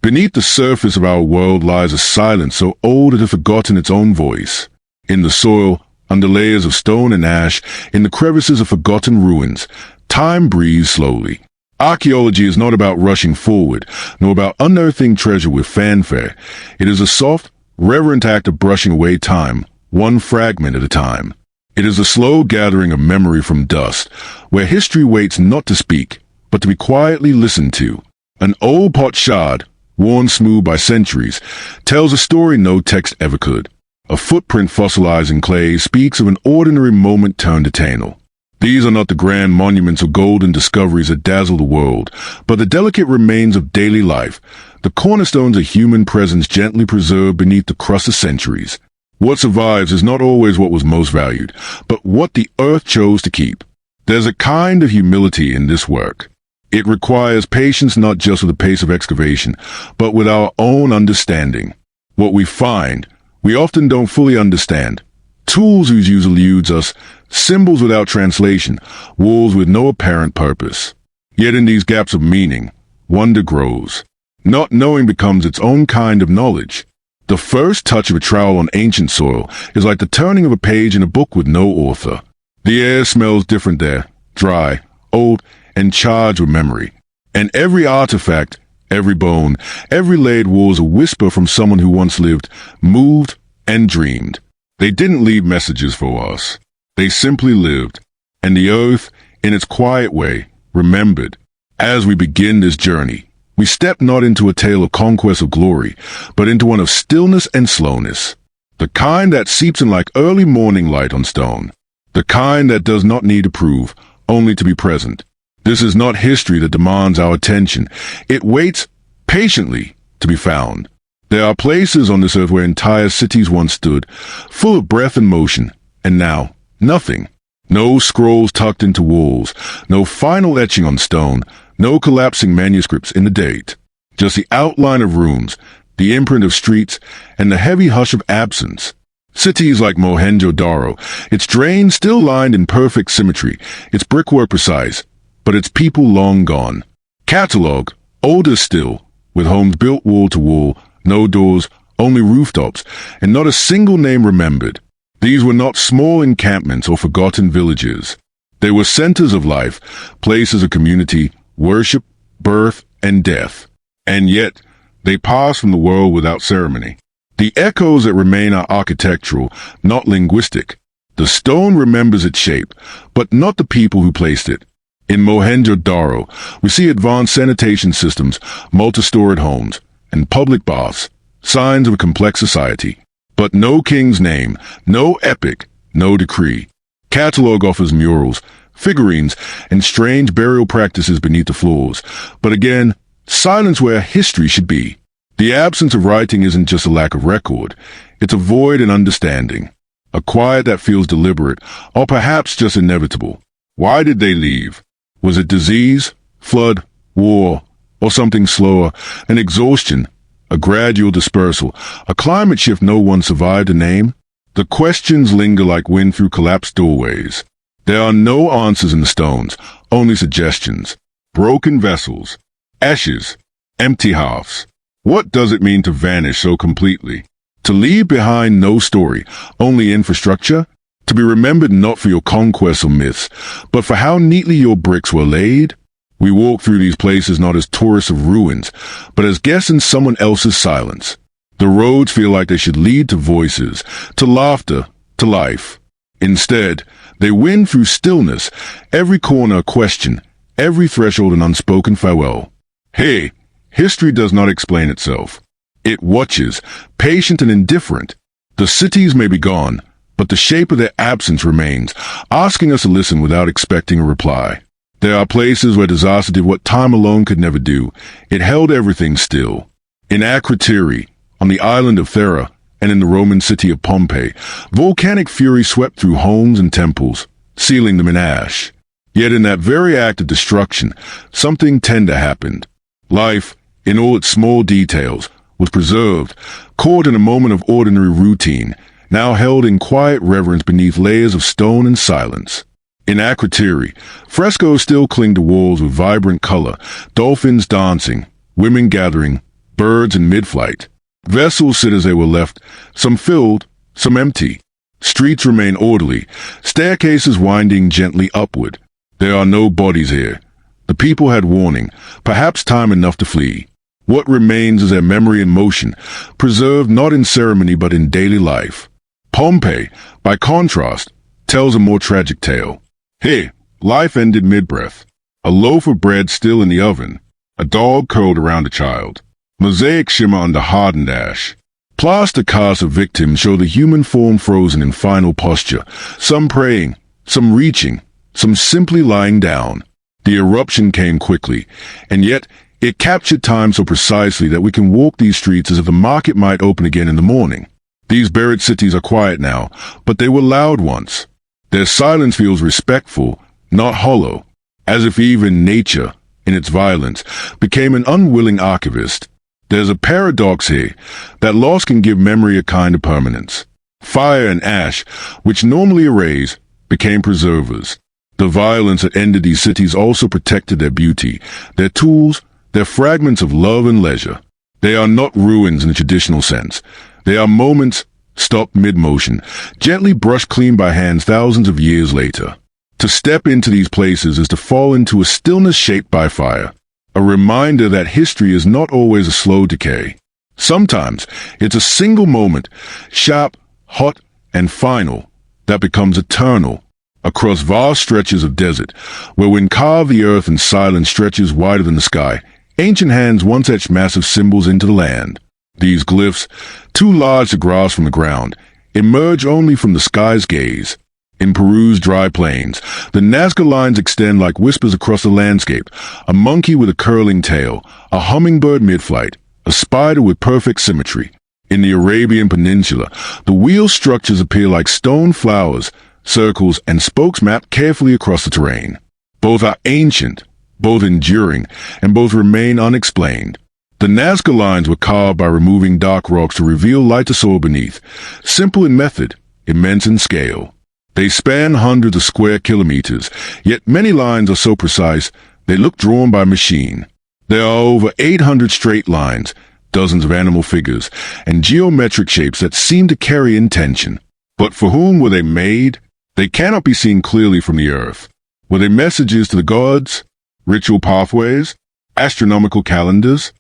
Beneath the surface of our world lies a silence so old it has forgotten its own voice. In the soil, under layers of stone and ash, in the crevices of forgotten ruins, time breathes slowly. Archaeology is not about rushing forward, nor about unearthing treasure with fanfare. It is a soft, reverent act of brushing away time, one fragment at a time. It is a slow gathering of memory from dust, where history waits not to speak, but to be quietly listened to. An old potsherd, worn smooth by centuries, tells a story no text ever could. A footprint fossilized in clay speaks of an ordinary moment turned eternal. These are not the grand monuments or golden discoveries that dazzle the world, but the delicate remains of daily life, the cornerstones of human presence gently preserved beneath the crust of centuries. What survives is not always what was most valued, but what the earth chose to keep. There's a kind of humility in this work. It requires patience not just with the pace of excavation, but with our own understanding. What we find, we often don't fully understand. Tools whose use eludes us, symbols without translation, walls with no apparent purpose. Yet in these gaps of meaning, wonder grows. Not knowing becomes its own kind of knowledge. The first touch of a trowel on ancient soil is like the turning of a page in a book with no author. The air smells different there, dry, old, and charged with memory. And every artifact, every bone, every laid wall is a whisper from someone who once lived, moved, and dreamed. They didn't leave messages for us. They simply lived, and the earth, in its quiet way, remembered. As we begin this journey, we step not into a tale of conquest or glory, but into one of stillness and slowness. The kind that seeps in like early morning light on stone. The kind that does not need to prove, only to be present. This is not history that demands our attention. It waits patiently to be found. There are places on this earth where entire cities once stood, full of breath and motion, and now, nothing. No scrolls tucked into walls, no final etching on stone, no collapsing manuscripts in the date. Just the outline of rooms, the imprint of streets, and the heavy hush of absence. Cities like Mohenjo-Daro, its drains still lined in perfect symmetry, its brickwork precise, but its people long gone. Catalog, older still, with homes built wall to wall, no doors, only rooftops, and not a single name remembered. These were not small encampments or forgotten villages. They were centers of life, places of community, worship, birth, and death. And yet, they pass from the world without ceremony. The echoes that remain are architectural, not linguistic. The stone remembers its shape, but not the people who placed it. In Mohenjo-Daro, we see advanced sanitation systems, multi-storied homes, and public baths, signs of a complex society. But no king's name, no epic, no decree. Catalog offers murals, figurines, and strange burial practices beneath the floors. But again, silence where history should be. The absence of writing isn't just a lack of record. It's a void in understanding. A quiet that feels deliberate, or perhaps just inevitable. Why did they leave? Was it disease, flood, war, or something slower, an exhaustion, a gradual dispersal, a climate shift no one survived to name? The questions linger like wind through collapsed doorways. There are no answers in the stones, only suggestions. Broken vessels, ashes, empty halves. What does it mean to vanish so completely? To leave behind no story, only infrastructure? To be remembered not for your conquests or myths, but for how neatly your bricks were laid? We walk through these places not as tourists of ruins, but as guests in someone else's silence. The roads feel like they should lead to voices, to laughter, to life. Instead, they win through stillness, every corner a question, every threshold an unspoken farewell. Hey, history does not explain itself. It watches, patient and indifferent. The cities may be gone, but the shape of their absence remains, asking us to listen without expecting a reply. There are places where disaster did what time alone could never do. It held everything still. In Akrotiri, on the island of Thera, and in the Roman city of Pompeii, volcanic fury swept through homes and temples, sealing them in ash. Yet in that very act of destruction, something tender happened. Life, in all its small details, was preserved, caught in a moment of ordinary routine, now held in quiet reverence beneath layers of stone and silence. In Akrotiri, frescoes still cling to walls with vibrant color, dolphins dancing, women gathering, birds in mid-flight. Vessels sit as they were left, some filled, some empty. Streets remain orderly, staircases winding gently upward. There are no bodies here. The people had warning, perhaps time enough to flee. What remains is their memory in motion, preserved not in ceremony but in daily life. Pompeii, by contrast, tells a more tragic tale. Here, life ended mid-breath. A loaf of bread still in the oven. A dog curled around a child. Mosaic shimmer under hardened ash. Plaster casts of victims show the human form frozen in final posture, some praying, some reaching, some simply lying down. The eruption came quickly, and yet it captured time so precisely that we can walk these streets as if the market might open again in the morning. These buried cities are quiet now, but they were loud once. Their silence feels respectful, not hollow, as if even nature, in its violence, became an unwilling archivist. There's a paradox here, that loss can give memory a kind of permanence. Fire and ash, which normally erase, became preservers. The violence that ended these cities also protected their beauty, their tools, their fragments of love and leisure. They are not ruins in the traditional sense. They are moments stopped mid-motion, gently brushed clean by hands thousands of years later. To step into these places is to fall into a stillness shaped by fire. A reminder that history is not always a slow decay. Sometimes it's a single moment, sharp, hot, and final, that becomes eternal. Across vast stretches of desert, where wind carved the earth and silence stretches wider than the sky, ancient hands once etched massive symbols into the land. These glyphs, too large to grasp from the ground, emerge only from the sky's gaze. In Peru's dry plains, the Nazca lines extend like whispers across the landscape, a monkey with a curling tail, a hummingbird mid-flight, a spider with perfect symmetry. In the Arabian Peninsula, the wheel structures appear like stone flowers, circles, and spokes mapped carefully across the terrain. Both are ancient, both enduring, and both remain unexplained. The Nazca lines were carved by removing dark rocks to reveal lighter soil beneath, simple in method, immense in scale. They span hundreds of square kilometers, yet many lines are so precise they look drawn by machine. There are over 800 straight lines, dozens of animal figures, and geometric shapes that seem to carry intention. But for whom were they made? They cannot be seen clearly from the earth. Were they messages to the gods? Ritual pathways? Astronomical calendars?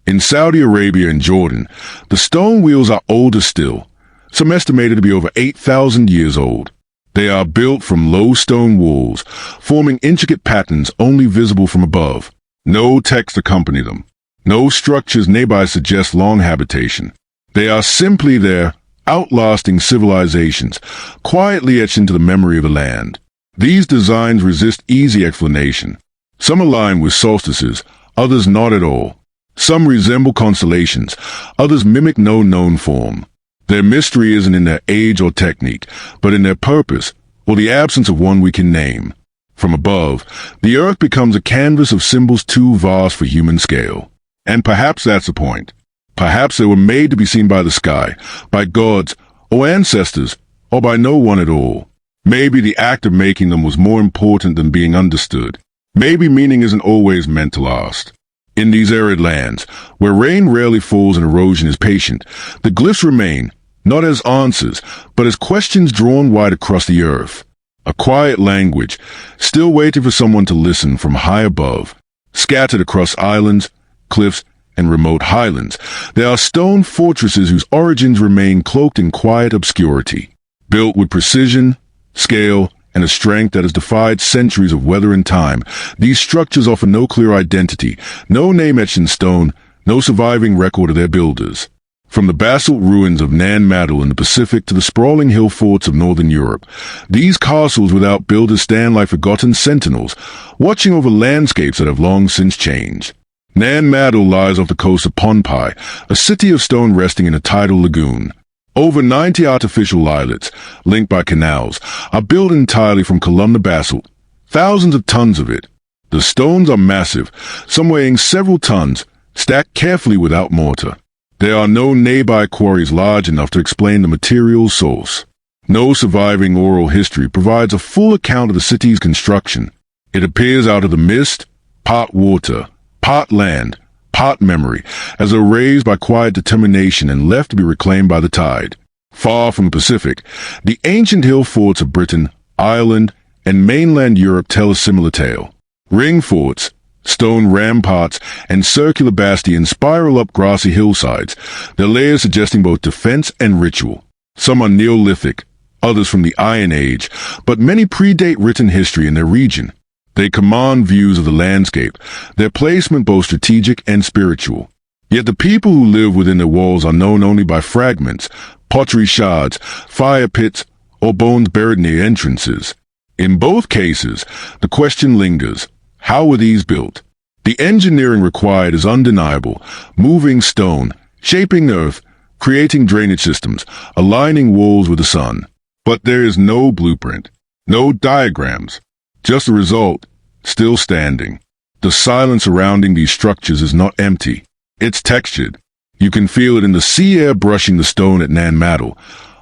In Saudi Arabia and Jordan, the stone wheels are older still, some estimated to be over 8,000 years old. They are built from low stone walls, forming intricate patterns only visible from above. No text accompany them. No structures nearby suggest long habitation. They are simply there, outlasting civilizations, quietly etched into the memory of the land. These designs resist easy explanation. Some align with solstices, others not at all. Some resemble constellations, others mimic no known form. Their mystery isn't in their age or technique, but in their purpose, or the absence of one we can name. From above, the earth becomes a canvas of symbols too vast for human scale. And perhaps that's the point. Perhaps they were made to be seen by the sky, by gods, or ancestors, or by no one at all. Maybe the act of making them was more important than being understood. Maybe meaning isn't always meant to last. In these arid lands, where rain rarely falls and erosion is patient, the glyphs remain, not as answers, but as questions drawn wide across the earth. A quiet language, still waiting for someone to listen from high above. Scattered across islands, cliffs, and remote highlands, there are stone fortresses whose origins remain cloaked in quiet obscurity. Built with precision, scale, and a strength that has defied centuries of weather and time, these structures offer no clear identity, no name etched in stone, no surviving record of their builders. From the basalt ruins of Nan Madol in the Pacific to the sprawling hill forts of northern Europe, these castles without builders stand like forgotten sentinels, watching over landscapes that have long since changed. Nan Madol lies off the coast of Pompeii, a city of stone resting in a tidal lagoon. Over 90 artificial islets, linked by canals, are built entirely from columnar basalt, thousands of tons of it. The stones are massive, some weighing several tons, stacked carefully without mortar. There are no nearby quarries large enough to explain the material's source. No surviving oral history provides a full account of the city's construction. It appears out of the mist, part water, part land, hot memory, as though raised by quiet determination and left to be reclaimed by the tide. Far from the Pacific, the ancient hill forts of Britain, Ireland, and mainland Europe tell a similar tale. Ring forts, stone ramparts, and circular bastions spiral up grassy hillsides, their layers suggesting both defense and ritual. Some are Neolithic, others from the Iron Age, but many predate written history in their region. They command views of the landscape, their placement both strategic and spiritual. Yet the people who live within their walls are known only by fragments, pottery shards, fire pits, or bones buried near entrances. In both cases, the question lingers: how were these built? The engineering required is undeniable: moving stone, shaping the earth, creating drainage systems, aligning walls with the sun. But there is no blueprint, no diagrams, just the result, still standing. The silence surrounding these structures is not empty. It's textured. You can feel it in the sea air brushing the stone at Nan Madol,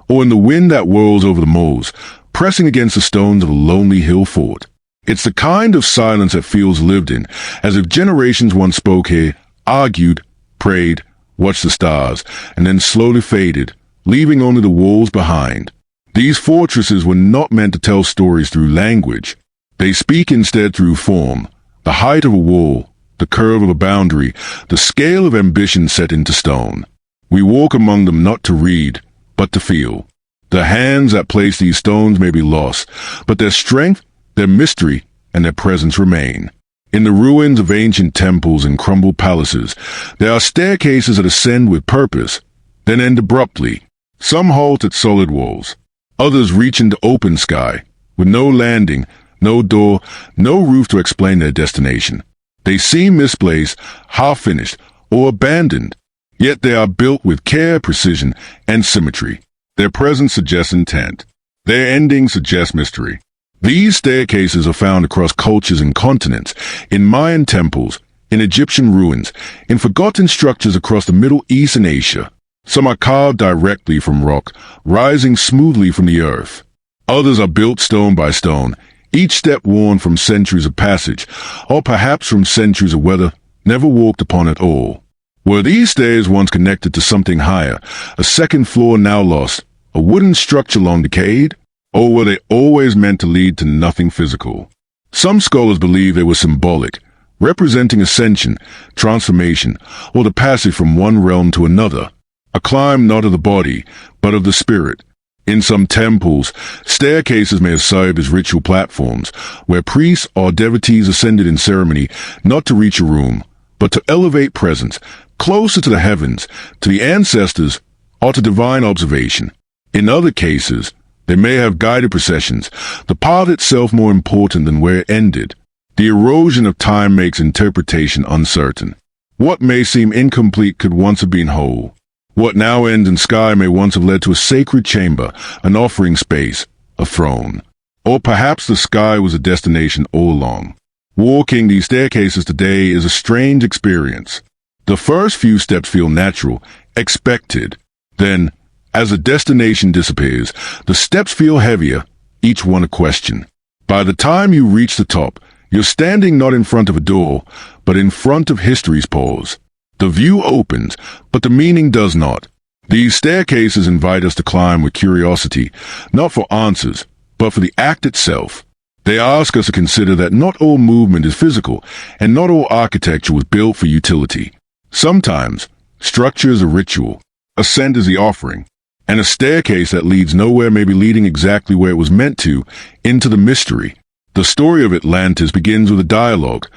or in the wind that whirls over the moors, pressing against the stones of a lonely hill fort. It's the kind of silence that feels lived in, as if generations once spoke here, argued, prayed, watched the stars, and then slowly faded, leaving only the walls behind. These fortresses were not meant to tell stories through language. They speak instead through form, the height of a wall, the curve of a boundary, the scale of ambition set into stone. We walk among them not to read, but to feel. The hands that place these stones may be lost, but their strength, their mystery, and their presence remain. In the ruins of ancient temples and crumbled palaces, there are staircases that ascend with purpose, then end abruptly. Some halt at solid walls. Others reach into open sky, with no landing, no door, no roof to explain their destination. They seem misplaced, half-finished, or abandoned, yet they are built with care, precision, and symmetry. Their presence suggests intent. Their ending suggests mystery. These staircases are found across cultures and continents, in Mayan temples, in Egyptian ruins, in forgotten structures across the Middle East and Asia. Some are carved directly from rock, rising smoothly from the earth. Others are built stone by stone, each step worn from centuries of passage, or perhaps from centuries of weather never walked upon at all. Were these stairs once connected to something higher, a second floor now lost, a wooden structure long decayed? Or were they always meant to lead to nothing physical? Some scholars believe they were symbolic, representing ascension, transformation, or the passage from one realm to another, a climb not of the body, but of the spirit. In some temples, staircases may have served as ritual platforms, where priests or devotees ascended in ceremony not to reach a room, but to elevate presence, closer to the heavens, to the ancestors, or to divine observation. In other cases, they may have guided processions, the path itself more important than where it ended. The erosion of time makes interpretation uncertain. What may seem incomplete could once have been whole. What now ends in sky may once have led to a sacred chamber, an offering space, a throne. Or perhaps the sky was a destination all along. Walking these staircases today is a strange experience. The first few steps feel natural, expected. Then, as the destination disappears, the steps feel heavier, each one a question. By the time you reach the top, you're standing not in front of a door, but in front of history's pause. The view opens, but the meaning does not. These staircases invite us to climb with curiosity, not for answers, but for the act itself. They ask us to consider that not all movement is physical, and not all architecture was built for utility. Sometimes, structure is a ritual, ascent is the offering, and a staircase that leads nowhere may be leading exactly where it was meant to, into the mystery. The story of Atlantis begins with a dialogue.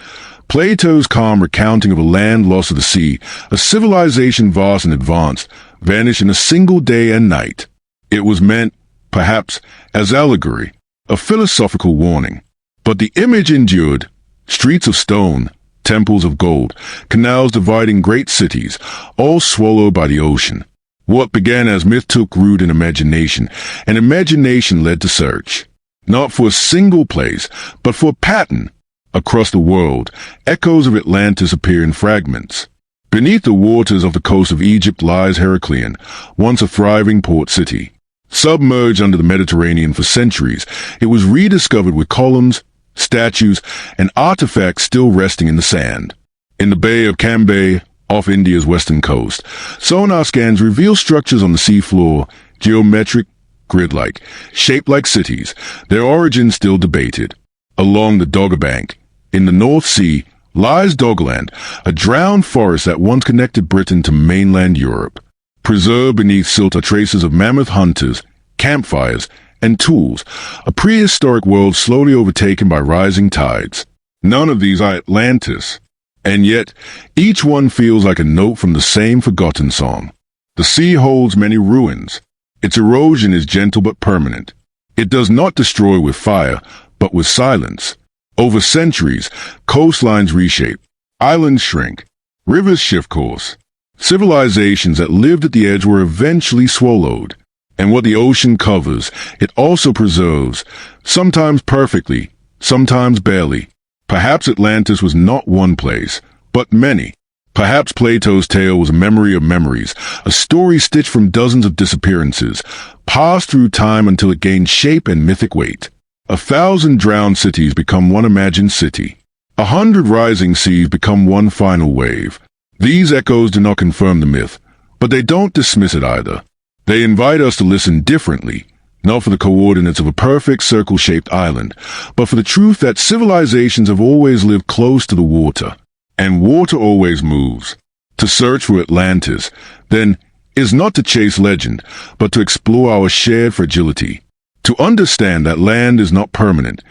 Plato's calm recounting of a land lost to the sea, a civilization vast and advanced, vanished in a single day and night. It was meant, perhaps, as allegory, a philosophical warning. But the image endured: streets of stone, temples of gold, canals dividing great cities, all swallowed by the ocean. What began as myth took root in imagination, and imagination led to search. Not for a single place, but for a pattern. Across the world, echoes of Atlantis appear in fragments. Beneath the waters of the coast of Egypt lies Heracleion, once a thriving port city. Submerged under the Mediterranean for centuries, it was rediscovered with columns, statues, and artifacts still resting in the sand. In the Bay of Cambay, off India's western coast. Sonar scans reveal structures on the seafloor, geometric, grid-like, shaped like cities, their origin still debated. Along the Dogger Bank, in the North Sea, lies Doggerland, a drowned forest that once connected Britain to mainland Europe. Preserved beneath silt are traces of mammoth hunters, campfires, and tools, a prehistoric world slowly overtaken by rising tides. None of these are Atlantis, and yet each one feels like a note from the same forgotten song. The sea holds many ruins. Its erosion is gentle but permanent. It does not destroy with fire, but with silence. Over centuries, coastlines reshape, islands shrink, rivers shift course. Civilizations that lived at the edge were eventually swallowed. And what the ocean covers, it also preserves, sometimes perfectly, sometimes barely. Perhaps Atlantis was not one place, but many. Perhaps Plato's tale was a memory of memories, a story stitched from dozens of disappearances, passed through time until it gained shape and mythic weight. 1,000 drowned cities become one imagined city. 100 rising seas become one final wave. These echoes do not confirm the myth, but they don't dismiss it either. They invite us to listen differently, not for the coordinates of a perfect circle-shaped island, but for the truth that civilizations have always lived close to the water, and water always moves. To search for Atlantis, then, is not to chase legend, but to explore our shared fragility. To understand that land is not permanent,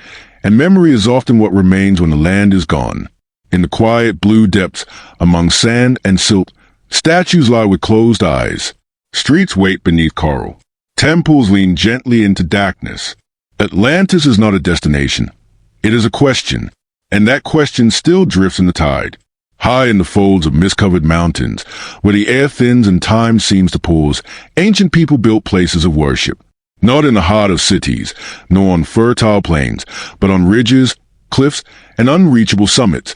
and memory is often what remains when the land is gone. In the quiet blue depths, among sand and silt, statues lie with closed eyes. Streets wait beneath coral. Temples lean gently into darkness. Atlantis is not a destination. It is a question, and that question still drifts in the tide. High in the folds of mist-covered mountains, where the air thins and time seems to pause, ancient people built places of worship. Not in the heart of cities, nor on fertile plains, but on ridges, cliffs, and unreachable summits,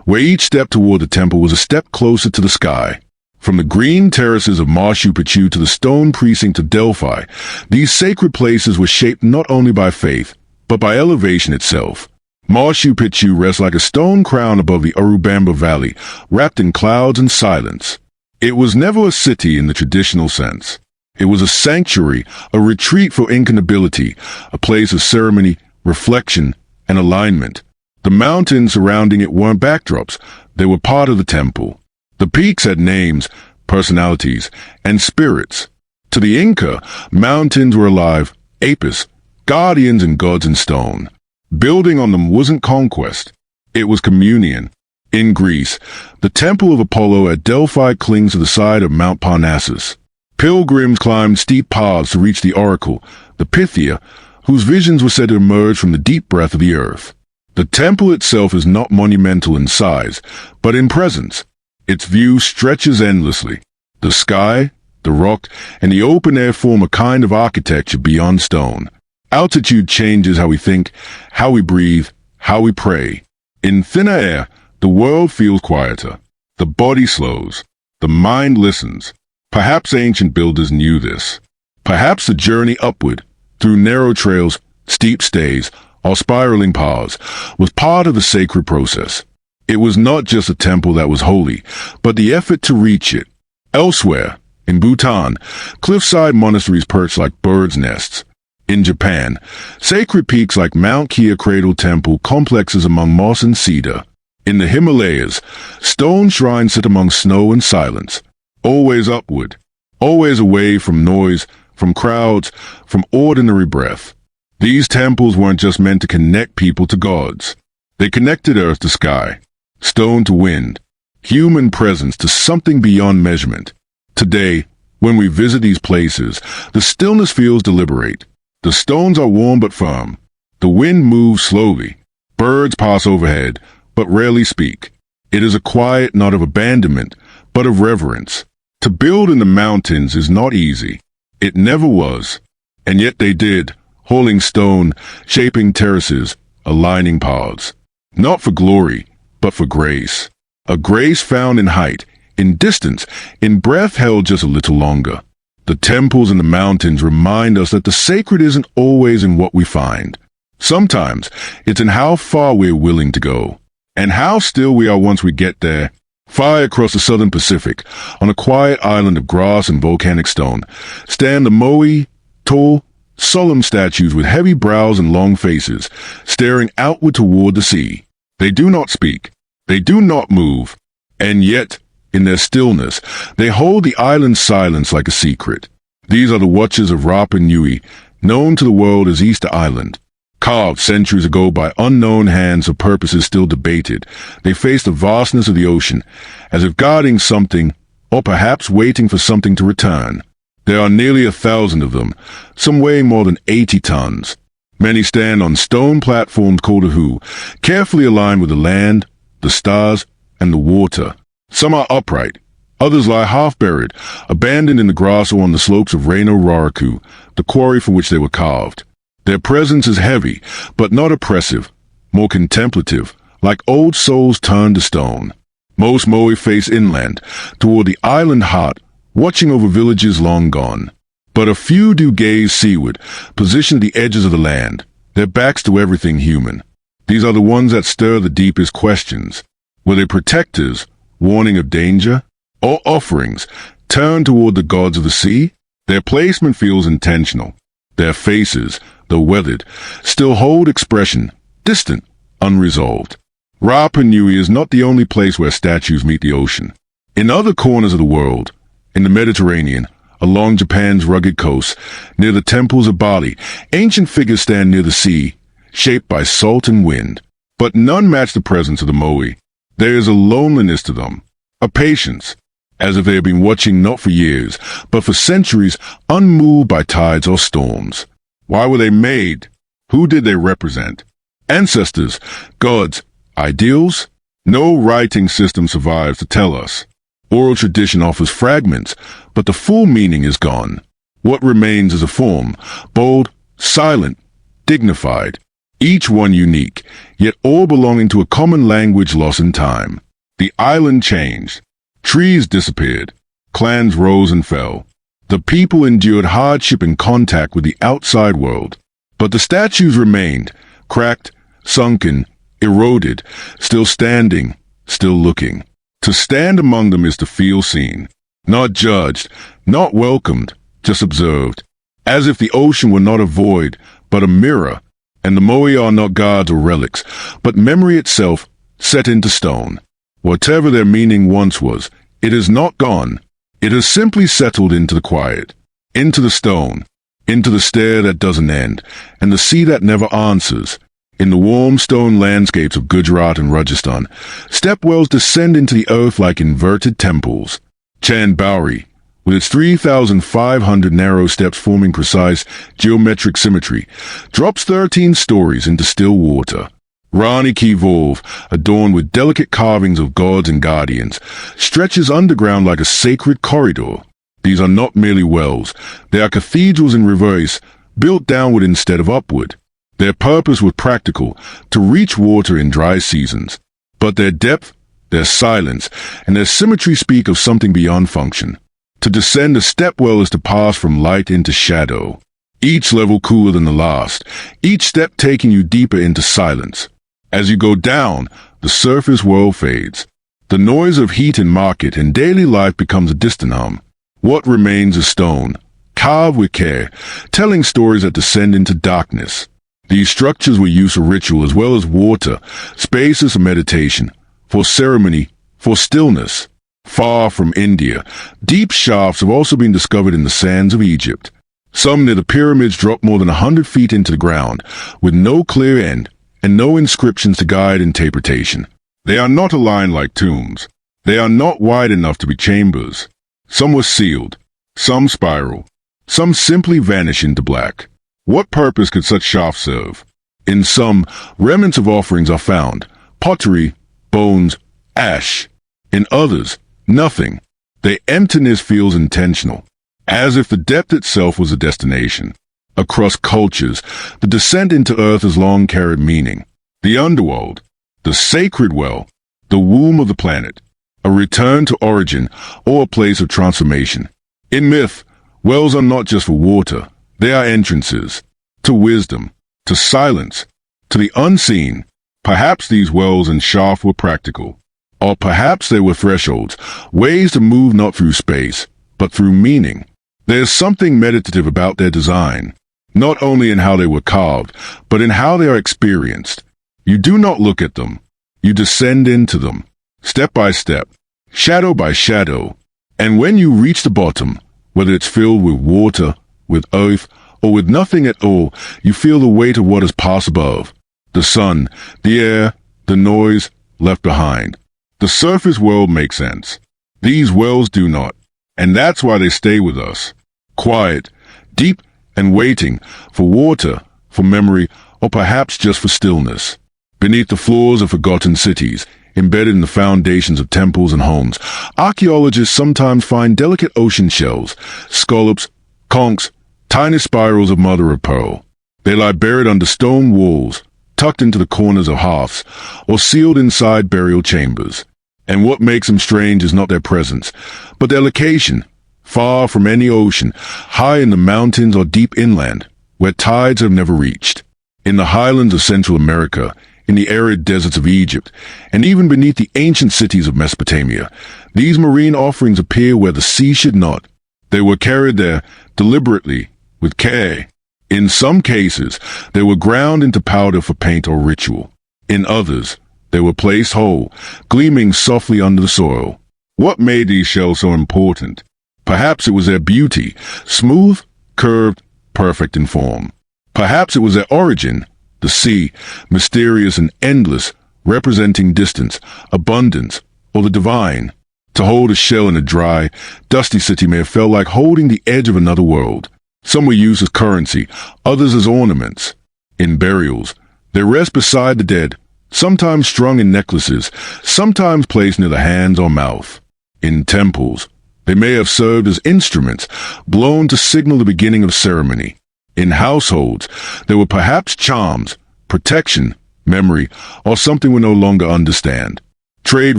where each step toward the temple was a step closer to the sky. From the green terraces of Machu Picchu to the stone precinct of Delphi, these sacred places were shaped not only by faith, but by elevation itself. Machu Picchu rests like a stone crown above the Urubamba Valley, wrapped in clouds and silence. It was never a city in the traditional sense. It was a sanctuary, a retreat for incarnability, a place of ceremony, reflection, and alignment. The mountains surrounding it weren't backdrops. They were part of the temple. The peaks had names, personalities, and spirits. To the Inca, mountains were alive, apis, guardians and gods in stone. Building on them wasn't conquest. It was communion. In Greece, the temple of Apollo at Delphi clings to the side of Mount Parnassus. Pilgrims climbed steep paths to reach the oracle, the Pythia, whose visions were said to emerge from the deep breath of the earth. The temple itself is not monumental in size, but in presence. Its view stretches endlessly. The sky, the rock, and the open air form a kind of architecture beyond stone. Altitude changes how we think, how we breathe, how we pray. In thinner air, the world feels quieter. The body slows. The mind listens. Perhaps ancient builders knew this. Perhaps the journey upward, through narrow trails, steep stays, or spiraling paths, was part of the sacred process. It was not just a temple that was holy, but the effort to reach it. Elsewhere, in Bhutan, cliffside monasteries perch like birds' nests. In Japan, sacred peaks like Mount Kia Cradle Temple complexes among moss and cedar. In the Himalayas, stone shrines sit among snow and silence. Always upward, always away from noise, from crowds, from ordinary breath. These temples weren't just meant to connect people to gods. They connected earth to sky, stone to wind, human presence to something beyond measurement. Today, when we visit these places, the stillness feels deliberate. The stones are warm but firm. The wind moves slowly. Birds pass overhead, but rarely speak. It is a quiet not of abandonment, but of reverence. To build in the mountains is not easy. It never was. And yet they did, hauling stone, shaping terraces, aligning paths. Not for glory, but for grace. A grace found in height, in distance, in breath held just a little longer. The temples in the mountains remind us that the sacred isn't always in what we find. Sometimes it's in how far we're willing to go, and how still we are once we get there. Far across the southern Pacific, on a quiet island of grass and volcanic stone, stand the moai, tall, solemn statues with heavy brows and long faces, staring outward toward the sea. They do not speak. They do not move. And yet, in their stillness, they hold the island's silence like a secret. These are the watchers of Rapa Nui, known to the world as Easter Island. Carved centuries ago by unknown hands for purposes still debated, they face the vastness of the ocean, as if guarding something, or perhaps waiting for something to return. There are nearly 1,000 of them, some weighing more than 80 tons. Many stand on stone platforms called ahu, carefully aligned with the land, the stars, and the water. Some are upright. Others lie half-buried, abandoned in the grass or on the slopes of Reino Raraku, the quarry from which they were carved. Their presence is heavy, but not oppressive, more contemplative, like old souls turned to stone. Most moai face inland, toward the island heart, watching over villages long gone. But a few do gaze seaward, positioned at the edges of the land, their backs to everything human. These are the ones that stir the deepest questions. Were they protectors, warning of danger, or offerings, turned toward the gods of the sea? Their placement feels intentional. Their faces, though weathered, still hold expression, distant, unresolved. Rapa Nui is not the only place where statues meet the ocean. In other corners of the world, in the Mediterranean, along Japan's rugged coast, near the temples of Bali, ancient figures stand near the sea, shaped by salt and wind. But none match the presence of the moai. There is a loneliness to them, a patience, as if they have been watching not for years, but for centuries, unmoved by tides or storms. Why were they made? Who did they represent? Ancestors, gods, ideals? No writing system survives to tell us. Oral tradition offers fragments, but the full meaning is gone. What remains is a form, bold, silent, dignified, each one unique, yet all belonging to a common language lost in time. The island changed. Trees disappeared. Clans rose and fell. The people endured hardship and contact with the outside world. But the statues remained, cracked, sunken, eroded, still standing, still looking. To stand among them is to feel seen, not judged, not welcomed, just observed, as if the ocean were not a void, but a mirror, and the moai are not gods or relics, but memory itself set into stone. Whatever their meaning once was, it is not gone. It has simply settled into the quiet, into the stone, into the stare that doesn't end, and the sea that never answers. In the warm stone landscapes of Gujarat and Rajasthan, stepwells descend into the earth like inverted temples. Chand Bauri, with its 3,500 narrow steps forming precise geometric symmetry, drops 13 stories into still water. Rani Ki Vav, adorned with delicate carvings of gods and guardians, stretches underground like a sacred corridor. These are not merely wells, they are cathedrals in reverse, built downward instead of upward. Their purpose was practical, to reach water in dry seasons. But their depth, their silence, and their symmetry speak of something beyond function. To descend a stepwell is to pass from light into shadow. Each level cooler than the last, each step taking you deeper into silence. As you go down, the surface world fades. The noise of heat and market and daily life becomes a distant hum. What remains is stone, carved with care, telling stories that descend into darkness. These structures were used for ritual as well as water, spaces for meditation, for ceremony, for stillness. Far from India, deep shafts have also been discovered in the sands of Egypt. Some near the pyramids drop more than 100 feet into the ground, with no clear end and no inscriptions to guide interpretation. They are not aligned like tombs. They are not wide enough to be chambers. Some were sealed, some spiral, some simply vanish into black. What purpose could such shafts serve? In some, remnants of offerings are found, pottery, bones, ash. In others, nothing. Their emptiness feels intentional, as if the depth itself was a destination. Across cultures, the descent into earth has long carried meaning. The underworld, the sacred well, the womb of the planet, a return to origin or a place of transformation. In myth, wells are not just for water. They are entrances to wisdom, to silence, to the unseen. Perhaps these wells and shafts were practical. Or perhaps they were thresholds, ways to move not through space, but through meaning. There's something meditative about their design, not only in how they were carved, but in how they are experienced. You do not look at them. You descend into them, step by step, shadow by shadow. And when you reach the bottom, whether it's filled with water, with earth, or with nothing at all, you feel the weight of what has passed above. The sun, the air, the noise left behind. The surface world makes sense. These wells do not. And that's why they stay with us. Quiet, deep, and waiting for water, for memory, or perhaps just for stillness. Beneath the floors of forgotten cities, embedded in the foundations of temples and homes, archaeologists sometimes find delicate ocean shells, scallops, conchs, tiny spirals of mother of pearl. They lie buried under stone walls, tucked into the corners of hearths, or sealed inside burial chambers. And what makes them strange is not their presence, but their location, far from any ocean, high in the mountains or deep inland, where tides have never reached. In the highlands of Central America, in the arid deserts of Egypt, and even beneath the ancient cities of Mesopotamia, these marine offerings appear where the sea should not. They were carried there, deliberately, with care. In some cases, they were ground into powder for paint or ritual. In others, they were placed whole, gleaming softly under the soil. What made these shells so important? Perhaps it was their beauty, smooth, curved, perfect in form. Perhaps it was their origin, the sea, mysterious and endless, representing distance, abundance, or the divine. To hold a shell in a dry, dusty city may have felt like holding the edge of another world. Some were used as currency, others as ornaments. In burials, they rest beside the dead, sometimes strung in necklaces, sometimes placed near the hands or mouth. In temples, they may have served as instruments, blown to signal the beginning of ceremony. In households, they were perhaps charms, protection, memory, or something we no longer understand. Trade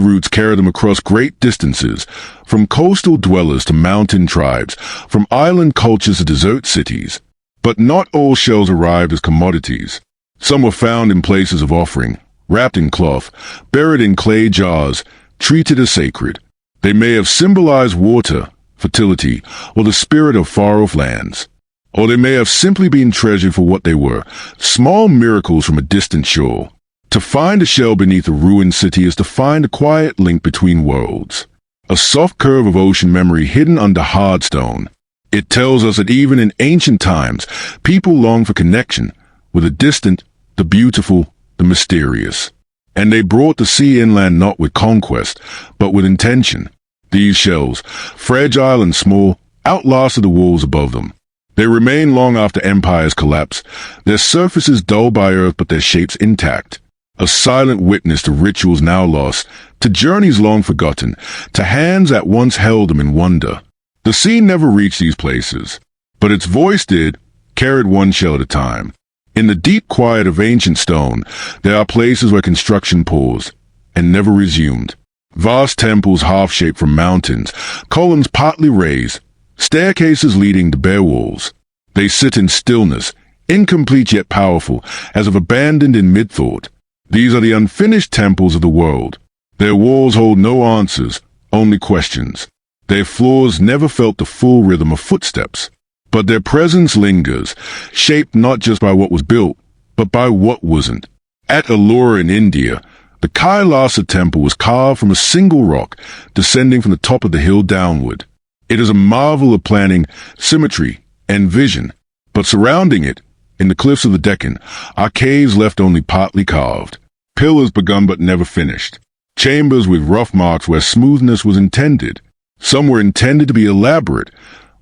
routes carried them across great distances, from coastal dwellers to mountain tribes, from island cultures to desert cities. But not all shells arrived as commodities. Some were found in places of offering, wrapped in cloth, buried in clay jars, treated as sacred. They may have symbolized water, fertility, or the spirit of far-off lands. Or they may have simply been treasured for what they were, small miracles from a distant shore. To find a shell beneath a ruined city is to find a quiet link between worlds. A soft curve of ocean memory hidden under hard stone. It tells us that even in ancient times, people longed for connection with the distant, the beautiful, the mysterious. And they brought the sea inland not with conquest, but with intention. These shells, fragile and small, outlasted the walls above them. They remain long after empires collapse, their surfaces dulled by earth but their shapes intact. A silent witness to rituals now lost, to journeys long forgotten, to hands that once held them in wonder. The sea never reached these places, but its voice did, carried one shell at a time. In the deep quiet of ancient stone, there are places where construction paused and never resumed. Vast temples half-shaped from mountains, columns partly raised, staircases leading to bare walls. They sit in stillness, incomplete yet powerful, as if abandoned in mid-thought. These are the unfinished temples of the world. Their walls hold no answers, only questions. Their floors never felt the full rhythm of footsteps. But their presence lingers, shaped not just by what was built, but by what wasn't. At Ellora in India, the Kailasa temple was carved from a single rock, descending from the top of the hill downward. It is a marvel of planning, symmetry, and vision. But surrounding it, in the cliffs of the Deccan, are caves left only partly carved. Pillars begun but never finished. Chambers with rough marks where smoothness was intended. Some were intended to be elaborate,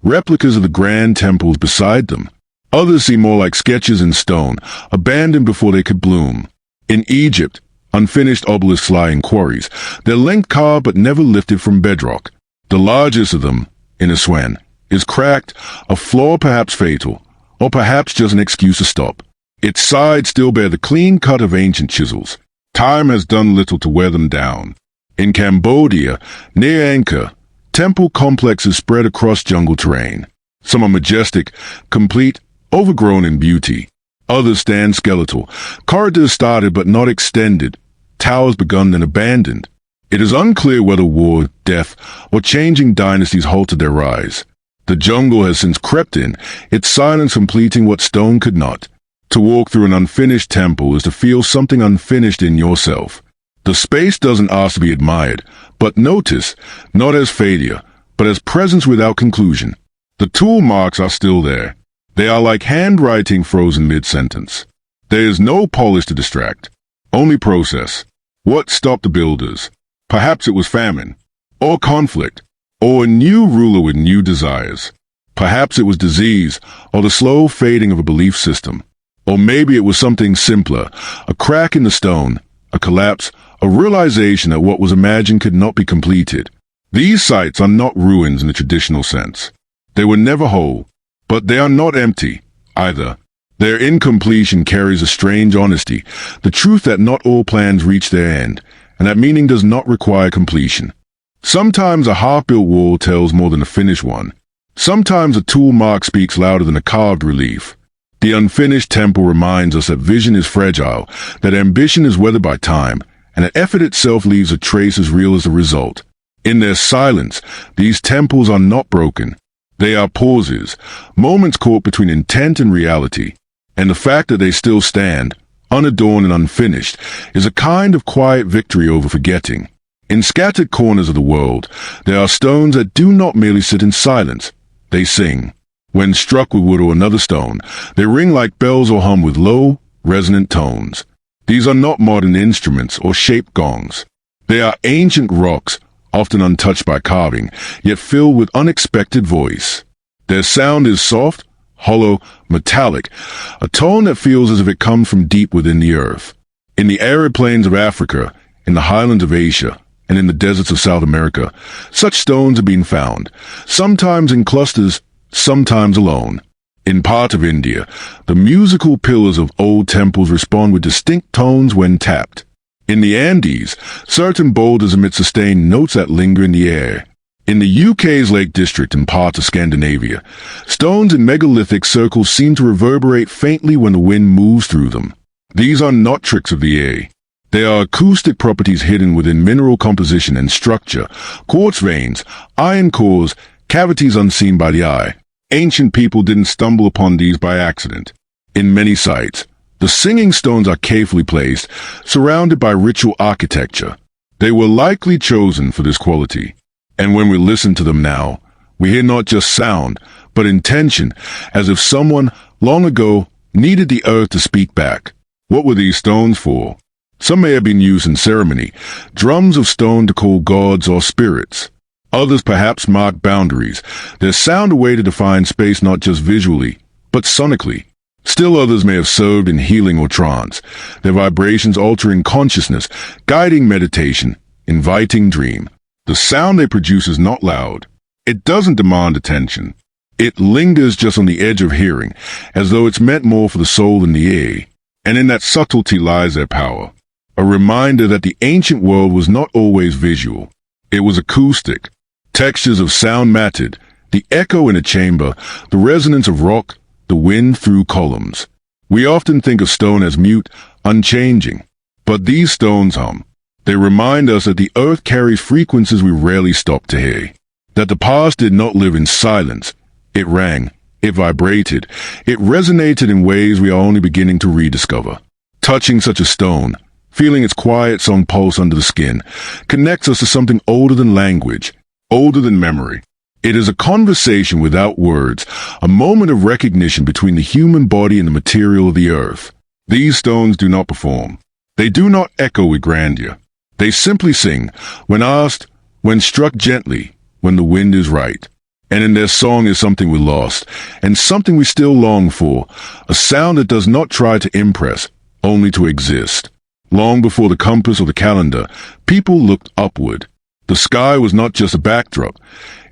replicas of the grand temples beside them. Others seem more like sketches in stone, abandoned before they could bloom. In Egypt, unfinished obelisks lie in quarries, their length carved but never lifted from bedrock. The largest of them, in Aswan, is cracked, a flaw perhaps fatal, or perhaps just an excuse to stop. Its sides still bear the clean cut of ancient chisels. Time has done little to wear them down. In Cambodia, near Angkor, temple complexes spread across jungle terrain. Some are majestic, complete, overgrown in beauty. Others stand skeletal, corridors started but not extended, towers begun and abandoned. It is unclear whether war, death, or changing dynasties halted their rise. The jungle has since crept in, its silence completing what stone could not. To walk through an unfinished temple is to feel something unfinished in yourself. The space doesn't ask to be admired, but notice, not as failure, but as presence without conclusion. The tool marks are still there. They are like handwriting frozen mid-sentence. There is no polish to distract, only process. What stopped the builders? Perhaps it was famine, or conflict, or a new ruler with new desires. Perhaps it was disease, or the slow fading of a belief system. Or maybe it was something simpler, a crack in the stone, a collapse, a realization that what was imagined could not be completed. These sites are not ruins in the traditional sense. They were never whole, but they are not empty, either. Their incompletion carries a strange honesty, the truth that not all plans reach their end, and that meaning does not require completion. Sometimes a half-built wall tells more than a finished one. Sometimes a tool mark speaks louder than a carved relief. The unfinished temple reminds us that vision is fragile, that ambition is weathered by time, and that effort itself leaves a trace as real as the result. In their silence, these temples are not broken. They are pauses, moments caught between intent and reality. And the fact that they still stand, unadorned and unfinished, is a kind of quiet victory over forgetting. In scattered corners of the world, there are stones that do not merely sit in silence. They sing. When struck with wood or another stone, they ring like bells or hum with low, resonant tones. These are not modern instruments or shaped gongs. They are ancient rocks, often untouched by carving, yet filled with unexpected voice. Their sound is soft, hollow, metallic, a tone that feels as if it comes from deep within the earth. In the arid plains of Africa, in the highlands of Asia, and in the deserts of South America, such stones have been found, sometimes in clusters, sometimes alone. In part of India, the musical pillars of old temples respond with distinct tones when tapped. In the Andes, certain boulders emit sustained notes that linger in the air. In the UK's Lake District and parts of Scandinavia, stones in megalithic circles seem to reverberate faintly when the wind moves through them. These are not tricks of the air. They are acoustic properties hidden within mineral composition and structure, quartz veins, iron cores, cavities unseen by the eye. Ancient people didn't stumble upon these by accident. In many sites, the singing stones are carefully placed, surrounded by ritual architecture. They were likely chosen for this quality. And when we listen to them now, we hear not just sound, but intention, as if someone, long ago, needed the earth to speak back. What were these stones for? Some may have been used in ceremony, drums of stone to call gods or spirits. Others perhaps marked boundaries, their sound a way to define space not just visually, but sonically. Still others may have served in healing or trance, their vibrations altering consciousness, guiding meditation, inviting dream. The sound they produce is not loud. It doesn't demand attention. It lingers just on the edge of hearing, as though it's meant more for the soul than the ear. And in that subtlety lies their power. A reminder that the ancient world was not always visual. It was acoustic. Textures of sound mattered, the echo in a chamber, the resonance of rock, the wind through columns. We often think of stone as mute, unchanging. But these stones hum. They remind us that the earth carries frequencies we rarely stop to hear. That the past did not live in silence. It rang, it vibrated, it resonated in ways we are only beginning to rediscover. Touching such a stone, feeling its quiet song pulse under the skin, connects us to something older than language, older than memory. It is a conversation without words, a moment of recognition between the human body and the material of the earth. These stones do not perform. They do not echo with grandeur. They simply sing, when asked, when struck gently, when the wind is right. And in their song is something we lost, and something we still long for, a sound that does not try to impress, only to exist. Long before the compass or the calendar, people looked upward. The sky was not just a backdrop.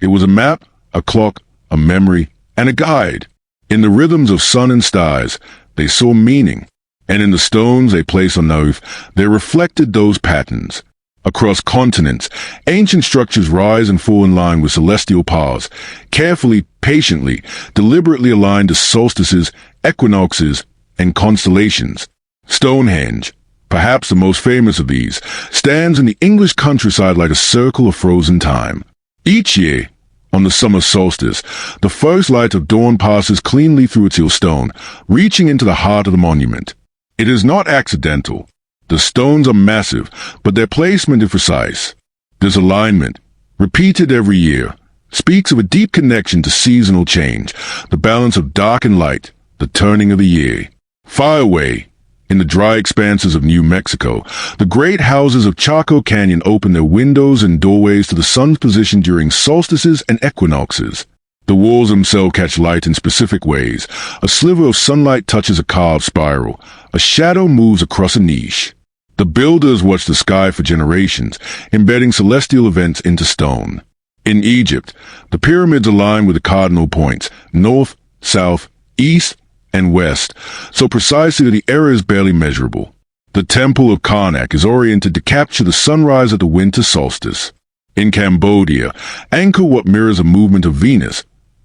It was a map, a clock, a memory, and a guide. In the rhythms of sun and stars, they saw meaning. And in the stones they placed on earth, they reflected those patterns. Across continents, ancient structures rise and fall in line with celestial paths, carefully, patiently, deliberately aligned to solstices, equinoxes, and constellations. Stonehenge, perhaps the most famous of these, stands in the English countryside like a circle of frozen time. Each year, on the summer solstice, the first light of dawn passes cleanly through its stone, reaching into the heart of the monument. It is not accidental. The stones are massive, but their placement is precise. This alignment, repeated every year, speaks of a deep connection to seasonal change, the balance of dark and light, the turning of the year. Far away, in the dry expanses of New Mexico, the great houses of Chaco Canyon open their windows and doorways to the sun's position during solstices and equinoxes. The walls themselves catch light in specific ways. A sliver of sunlight touches a carved spiral. A shadow moves across a niche. The builders watch the sky for generations, embedding celestial events into stone. In Egypt, the pyramids align with the cardinal points, north, south, east, and west, so precisely that the error is barely measurable. The Temple of Karnak is oriented to capture the sunrise at the winter solstice. In Cambodia, Angkor Wat mirrors a movement of Venus,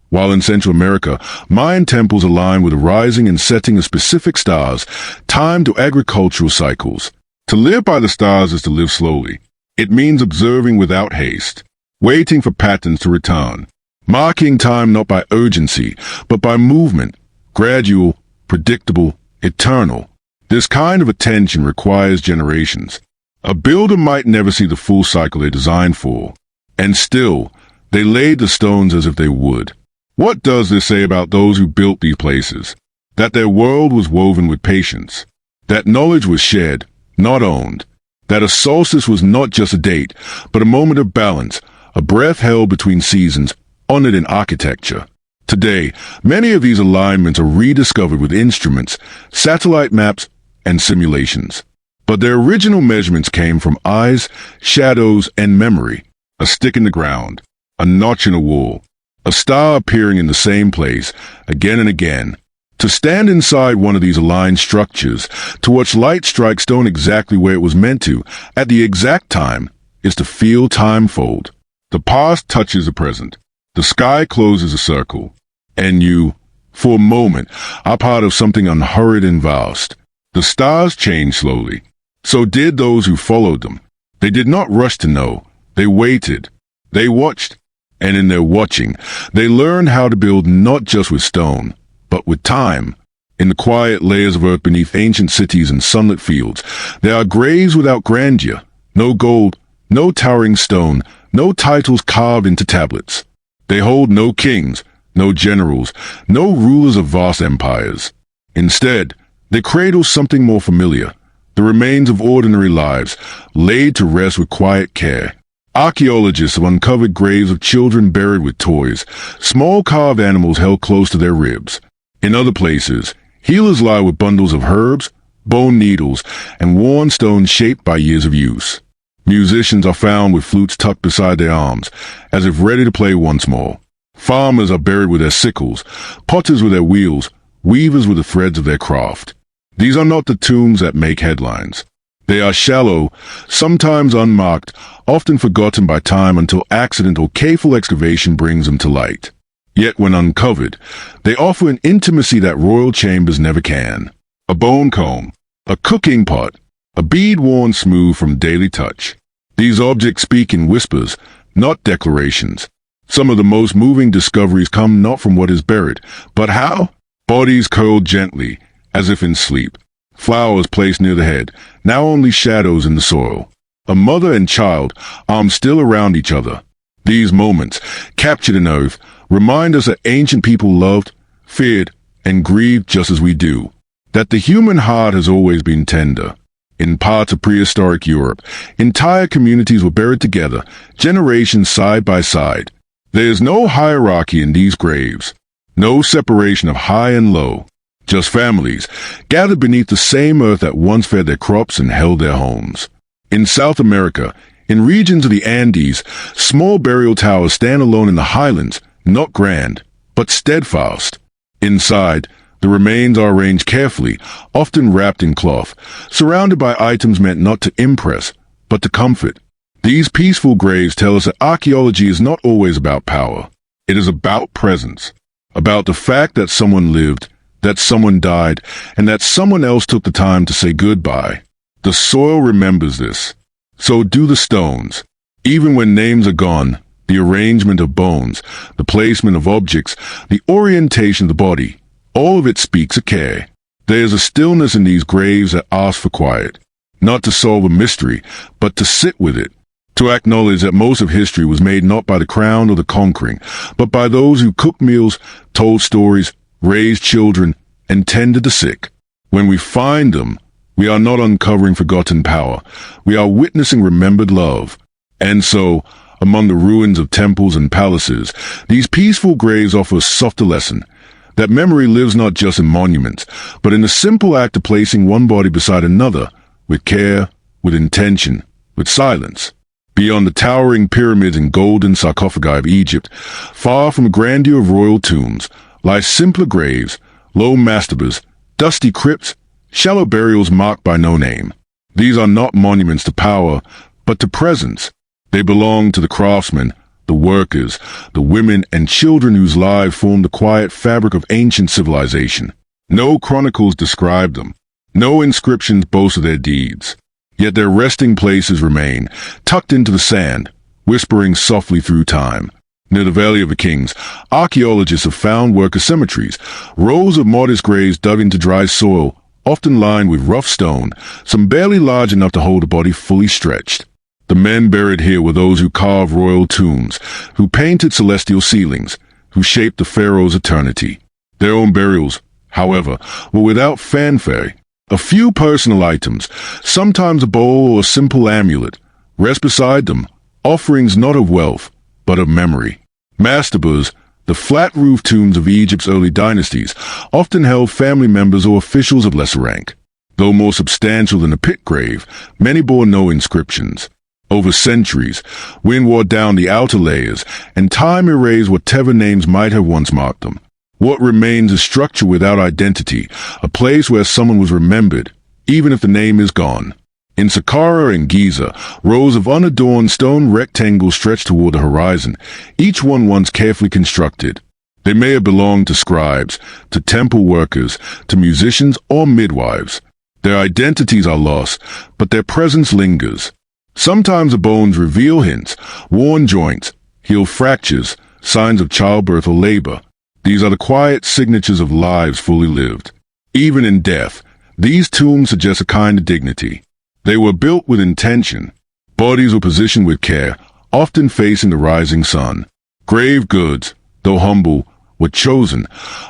while in Central America, Mayan temples align with the rising and setting of specific stars, timed to agricultural cycles. To live by the stars is to live slowly. It means observing without haste, waiting for patterns to return, marking time not by urgency, but by movement, gradual, predictable, eternal. This kind of attention requires generations. A builder might never see the full cycle they designed for, and still, they laid the stones as if they would. What does this say about those who built these places? That their world was woven with patience, that knowledge was shared, not owned, that a solstice was not just a date, but a moment of balance, a breath held between seasons, honored in architecture. Today, many of these alignments are rediscovered with instruments, satellite maps, and simulations. But their original measurements came from eyes, shadows, and memory. A stick in the ground, a notch in a wall, a star appearing in the same place, again and again. To stand inside one of these aligned structures, to watch light strike stone exactly where it was meant to, at the exact time, is to feel time fold. The past touches the present. The sky closes a circle. And you, for a moment, are part of something unhurried and vast. The stars change slowly. So did those who followed them. They did not rush to know. They waited. They watched. And in their watching, they learned how to build not just with stone, but with time. In the quiet layers of earth beneath ancient cities and sunlit fields, there are graves without grandeur. No gold, no towering stone, no titles carved into tablets. They hold no kings, no generals, no rulers of vast empires. Instead, they cradle something more familiar, the remains of ordinary lives, laid to rest with quiet care. Archaeologists have uncovered graves of children buried with toys, small carved animals held close to their ribs. In other places, healers lie with bundles of herbs, bone needles, and worn stones shaped by years of use. Musicians are found with flutes tucked beside their arms, as if ready to play once more. Farmers are buried with their sickles, potters with their wheels, weavers with the threads of their craft. These are not the tombs that make headlines. They are shallow, sometimes unmarked, often forgotten by time until accident or careful excavation brings them to light. Yet when uncovered, they offer an intimacy that royal chambers never can. A bone comb, a cooking pot, a bead worn smooth from daily touch. These objects speak in whispers, not declarations. Some of the most moving discoveries come not from what is buried, but how? Bodies curled gently, as if in sleep. Flowers placed near the head, now only shadows in the soil. A mother and child, arms still around each other. These moments, captured in earth, remind us that ancient people loved, feared, and grieved just as we do. That the human heart has always been tender. In parts of prehistoric Europe, entire communities were buried together, generations side by side. There is no hierarchy in these graves, no separation of high and low, just families gathered beneath the same earth that once fed their crops and held their homes. In South America, in regions of the Andes, small burial towers stand alone in the highlands, not grand, but steadfast. Inside, the remains are arranged carefully, often wrapped in cloth, surrounded by items meant not to impress, but to comfort. These peaceful graves tell us that archaeology is not always about power. It is about presence, about the fact that someone lived, that someone died, and that someone else took the time to say goodbye. The soil remembers this. So do the stones. Even when names are gone, the arrangement of bones, the placement of objects, the orientation of the body, all of it speaks of care. There is a stillness in these graves that asks for quiet, not to solve a mystery, but to sit with it, to acknowledge that most of history was made not by the crown or the conquering, but by those who cooked meals, told stories, raised children, and tended the sick. When we find them, we are not uncovering forgotten power. We are witnessing remembered love. And so, among the ruins of temples and palaces, these peaceful graves offer a softer lesson, that memory lives not just in monuments, but in the simple act of placing one body beside another, with care, with intention, with silence. Beyond the towering pyramids and golden sarcophagi of Egypt, far from the grandeur of royal tombs, lie simpler graves, low mastabas, dusty crypts, shallow burials marked by no name. These are not monuments to power, but to presence. They belong to the craftsmen, the workers, the women and children whose lives formed the quiet fabric of ancient civilization. No chronicles describe them. No inscriptions boast of their deeds. Yet their resting places remain, tucked into the sand, whispering softly through time. Near the Valley of the Kings, archaeologists have found worker cemeteries, rows of modest graves dug into dry soil, often lined with rough stone, some barely large enough to hold a body fully stretched. The men buried here were those who carved royal tombs, who painted celestial ceilings, who shaped the pharaoh's eternity. Their own burials, however, were without fanfare. A few personal items, sometimes a bowl or a simple amulet, rest beside them, offerings not of wealth, but of memory. Mastabas, the flat-roofed tombs of Egypt's early dynasties, often held family members or officials of lesser rank. Though more substantial than a pit grave, many bore no inscriptions. Over centuries, wind wore down the outer layers, and time erased whatever names might have once marked them. What remains is structure without identity, a place where someone was remembered, even if the name is gone. In Saqqara and Giza, rows of unadorned stone rectangles stretch toward the horizon, each one once carefully constructed. They may have belonged to scribes, to temple workers, to musicians or midwives. Their identities are lost, but their presence lingers. Sometimes the bones reveal hints, worn joints, healed fractures, signs of childbirth or labor. These are the quiet signatures of lives fully lived. Even in death, these tombs suggest a kind of dignity. They were built with intention. Bodies were positioned with care, often facing the rising sun. Grave goods, though humble, were chosen.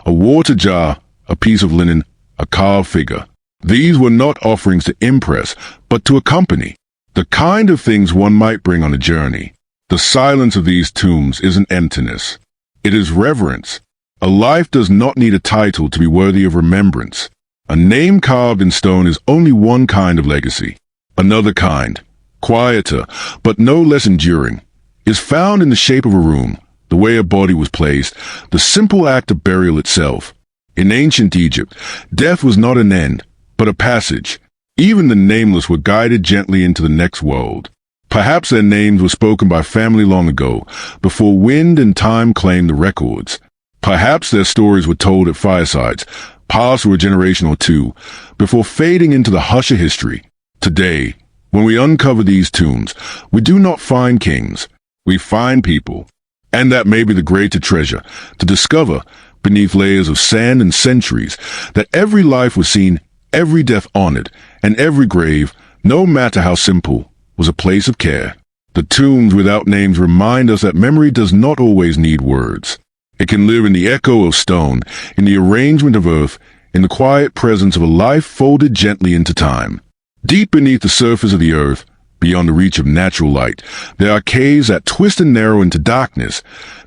A water jar, a piece of linen, a carved figure. These were not offerings to impress, but to accompany. The kind of things one might bring on a journey. The silence of these tombs isn't emptiness. It is reverence. A life does not need a title to be worthy of remembrance. A name carved in stone is only one kind of legacy. Another kind, quieter, but no less enduring, is found in the shape of a room, the way a body was placed, the simple act of burial itself. In ancient Egypt, death was not an end, but a passage. Even the nameless were guided gently into the next world. Perhaps their names were spoken by family long ago, before wind and time claimed the records. Perhaps their stories were told at firesides, passed through a generation or two, before fading into the hush of history. Today, when we uncover these tombs, we do not find kings, we find people. And that may be the greater treasure, to discover, beneath layers of sand and centuries, that every life was seen, every death honored, and every grave, no matter how simple, was a place of care. The tombs without names remind us that memory does not always need words. It can live in the echo of stone, in the arrangement of earth, in the quiet presence of a life folded gently into time. Deep beneath the surface of the earth, beyond the reach of natural light, there are caves that twist and narrow into darkness,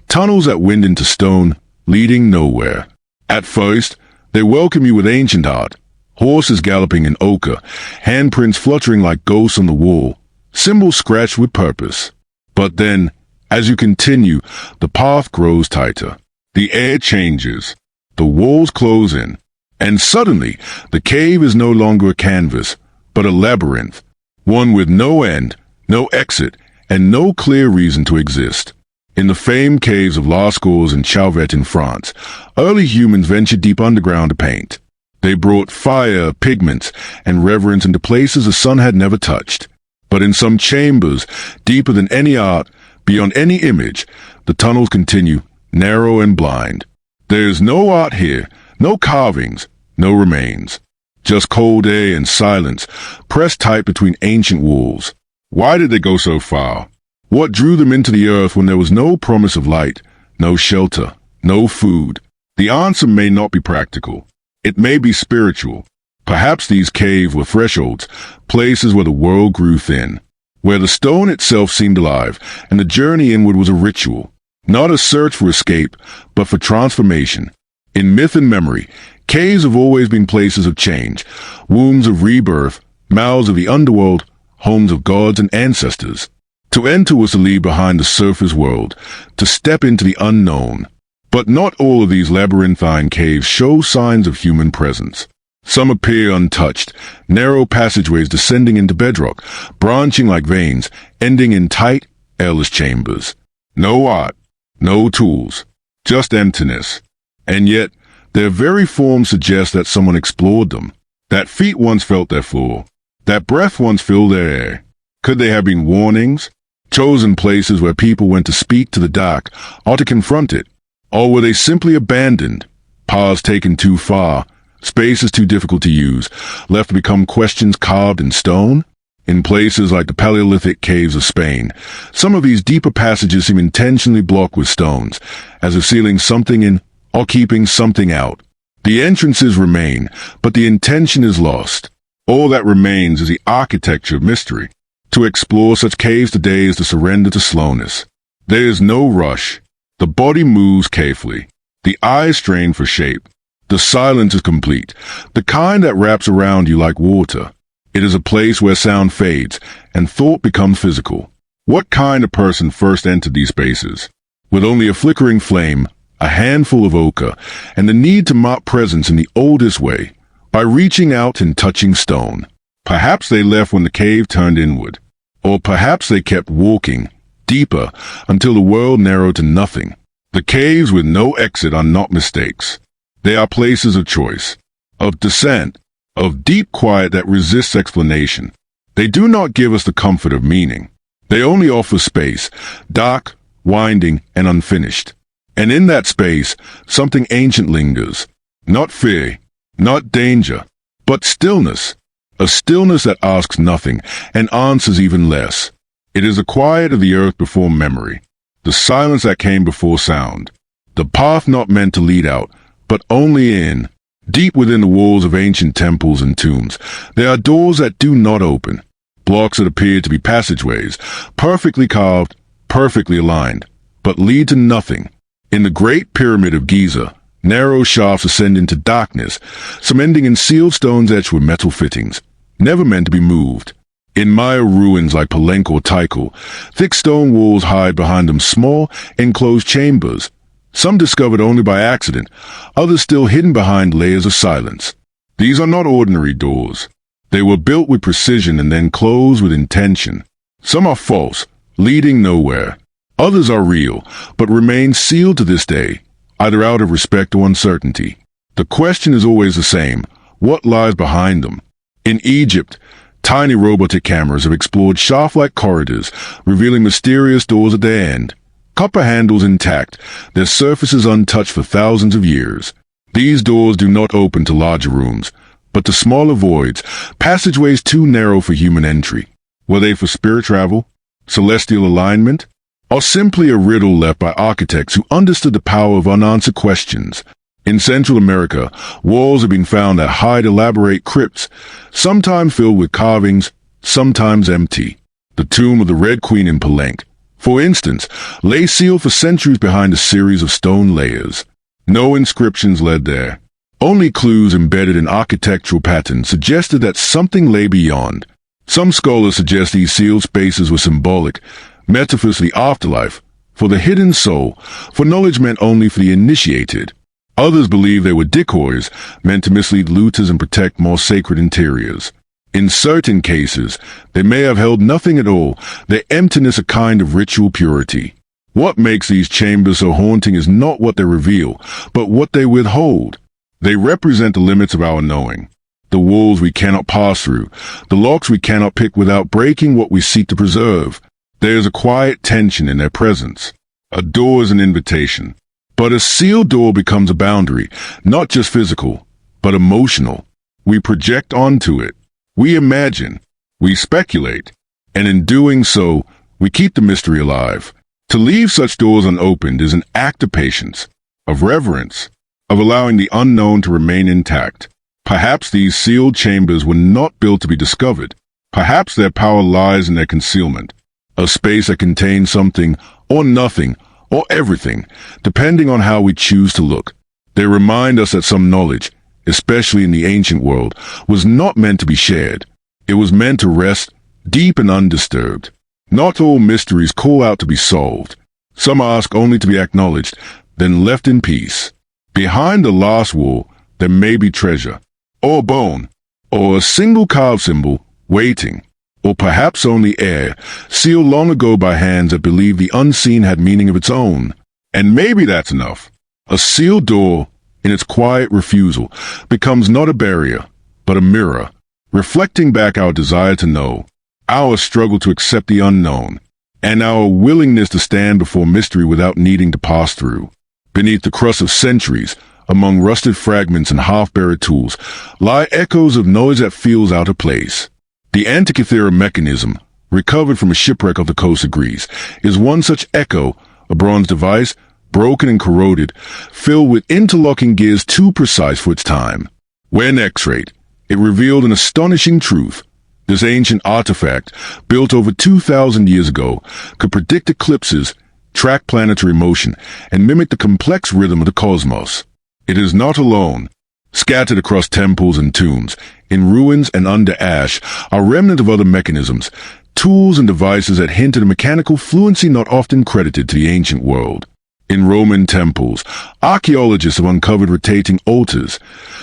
tunnels that wind into stone, leading nowhere. At first, they welcome you with ancient art, horses galloping in ochre, handprints fluttering like ghosts on the wall, symbols scratched with purpose. But then, as you continue, the path grows tighter. The air changes. The walls close in. And suddenly, the cave is no longer a canvas, but a labyrinth, one with no end, no exit, and no clear reason to exist. In the famed caves of Lascaux and Chauvet in France, early humans ventured deep underground to paint. They brought fire, pigments, and reverence into places the sun had never touched. But in some chambers, deeper than any art, beyond any image, the tunnels continue, narrow and blind. There is no art here, no carvings, no remains. Just cold air and silence, pressed tight between ancient walls. Why did they go so far? What drew them into the earth when there was no promise of light, no shelter, no food? The answer may not be practical. It may be spiritual. Perhaps these caves were thresholds, places where the world grew thin, where the stone itself seemed alive, and the journey inward was a ritual. Not a search for escape, but for transformation. In myth and memory, caves have always been places of change, wombs of rebirth, mouths of the underworld, homes of gods and ancestors. To enter was to leave behind the surface world, to step into the unknown. But not all of these labyrinthine caves show signs of human presence. Some appear untouched, narrow passageways descending into bedrock, branching like veins, ending in tight, airless chambers. No art, no tools, just emptiness. And yet, their very form suggests that someone explored them, that feet once felt their floor, that breath once filled their air. Could they have been warnings? Chosen places where people went to speak to the dark, or to confront it? Or were they simply abandoned, paths taken too far, spaces too difficult to use, left to become questions carved in stone? In places like the Paleolithic caves of Spain, some of these deeper passages seem intentionally blocked with stones, as if sealing something in or keeping something out. The entrances remain, but the intention is lost. All that remains is the architecture of mystery. To explore such caves today is to surrender to slowness. There is no rush. The body moves carefully. The eyes strain for shape. The silence is complete, the kind that wraps around you like water. It is a place where sound fades and thought becomes physical. What kind of person first entered these spaces? With only a flickering flame, a handful of ochre, and the need to mark presence in the oldest way, by reaching out and touching stone. Perhaps they left when the cave turned inward. Or perhaps they kept walking, deeper, until the world narrowed to nothing. The caves with no exit are not mistakes. They are places of choice, of descent, of deep quiet that resists explanation. They do not give us the comfort of meaning. They only offer space, dark, winding, and unfinished. And in that space, something ancient lingers. Not fear, not danger, but stillness. A stillness that asks nothing and answers even less. It is the quiet of the earth before memory, the silence that came before sound, the path not meant to lead out, but only in. Deep within the walls of ancient temples and tombs, there are doors that do not open, blocks that appear to be passageways, perfectly carved, perfectly aligned, but lead to nothing. In the Great Pyramid of Giza, narrow shafts ascend into darkness, some ending in sealed stones etched with metal fittings, never meant to be moved. In Maya ruins like Palenque or Tikal, thick stone walls hide behind them small, enclosed chambers, some discovered only by accident, others still hidden behind layers of silence. These are not ordinary doors. They were built with precision and then closed with intention. Some are false, leading nowhere. Others are real, but remain sealed to this day, either out of respect or uncertainty. The question is always the same: what lies behind them? In Egypt, tiny robotic cameras have explored shaft-like corridors, revealing mysterious doors at their end. Copper handles intact, their surfaces untouched for thousands of years. These doors do not open to larger rooms, but to smaller voids, passageways too narrow for human entry. Were they for spirit travel, celestial alignment, or simply a riddle left by architects who understood the power of unanswered questions? In Central America, walls have been found that hide elaborate crypts, sometimes filled with carvings, sometimes empty. The tomb of the Red Queen in Palenque, for instance, lay sealed for centuries behind a series of stone layers. No inscriptions led there. Only clues embedded in architectural patterns suggested that something lay beyond. Some scholars suggest these sealed spaces were symbolic, metaphors for the afterlife, for the hidden soul, for knowledge meant only for the initiated. Others believe they were decoys, meant to mislead looters and protect more sacred interiors. In certain cases, they may have held nothing at all, their emptiness a kind of ritual purity. What makes these chambers so haunting is not what they reveal, but what they withhold. They represent the limits of our knowing, the walls we cannot pass through, the locks we cannot pick without breaking what we seek to preserve. There is a quiet tension in their presence. A door is an invitation, but a sealed door becomes a boundary, not just physical, but emotional. We project onto it. We imagine. We speculate. And in doing so, we keep the mystery alive. To leave such doors unopened is an act of patience, of reverence, of allowing the unknown to remain intact. Perhaps these sealed chambers were not built to be discovered. Perhaps their power lies in their concealment. A space that contains something, or nothing, or everything, depending on how we choose to look. They remind us that some knowledge, especially in the ancient world, was not meant to be shared. It was meant to rest deep and undisturbed. Not all mysteries call out to be solved. Some ask only to be acknowledged, then left in peace. Behind the last wall, there may be treasure, or a bone, or a single carved symbol, waiting, or perhaps only air, sealed long ago by hands that believed the unseen had meaning of its own. And maybe that's enough. A sealed door, in its quiet refusal, becomes not a barrier, but a mirror, reflecting back our desire to know, our struggle to accept the unknown, and our willingness to stand before mystery without needing to pass through. Beneath the crust of centuries, among rusted fragments and half-buried tools, lie echoes of noise that feels out of place. The Antikythera mechanism, recovered from a shipwreck off the coast of Greece, is one such echo, a bronze device, broken and corroded, filled with interlocking gears too precise for its time. When X-rayed, it revealed an astonishing truth. This ancient artifact, built over 2,000 years ago, could predict eclipses, track planetary motion, and mimic the complex rhythm of the cosmos. It is not alone. Scattered across temples and tombs, in ruins and under ash, are remnants of other mechanisms, tools and devices that hint at a mechanical fluency not often credited to the ancient world. In Roman temples, archaeologists have uncovered rotating altars,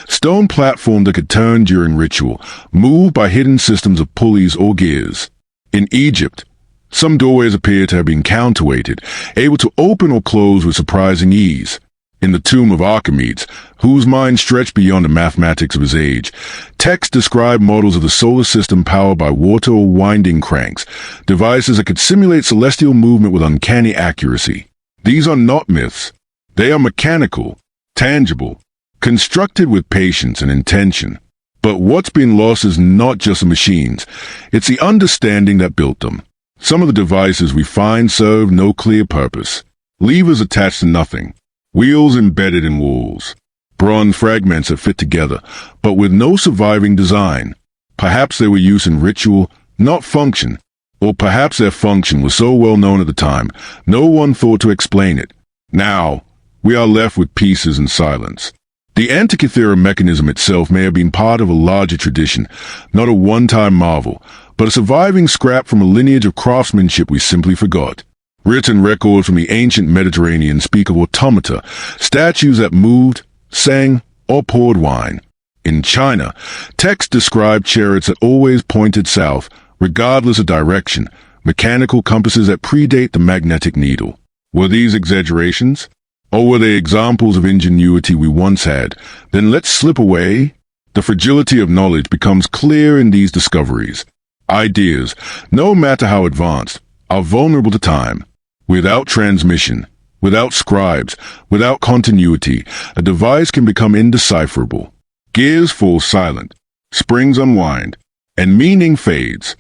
stone platforms that could turn during ritual, moved by hidden systems of pulleys or gears. In Egypt, some doorways appear to have been counterweighted, able to open or close with surprising ease. In the tomb of Archimedes, whose mind stretched beyond the mathematics of his age, texts describe models of the solar system powered by water or winding cranks, devices that could simulate celestial movement with uncanny accuracy. These are not myths. They are mechanical, tangible, constructed with patience and intention. But what's been lost is not just the machines, it's the understanding that built them. Some of the devices we find serve no clear purpose. Levers attached to nothing. Wheels embedded in walls. Bronze fragments that fit together, but with no surviving design. Perhaps they were used in ritual, not function. Or perhaps their function was so well known at the time, no one thought to explain it. Now, we are left with pieces and silence. The Antikythera mechanism itself may have been part of a larger tradition, not a one-time marvel, but a surviving scrap from a lineage of craftsmanship we simply forgot. Written records from the ancient Mediterranean speak of automata, statues that moved, sang, or poured wine. In China, texts describe chariots that always pointed south, regardless of direction, mechanical compasses that predate the magnetic needle. Were these exaggerations? Or were they examples of ingenuity we once had, then let slip away? The fragility of knowledge becomes clear in these discoveries. Ideas, no matter how advanced, are vulnerable to time. Without transmission, without scribes, without continuity, a device can become indecipherable. Gears fall silent, springs unwind, and meaning fades.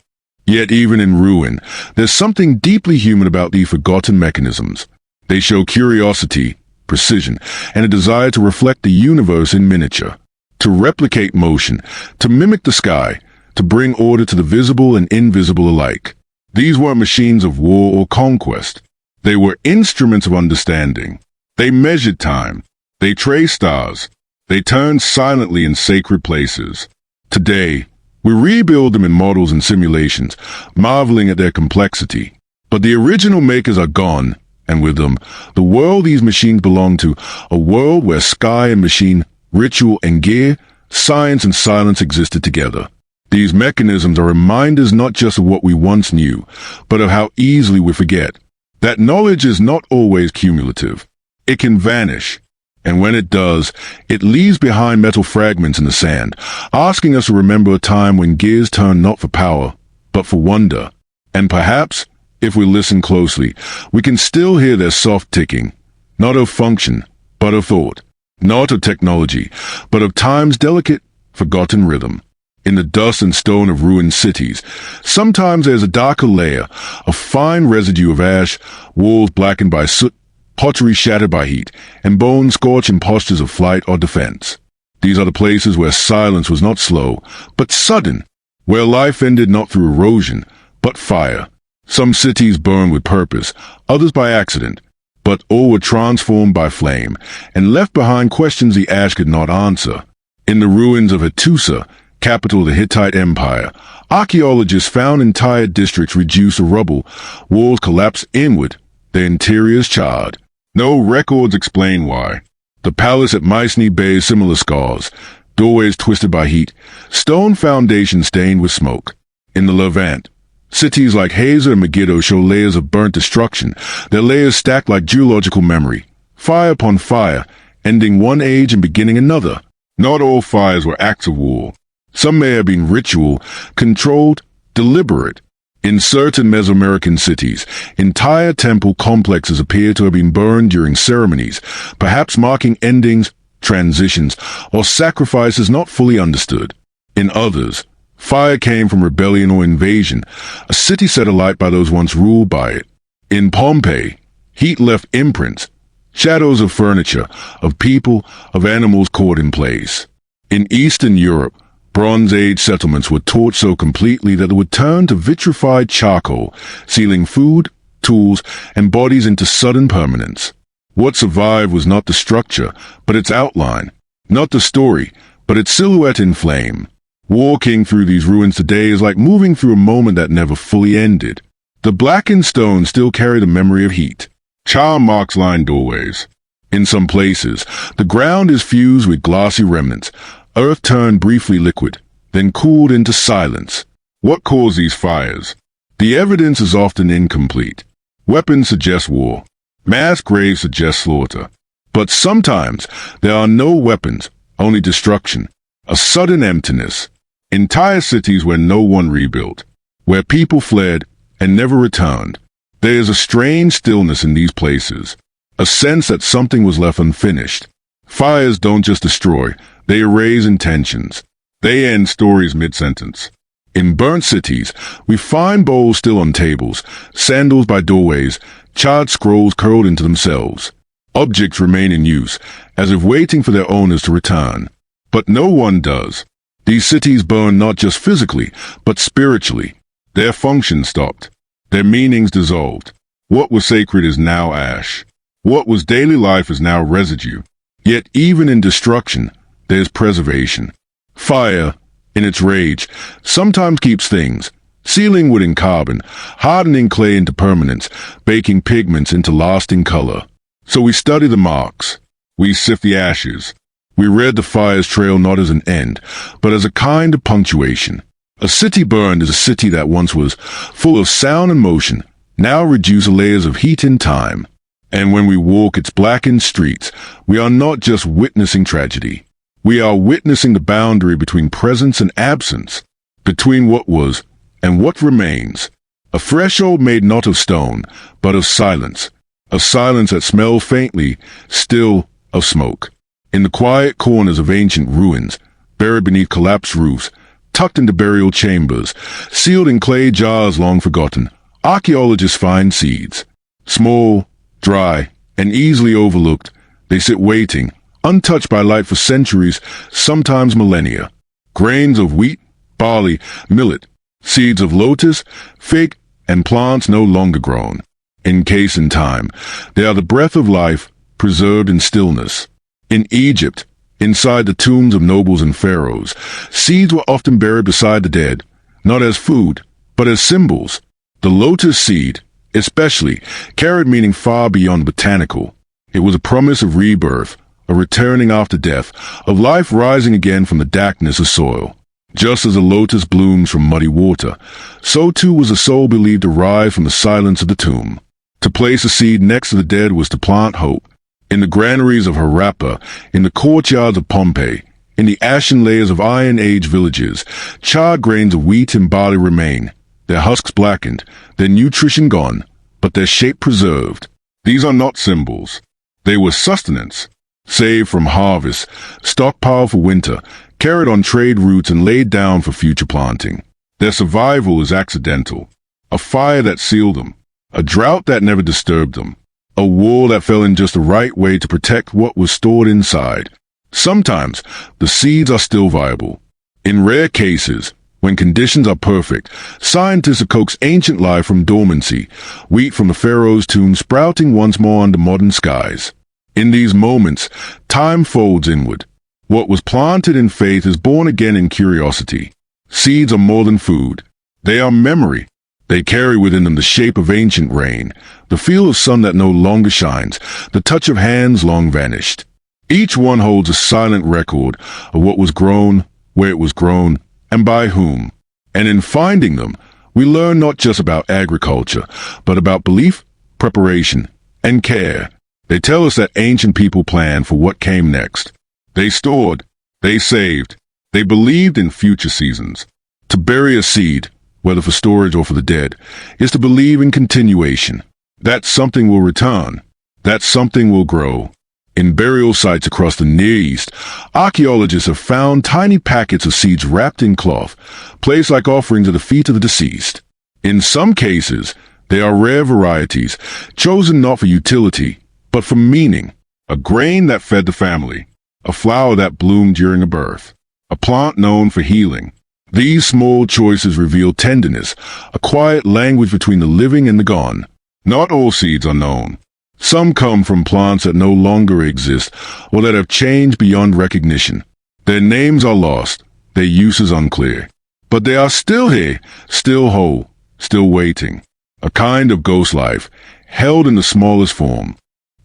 Yet even in ruin, there's something deeply human about these forgotten mechanisms. They show curiosity, precision, and a desire to reflect the universe in miniature, to replicate motion, to mimic the sky, to bring order to the visible and invisible alike. These weren't machines of war or conquest. They were instruments of understanding. They measured time. They traced stars. They turned silently in sacred places. Today, we rebuild them in models and simulations, marveling at their complexity. But the original makers are gone, and with them, the world these machines belong to, a world where sky and machine, ritual and gear, science and silence existed together. These mechanisms are reminders not just of what we once knew, but of how easily we forget. That knowledge is not always cumulative. It can vanish. And when it does, it leaves behind metal fragments in the sand, asking us to remember a time when gears turned not for power, but for wonder. And perhaps, if we listen closely, we can still hear their soft ticking, not of function, but of thought, not of technology, but of time's delicate, forgotten rhythm. In the dust and stone of ruined cities, sometimes there's a darker layer, a fine residue of ash, walls blackened by soot, pottery shattered by heat, and bones scorched in postures of flight or defense. These are the places where silence was not slow, but sudden, where life ended not through erosion, but fire. Some cities burned with purpose, others by accident, but all were transformed by flame, and left behind questions the ash could not answer. In the ruins of Hattusa, capital of the Hittite Empire, archaeologists found entire districts reduced to rubble, walls collapsed inward, their interiors charred. No records explain why. The palace at Mycenae bears similar scars, doorways twisted by heat, stone foundations stained with smoke. In the Levant, cities like Hazor and Megiddo show layers of burnt destruction, their layers stacked like geological memory, fire upon fire, ending one age and beginning another. Not all fires were acts of war. Some may have been ritual, controlled, deliberate. In certain Mesoamerican cities, entire temple complexes appear to have been burned during ceremonies, perhaps marking endings, transitions, or sacrifices not fully understood. In others, fire came from rebellion or invasion, a city set alight by those once ruled by it. In Pompeii, heat left imprints, shadows of furniture, of people, of animals caught in place. In Eastern Europe, Bronze Age settlements were torched so completely that they would turn to vitrified charcoal, sealing food, tools, and bodies into sudden permanence. What survived was not the structure, but its outline, not the story, but its silhouette in flame. Walking through these ruins today is like moving through a moment that never fully ended. The blackened stones still carry the memory of heat. Char marks line doorways. In some places, the ground is fused with glossy remnants. Earth turned briefly liquid, then cooled into silence. What caused these fires? The evidence is often incomplete. Weapons suggest war. Mass graves suggest slaughter. But sometimes there are no weapons, only destruction. A sudden emptiness. Entire cities where no one rebuilt. Where people fled and never returned. There is a strange stillness in these places. A sense that something was left unfinished. Fires don't just destroy, they erase intentions. They end stories mid-sentence. In burnt cities, we find bowls still on tables, sandals by doorways, charred scrolls curled into themselves. Objects remain in use, as if waiting for their owners to return. But no one does. These cities burn not just physically, but spiritually. Their function stopped. Their meanings dissolved. What was sacred is now ash. What was daily life is now residue. Yet even in destruction, there's preservation. Fire, in its rage, sometimes keeps things, sealing wood in carbon, hardening clay into permanence, baking pigments into lasting color. So we study the marks. We sift the ashes. We read the fire's trail not as an end, but as a kind of punctuation. A city burned is a city that once was full of sound and motion, now reduced to layers of heat and time. And when we walk its blackened streets, we are not just witnessing tragedy. We are witnessing the boundary between presence and absence, between what was and what remains. A threshold made not of stone, but of silence. A silence that smells faintly, still, of smoke. In the quiet corners of ancient ruins, buried beneath collapsed roofs, tucked into burial chambers, sealed in clay jars long forgotten, archaeologists find seeds. Small, dry, and easily overlooked, they sit waiting, untouched by light for centuries, sometimes millennia. Grains of wheat, barley, millet, seeds of lotus, fig, and plants no longer grown. Encased in time, they are the breath of life, preserved in stillness. In Egypt, inside the tombs of nobles and pharaohs, seeds were often buried beside the dead, not as food, but as symbols. The lotus seed, especially, carried meaning far beyond botanical. It was a promise of rebirth, a returning after death, of life rising again from the darkness of soil. Just as a lotus blooms from muddy water, so too was a soul believed to rise from the silence of the tomb. To place a seed next to the dead was to plant hope, In the granaries of Harappa, in the courtyards of Pompeii, in the ashen layers of Iron Age villages, charred grains of wheat and barley remain, their husks blackened, their nutrition gone, but their shape preserved. These are not symbols. They were sustenance, saved from harvest, stockpiled for winter, carried on trade routes and laid down for future planting. Their survival is accidental. A fire that sealed them, a drought that never disturbed them, a war that fell in just the right way to protect what was stored inside. Sometimes, the seeds are still viable. In rare cases, when conditions are perfect, scientists coax ancient life from dormancy, wheat from the pharaoh's tomb sprouting once more under modern skies. In these moments, time folds inward. What was planted in faith is born again in curiosity. Seeds are more than food. They are memory. They carry within them the shape of ancient rain, the feel of sun that no longer shines, the touch of hands long vanished. Each one holds a silent record of what was grown, where it was grown, and by whom. And in finding them, we learn not just about agriculture, but about belief, preparation, and care. They tell us that ancient people planned for what came next. They stored, they saved, they believed in future seasons. To bury a seed, whether for storage or for the dead, is to believe in continuation. That something will return, that something will grow. In burial sites across the Near East, archaeologists have found tiny packets of seeds wrapped in cloth, placed like offerings at the feet of the deceased. In some cases, they are rare varieties, chosen not for utility, but for meaning. A grain that fed the family, a flower that bloomed during a birth, a plant known for healing. These small choices reveal tenderness, a quiet language between the living and the gone. Not all seeds are known. Some come from plants that no longer exist or that have changed beyond recognition. Their names are lost, their use is unclear. But they are still here, still whole, still waiting. A kind of ghost life, held in the smallest form.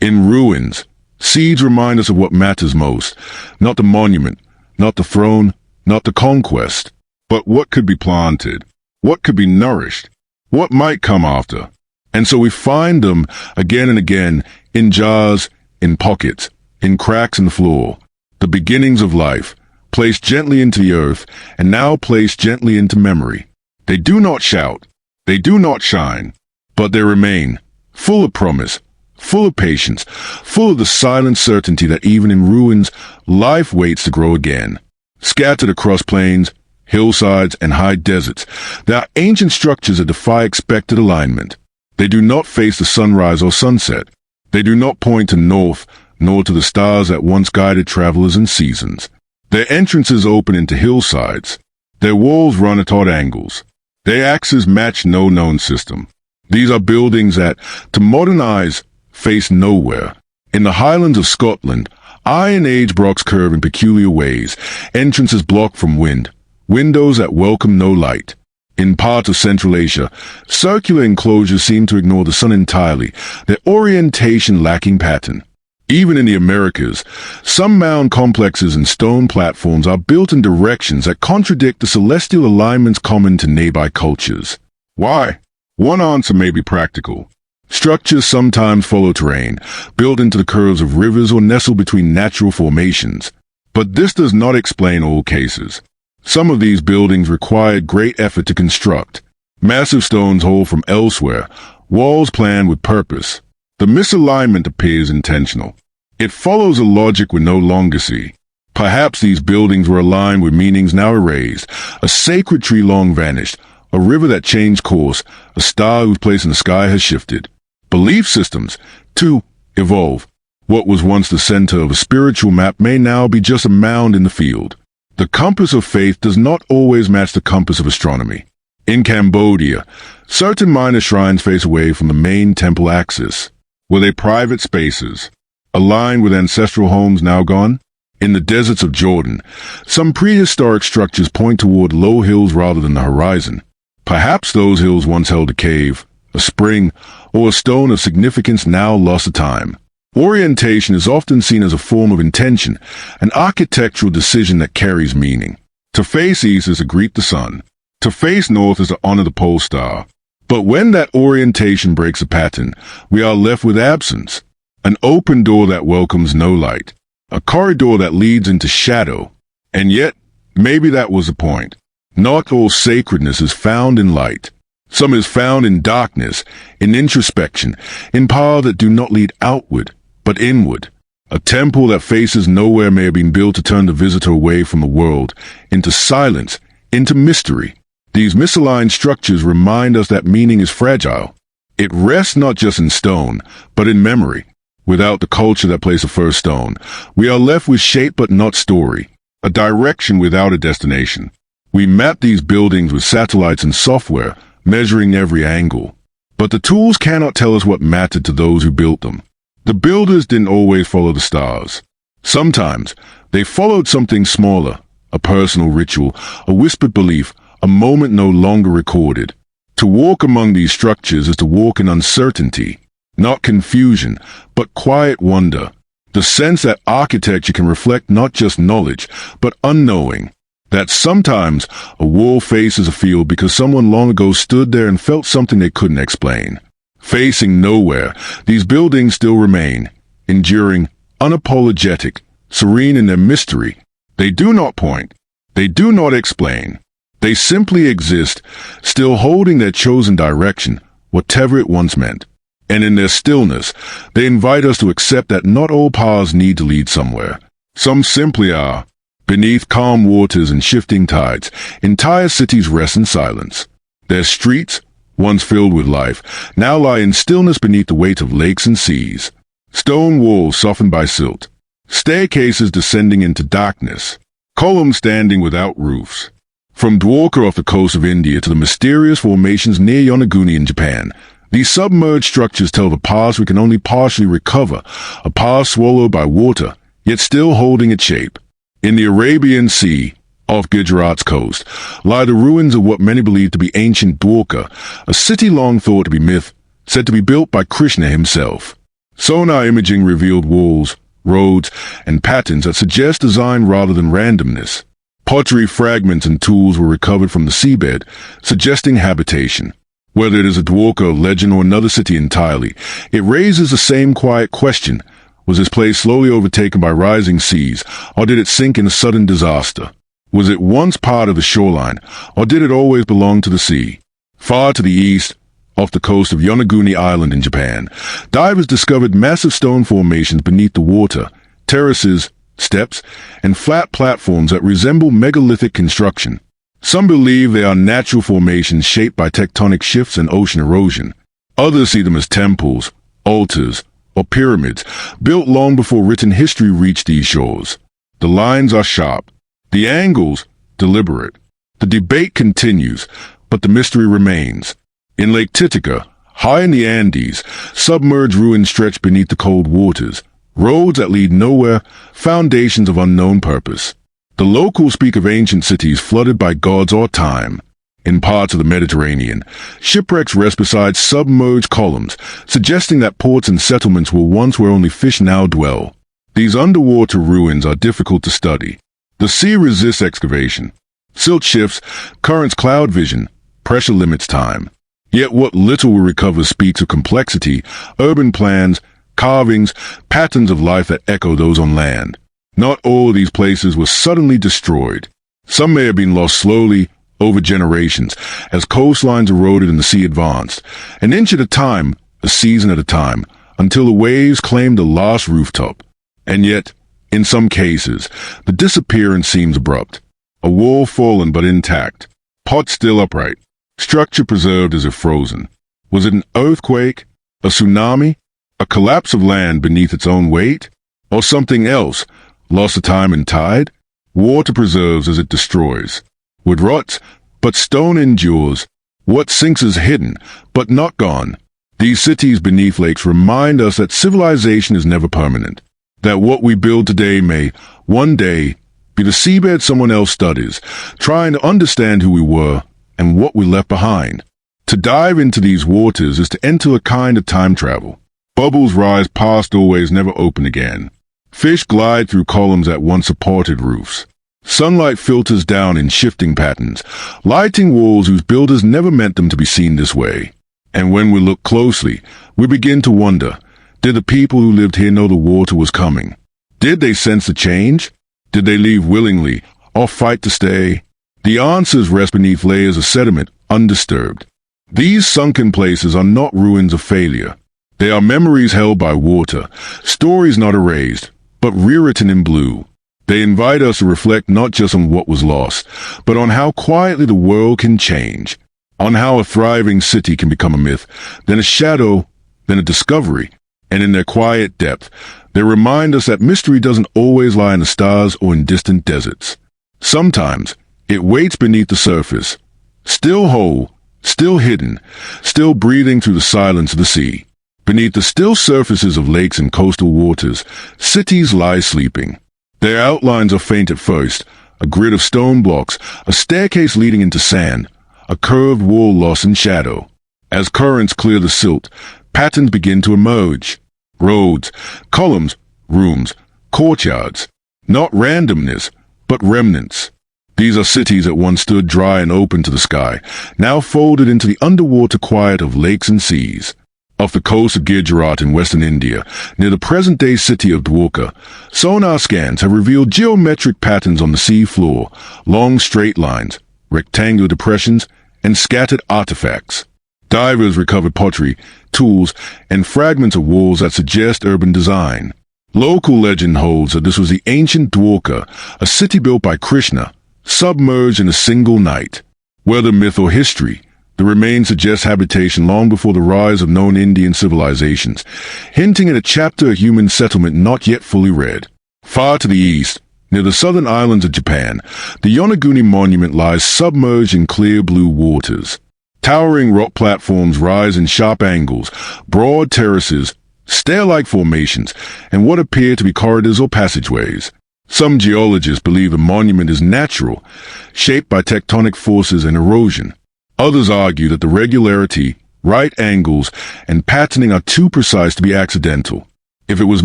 In ruins, seeds remind us of what matters most. Not the monument, not the throne, not the conquest. But what could be planted? What could be nourished? What might come after? And so we find them again and again in jars, in pockets, in cracks in the floor. The beginnings of life, placed gently into the earth, and now placed gently into memory. They do not shout, they do not shine, but they remain, full of promise, full of patience, full of the silent certainty that even in ruins, life waits to grow again. Scattered across plains, hillsides, and high deserts, there are ancient structures that defy expected alignment. They do not face the sunrise or sunset. They do not point to north, nor to the stars that once guided travelers in seasons. Their entrances open into hillsides. Their walls run at odd angles. Their axes match no known system. These are buildings that, to modern eyes, face nowhere. In the highlands of Scotland, Iron Age blocks curve in peculiar ways, entrances blocked from wind, windows that welcome no light. In parts of Central Asia, circular enclosures seem to ignore the sun entirely, their orientation lacking pattern. Even in the Americas, some mound complexes and stone platforms are built in directions that contradict the celestial alignments common to nearby cultures. Why? One answer may be practical. Structures sometimes follow terrain, built into the curves of rivers or nestle between natural formations. But this does not explain all cases. Some of these buildings required great effort to construct. Massive stones hauled from elsewhere, walls planned with purpose. The misalignment appears intentional. It follows a logic we no longer see. Perhaps these buildings were aligned with meanings now erased, a sacred tree long vanished, a river that changed course, a star whose place in the sky has shifted. Belief systems, too, evolve. What was once the center of a spiritual map may now be just a mound in the field. The compass of faith does not always match the compass of astronomy. In Cambodia, certain minor shrines face away from the main temple axis. Were they private spaces, aligned with ancestral homes now gone? In the deserts of Jordan, some prehistoric structures point toward low hills rather than the horizon. Perhaps those hills once held a cave, a spring, or a stone of significance now lost to time. Orientation is often seen as a form of intention, an architectural decision that carries meaning. To face east is to greet the sun. To face north is to honor the pole star. But when that orientation breaks a pattern, we are left with absence. An open door that welcomes no light. A corridor that leads into shadow. And yet, maybe that was the point. Not all sacredness is found in light. Some is found in darkness, in introspection, in power that do not lead outward, but inward. A temple that faces nowhere may have been built to turn the visitor away from the world, into silence, into mystery. These misaligned structures remind us that meaning is fragile. It rests not just in stone, but in memory. Without the culture that placed the first stone, we are left with shape but not story, a direction without a destination. We map these buildings with satellites and software, measuring every angle. But the tools cannot tell us what mattered to those who built them. The builders didn't always follow the stars. Sometimes, they followed something smaller, a personal ritual, a whispered belief, a moment no longer recorded. To walk among these structures is to walk in uncertainty. Not confusion, but quiet wonder. The sense that architecture can reflect not just knowledge, but unknowing. That sometimes a wall faces a field because someone long ago stood there and felt something they couldn't explain. Facing nowhere, these buildings still remain, enduring, unapologetic, serene in their mystery. They do not point. They do not explain. They simply exist, still holding their chosen direction, whatever it once meant. And in their stillness, they invite us to accept that not all paths need to lead somewhere. Some simply are. Beneath calm waters and shifting tides, entire cities rest in silence. Their streets, once filled with life, now lie in stillness beneath the weight of lakes and seas. Stone walls softened by silt. Staircases descending into darkness. Columns standing without roofs. From Dwarka off the coast of India to the mysterious formations near Yonaguni in Japan, these submerged structures tell the past we can only partially recover, a past swallowed by water, yet still holding its shape. In the Arabian Sea, off Gujarat's coast, lie the ruins of what many believe to be ancient Dwarka, a city long thought to be myth, said to be built by Krishna himself. Sonar imaging revealed walls, roads, and patterns that suggest design rather than randomness. Pottery fragments and tools were recovered from the seabed, suggesting habitation. Whether it is a Dwarka legend or another city entirely, it raises the same quiet question. Was this place slowly overtaken by rising seas, or did it sink in a sudden disaster? Was it once part of the shoreline, or did it always belong to the sea? Far to the east, off the coast of Yonaguni Island in Japan, divers discovered massive stone formations beneath the water, terraces, steps, and flat platforms that resemble megalithic construction. Some believe they are natural formations shaped by tectonic shifts and ocean erosion. Others see them as temples, altars, or pyramids, built long before written history reached these shores. The lines are sharp, the angles deliberate. The debate continues, but the mystery remains. In Lake Titicaca, high in the Andes, submerged ruins stretch beneath the cold waters, roads that lead nowhere, foundations of unknown purpose. The locals speak of ancient cities flooded by gods or time. In parts of the Mediterranean, shipwrecks rest beside submerged columns, suggesting that ports and settlements were once where only fish now dwell. These underwater ruins are difficult to study. The sea resists excavation. Silt shifts, currents cloud vision, pressure limits time. Yet what little we recover speaks of complexity, urban plans, carvings, patterns of life that echo those on land. Not all of these places were suddenly destroyed. Some may have been lost slowly, over generations, as coastlines eroded and the sea advanced, an inch at a time, a season at a time, until the waves claimed the last rooftop. And yet, in some cases, the disappearance seems abrupt. A wall fallen but intact, pot still upright, structure preserved as if frozen. Was it an earthquake, a tsunami, a collapse of land beneath its own weight, or something else, lost to time and tide? Water preserves as it destroys. Wood rots, but stone endures. What sinks is hidden, but not gone. These cities beneath lakes remind us that civilization is never permanent. That what we build today may, one day, be the seabed someone else studies, trying to understand who we were and what we left behind. To dive into these waters is to enter a kind of time travel. Bubbles rise past doorways never open again. Fish glide through columns that once supported roofs. Sunlight filters down in shifting patterns, lighting walls whose builders never meant them to be seen this way. And when we look closely, we begin to wonder, Did the people who lived here know the water was coming? Did they sense the change? Did they leave willingly or fight to stay? The answers rest beneath layers of sediment, undisturbed. These sunken places are not ruins of failure. They are memories held by water, stories not erased, but rewritten in blue. They invite us to reflect not just on what was lost, but on how quietly the world can change, on how a thriving city can become a myth, then a shadow, then a discovery, and in their quiet depth, they remind us that mystery doesn't always lie in the stars or in distant deserts. Sometimes, it waits beneath the surface, still whole, still hidden, still breathing through the silence of the sea. Beneath the still surfaces of lakes and coastal waters, cities lie sleeping. Their outlines are faint at first, a grid of stone blocks, a staircase leading into sand, a curved wall lost in shadow. As currents clear the silt, patterns begin to emerge. Roads, columns, rooms, courtyards. Not randomness, but remnants. These are cities that once stood dry and open to the sky, now folded into the underwater quiet of lakes and seas. Off the coast of Gujarat in western India, near the present-day city of Dwarka, sonar scans have revealed geometric patterns on the sea floor, long straight lines, rectangular depressions, and scattered artifacts. Divers recovered pottery, tools, and fragments of walls that suggest urban design. Local legend holds that this was the ancient Dwarka, a city built by Krishna, submerged in a single night. Whether myth or history, the remains suggest habitation long before the rise of known Indian civilizations, hinting at a chapter of human settlement not yet fully read. Far to the east, near the southern islands of Japan, the Yonaguni Monument lies submerged in clear blue waters. Towering rock platforms rise in sharp angles, broad terraces, stair-like formations, and what appear to be corridors or passageways. Some geologists believe the monument is natural, shaped by tectonic forces and erosion. Others argue that the regularity, right angles, and patterning are too precise to be accidental. If it was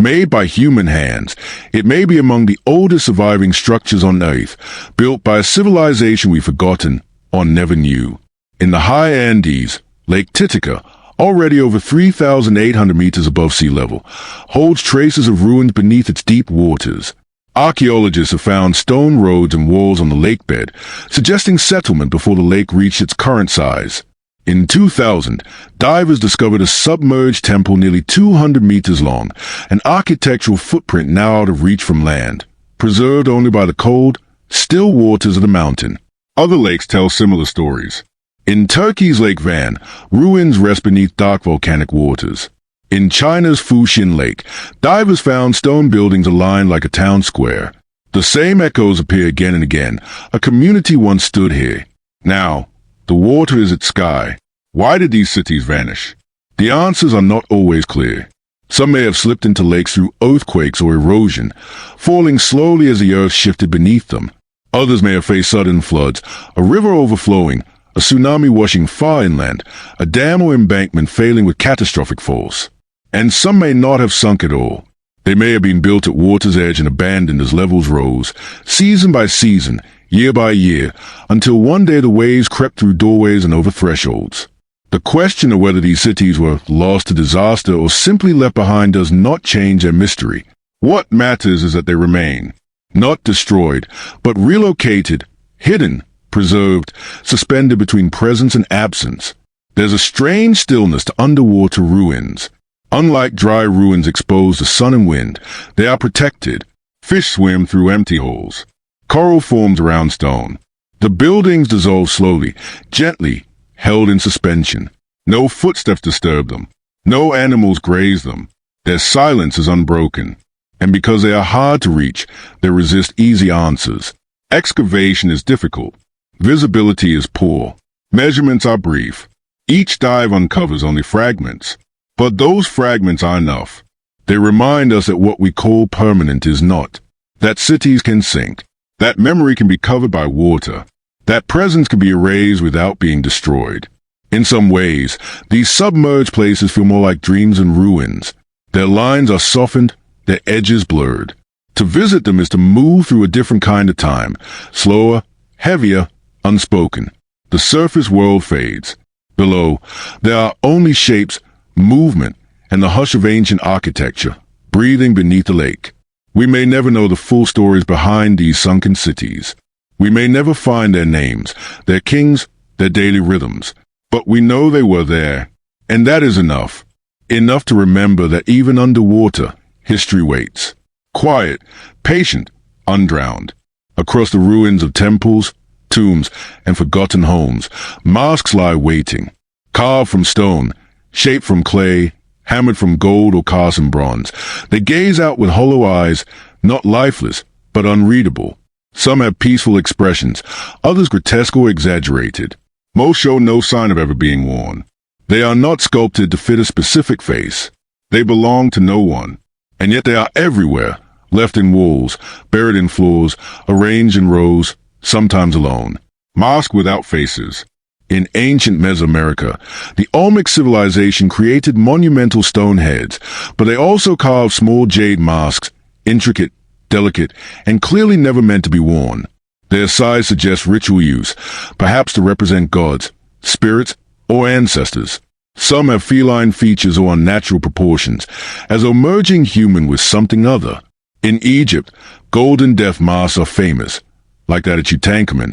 made by human hands, it may be among the oldest surviving structures on Earth, built by a civilization we've forgotten or never knew. In the high Andes, Lake Titicaca, already over 3,800 meters above sea level, holds traces of ruins beneath its deep waters. Archaeologists have found stone roads and walls on the lake bed, suggesting settlement before the lake reached its current size. In 2000, divers discovered a submerged temple nearly 200 meters long, an architectural footprint now out of reach from land, preserved only by the cold, still waters of the mountain. Other lakes tell similar stories. In Turkey's Lake Van, ruins rest beneath dark volcanic waters. In China's Fuxin Lake, divers found stone buildings aligned like a town square. The same echoes appear again and again. A community once stood here. Now, the water is its sky. Why did these cities vanish? The answers are not always clear. Some may have slipped into lakes through earthquakes or erosion, falling slowly as the earth shifted beneath them. Others may have faced sudden floods, a river overflowing, a tsunami washing far inland, a dam or embankment failing with catastrophic force. And some may not have sunk at all. They may have been built at water's edge and abandoned as levels rose, season by season, year by year, until one day the waves crept through doorways and over thresholds. The question of whether these cities were lost to disaster or simply left behind does not change their mystery. What matters is that they remain, not destroyed, but relocated, hidden, preserved, suspended between presence and absence. There's a strange stillness to underwater ruins. Unlike dry ruins exposed to sun and wind, they are protected. Fish swim through empty holes. Coral forms around stone. The buildings dissolve slowly, gently, held in suspension. No footsteps disturb them. No animals graze them. Their silence is unbroken. And because they are hard to reach, they resist easy answers. Excavation is difficult. Visibility is poor. Measurements are brief. Each dive uncovers only fragments. But those fragments are enough. They remind us that what we call permanent is not. That cities can sink. That memory can be covered by water. That presence can be erased without being destroyed. In some ways, these submerged places feel more like dreams and ruins. Their lines are softened, their edges blurred. To visit them is to move through a different kind of time, slower, heavier, unspoken. The surface world fades. Below, there are only shapes, movement, and the hush of ancient architecture, breathing beneath the lake. We may never know the full stories behind these sunken cities. We may never find their names, their kings, their daily rhythms, but we know they were there, and that is enough. Enough to remember that even underwater, history waits. Quiet, patient, undrowned. Across the ruins of temples, tombs, and forgotten homes, masks lie waiting. Carved from stone, shaped from clay, hammered from gold or cast in bronze. They gaze out with hollow eyes, not lifeless, but unreadable. Some have peaceful expressions, others grotesque or exaggerated. Most show no sign of ever being worn. They are not sculpted to fit a specific face. They belong to no one. And yet they are everywhere, left in walls, buried in floors, arranged in rows, sometimes alone. Masks without faces. In ancient Mesoamerica, the Olmec civilization created monumental stone heads, but they also carved small jade masks, intricate, delicate, and clearly never meant to be worn. Their size suggests ritual use, perhaps to represent gods, spirits, or ancestors. Some have feline features or unnatural proportions, as though merging human with something other. In Egypt, golden death masks are famous, like that at Tutankhamun,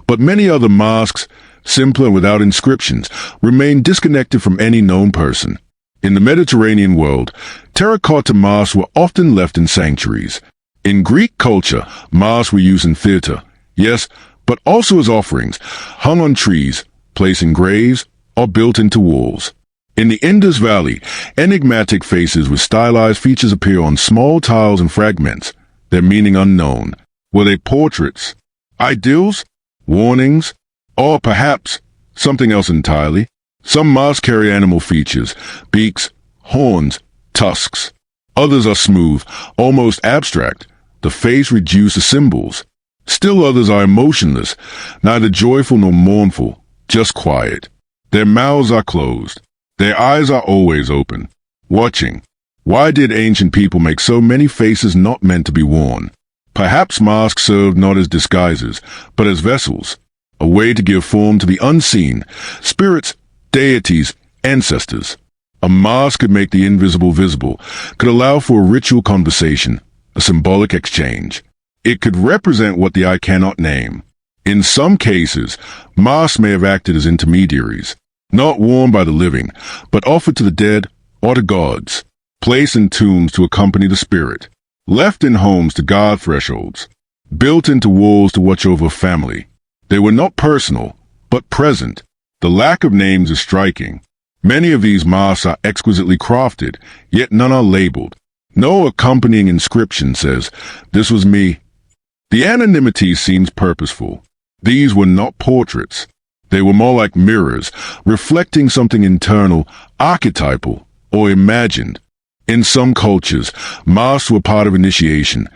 but many other masks, simpler and without inscriptions, remain disconnected from any known person. In the Mediterranean world, terracotta masks were often left in sanctuaries. In Greek culture, masks were used in theater, yes, but also as offerings, hung on trees, placed in graves, or built into walls. In the Indus Valley, enigmatic faces with stylized features appear on small tiles and fragments, their meaning unknown. Were they portraits, ideals, warnings, or perhaps something else entirely? Some masks carry animal features, beaks, horns, tusks. Others are smooth, almost abstract, the face reduced to symbols. Still others are emotionless, neither joyful nor mournful, just quiet. Their mouths are closed. Their eyes are always open, watching. Why did ancient people make so many faces not meant to be worn? Perhaps masks served not as disguises, but as vessels, a way to give form to the unseen, spirits, deities, ancestors. A mask could make the invisible visible, could allow for a ritual conversation, a symbolic exchange. It could represent what the eye cannot name. In some cases, masks may have acted as intermediaries, not worn by the living, but offered to the dead or to gods, placed in tombs to accompany the spirit, left in homes to guard thresholds, built into walls to watch over a family. They were not personal, but present. The lack of names is striking. Many of these masks are exquisitely crafted, yet none are labeled. No accompanying inscription says, "This was me." The anonymity seems purposeful. These were not portraits. They were more like mirrors, reflecting something internal, archetypal, or imagined. In some cultures, masks were part of initiation,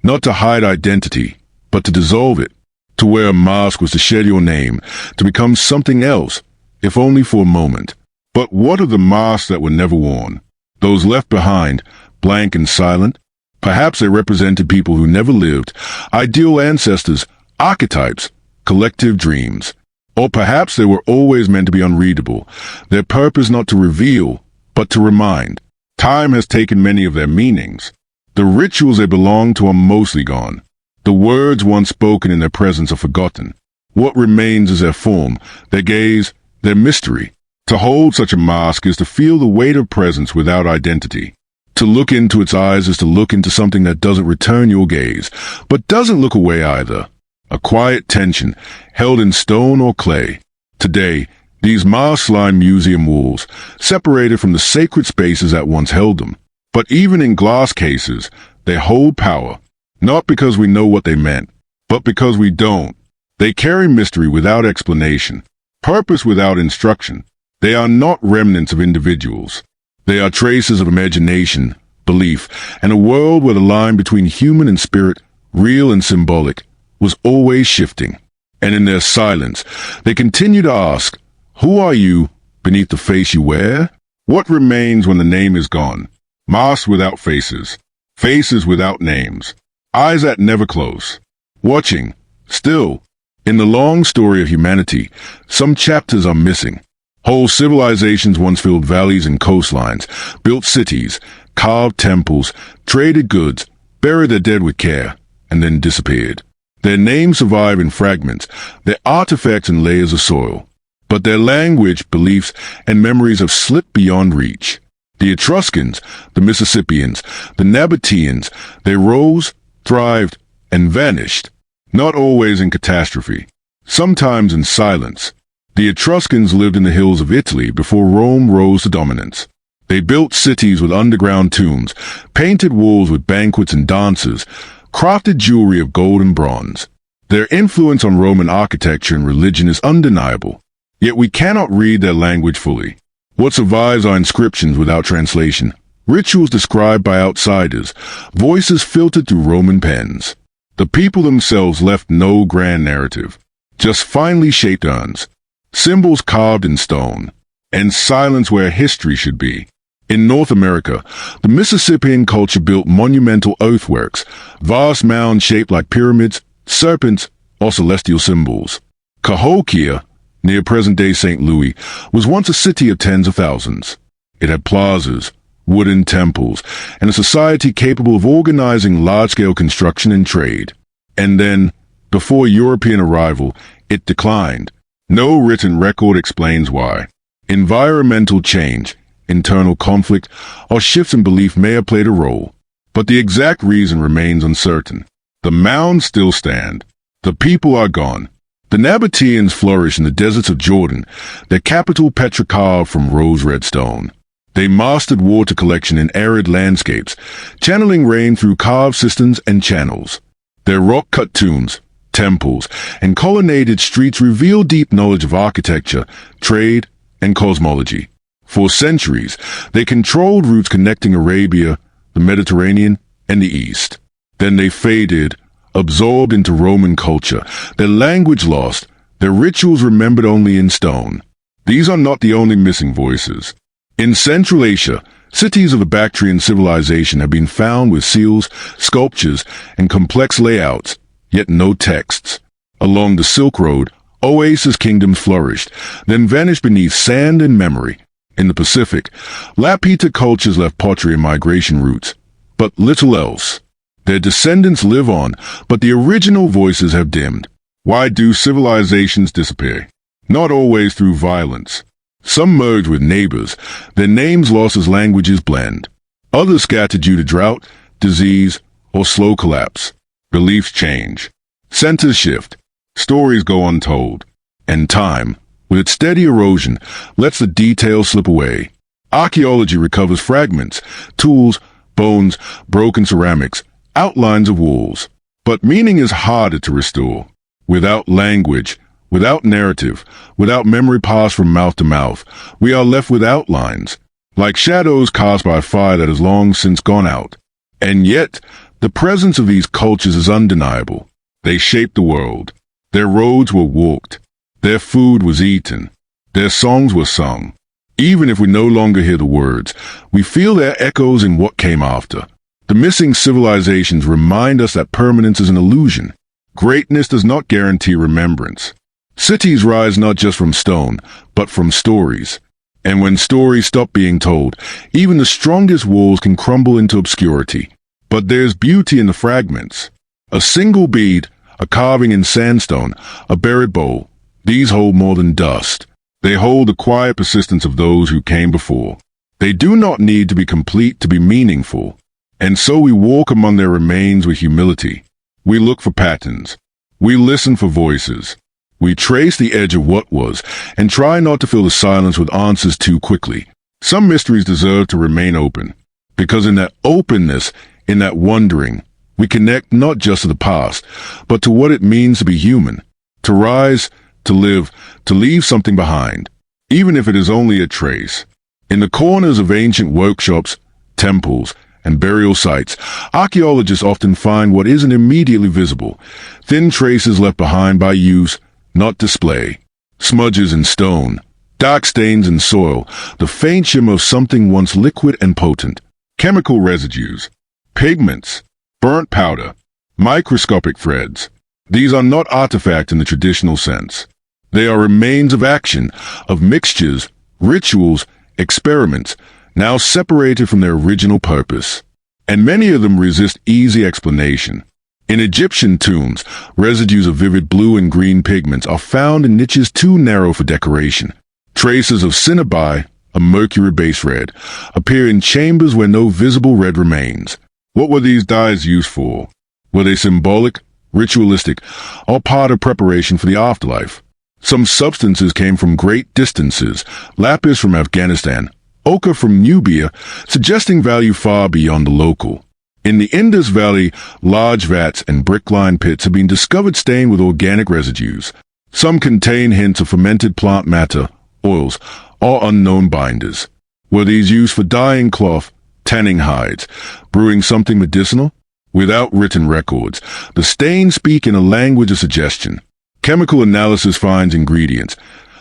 not to hide identity, but to dissolve it. To wear a mask was to shed your name, to become something else, if only for a moment. But what of the masks that were never worn? Those left behind, blank and silent? Perhaps they represented people who never lived, ideal ancestors, archetypes, collective dreams. Or perhaps they were always meant to be unreadable, their purpose not to reveal, but to remind. Time has taken many of their meanings. The rituals they belong to are mostly gone. The words once spoken in their presence are forgotten. What remains is their form, their gaze, their mystery. To hold such a mask is to feel the weight of presence without identity. To look into its eyes is to look into something that doesn't return your gaze, but doesn't look away either. A quiet tension, held in stone or clay. Today, these masks line museum walls, separated from the sacred spaces that once held them. But even in glass cases, they hold power. Not because we know what they meant, but because we don't. They carry mystery without explanation, purpose without instruction. They are not remnants of individuals. They are traces of imagination, belief, and a world where the line between human and spirit, real and symbolic, was always shifting. And in their silence, they continue to ask, who are you beneath the face you wear? What remains when the name is gone? Masks without faces, faces without names, eyes that never close, watching, still. In the long story of humanity, some chapters are missing. Whole civilizations once filled valleys and coastlines, built cities, carved temples, traded goods, buried their dead with care, and then disappeared. Their names survive in fragments, their artifacts in layers of soil. But their language, beliefs, and memories have slipped beyond reach. The Etruscans, the Mississippians, the Nabateans, they rose, thrived, and vanished, not always in catastrophe, sometimes in silence. The Etruscans lived in the hills of Italy before Rome rose to dominance. They built cities with underground tombs, painted walls with banquets and dances, crafted jewelry of gold and bronze. Their influence on Roman architecture and religion is undeniable, yet we cannot read their language fully. What survives are inscriptions without translation, rituals described by outsiders, voices filtered through Roman pens. The people themselves left no grand narrative, just finely shaped urns, symbols carved in stone, and silence where history should be. In North America, the Mississippian culture built monumental earthworks, vast mounds shaped like pyramids, serpents, or celestial symbols. Cahokia, near present-day St. Louis, was once a city of tens of thousands. It had plazas, wooden temples, and a society capable of organizing large-scale construction and trade. And then, before European arrival, it declined. No written record explains why. Environmental change, internal conflict, or shifts in belief may have played a role, but the exact reason remains uncertain. The mounds still stand. The people are gone. The Nabateans flourish in the deserts of Jordan, their capital Petra carved from rose-red stone. They mastered water collection in arid landscapes, channeling rain through carved cisterns and channels. Their rock-cut tombs, temples, and colonnaded streets reveal deep knowledge of architecture, trade, and cosmology. For centuries, they controlled routes connecting Arabia, the Mediterranean, and the East. Then they faded, absorbed into Roman culture, their language lost, their rituals remembered only in stone. These are not the only missing voices. In Central Asia, cities of the Bactrian civilization have been found with seals, sculptures, and complex layouts, yet no texts. Along the Silk Road, oasis kingdoms flourished, then vanished beneath sand and memory. In the Pacific, Lapita cultures left pottery and migration routes, but little else. Their descendants live on, but the original voices have dimmed. Why do civilizations disappear? Not always through violence. Some merge with neighbors, their names lost as languages blend. Others scatter due to drought, disease, or slow collapse. Beliefs change. Centers shift. Stories go untold. And time, with its steady erosion, lets the details slip away. Archaeology recovers fragments, tools, bones, broken ceramics, outlines of walls. But meaning is harder to restore. Without language, without narrative, without memory passed from mouth to mouth, we are left with outlines, like shadows cast by fire that has long since gone out. And yet, the presence of these cultures is undeniable. They shaped the world. Their roads were walked. Their food was eaten. Their songs were sung. Even if we no longer hear the words, we feel their echoes in what came after. The missing civilizations remind us that permanence is an illusion. Greatness does not guarantee remembrance. Cities rise not just from stone, but from stories. And when stories stop being told, even the strongest walls can crumble into obscurity. But there's beauty in the fragments. A single bead, a carving in sandstone, a buried bowl. These hold more than dust. They hold the quiet persistence of those who came before. They do not need to be complete to be meaningful. And so we walk among their remains with humility. We look for patterns. We listen for voices. We trace the edge of what was, and try not to fill the silence with answers too quickly. Some mysteries deserve to remain open, because in that openness, in that wondering, we connect not just to the past, but to what it means to be human, to rise, to live, to leave something behind, even if it is only a trace. In the corners of ancient workshops, temples, and burial sites, archaeologists often find what isn't immediately visible, thin traces left behind by use, not display. Smudges in stone, dark stains in soil, the faint shimmer of something once liquid and potent. Chemical residues, pigments, burnt powder, microscopic threads. These are not artifacts in the traditional sense. They are remains of action, of mixtures, rituals, experiments, now separated from their original purpose. And many of them resist easy explanation. In Egyptian tombs, residues of vivid blue and green pigments are found in niches too narrow for decoration. Traces of cinnabar, a mercury-based red, appear in chambers where no visible red remains. What were these dyes used for? Were they symbolic, ritualistic, or part of preparation for the afterlife? Some substances came from great distances, lapis from Afghanistan, ochre from Nubia, suggesting value far beyond the local. In the Indus Valley, large vats and brick-lined pits have been discovered stained with organic residues. Some contain hints of fermented plant matter, oils, or unknown binders. Were these used for dyeing cloth, tanning hides, brewing something medicinal? Without written records, the stains speak in a language of suggestion. Chemical analysis finds ingredients,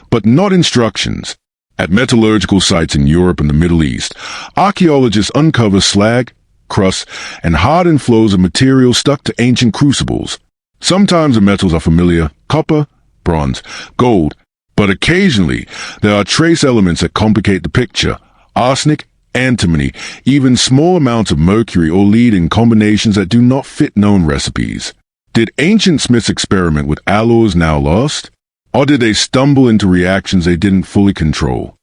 but not instructions. At metallurgical sites in Europe and the Middle East, archaeologists uncover slag, crusts, and hardened flows of material stuck to ancient crucibles. Sometimes the metals are familiar, copper, bronze, gold, but occasionally there are trace elements that complicate the picture: arsenic, antimony, even small amounts of mercury or lead in combinations that do not fit known recipes. Did ancient smiths experiment with alloys now lost? Or did they stumble into reactions they didn't fully control?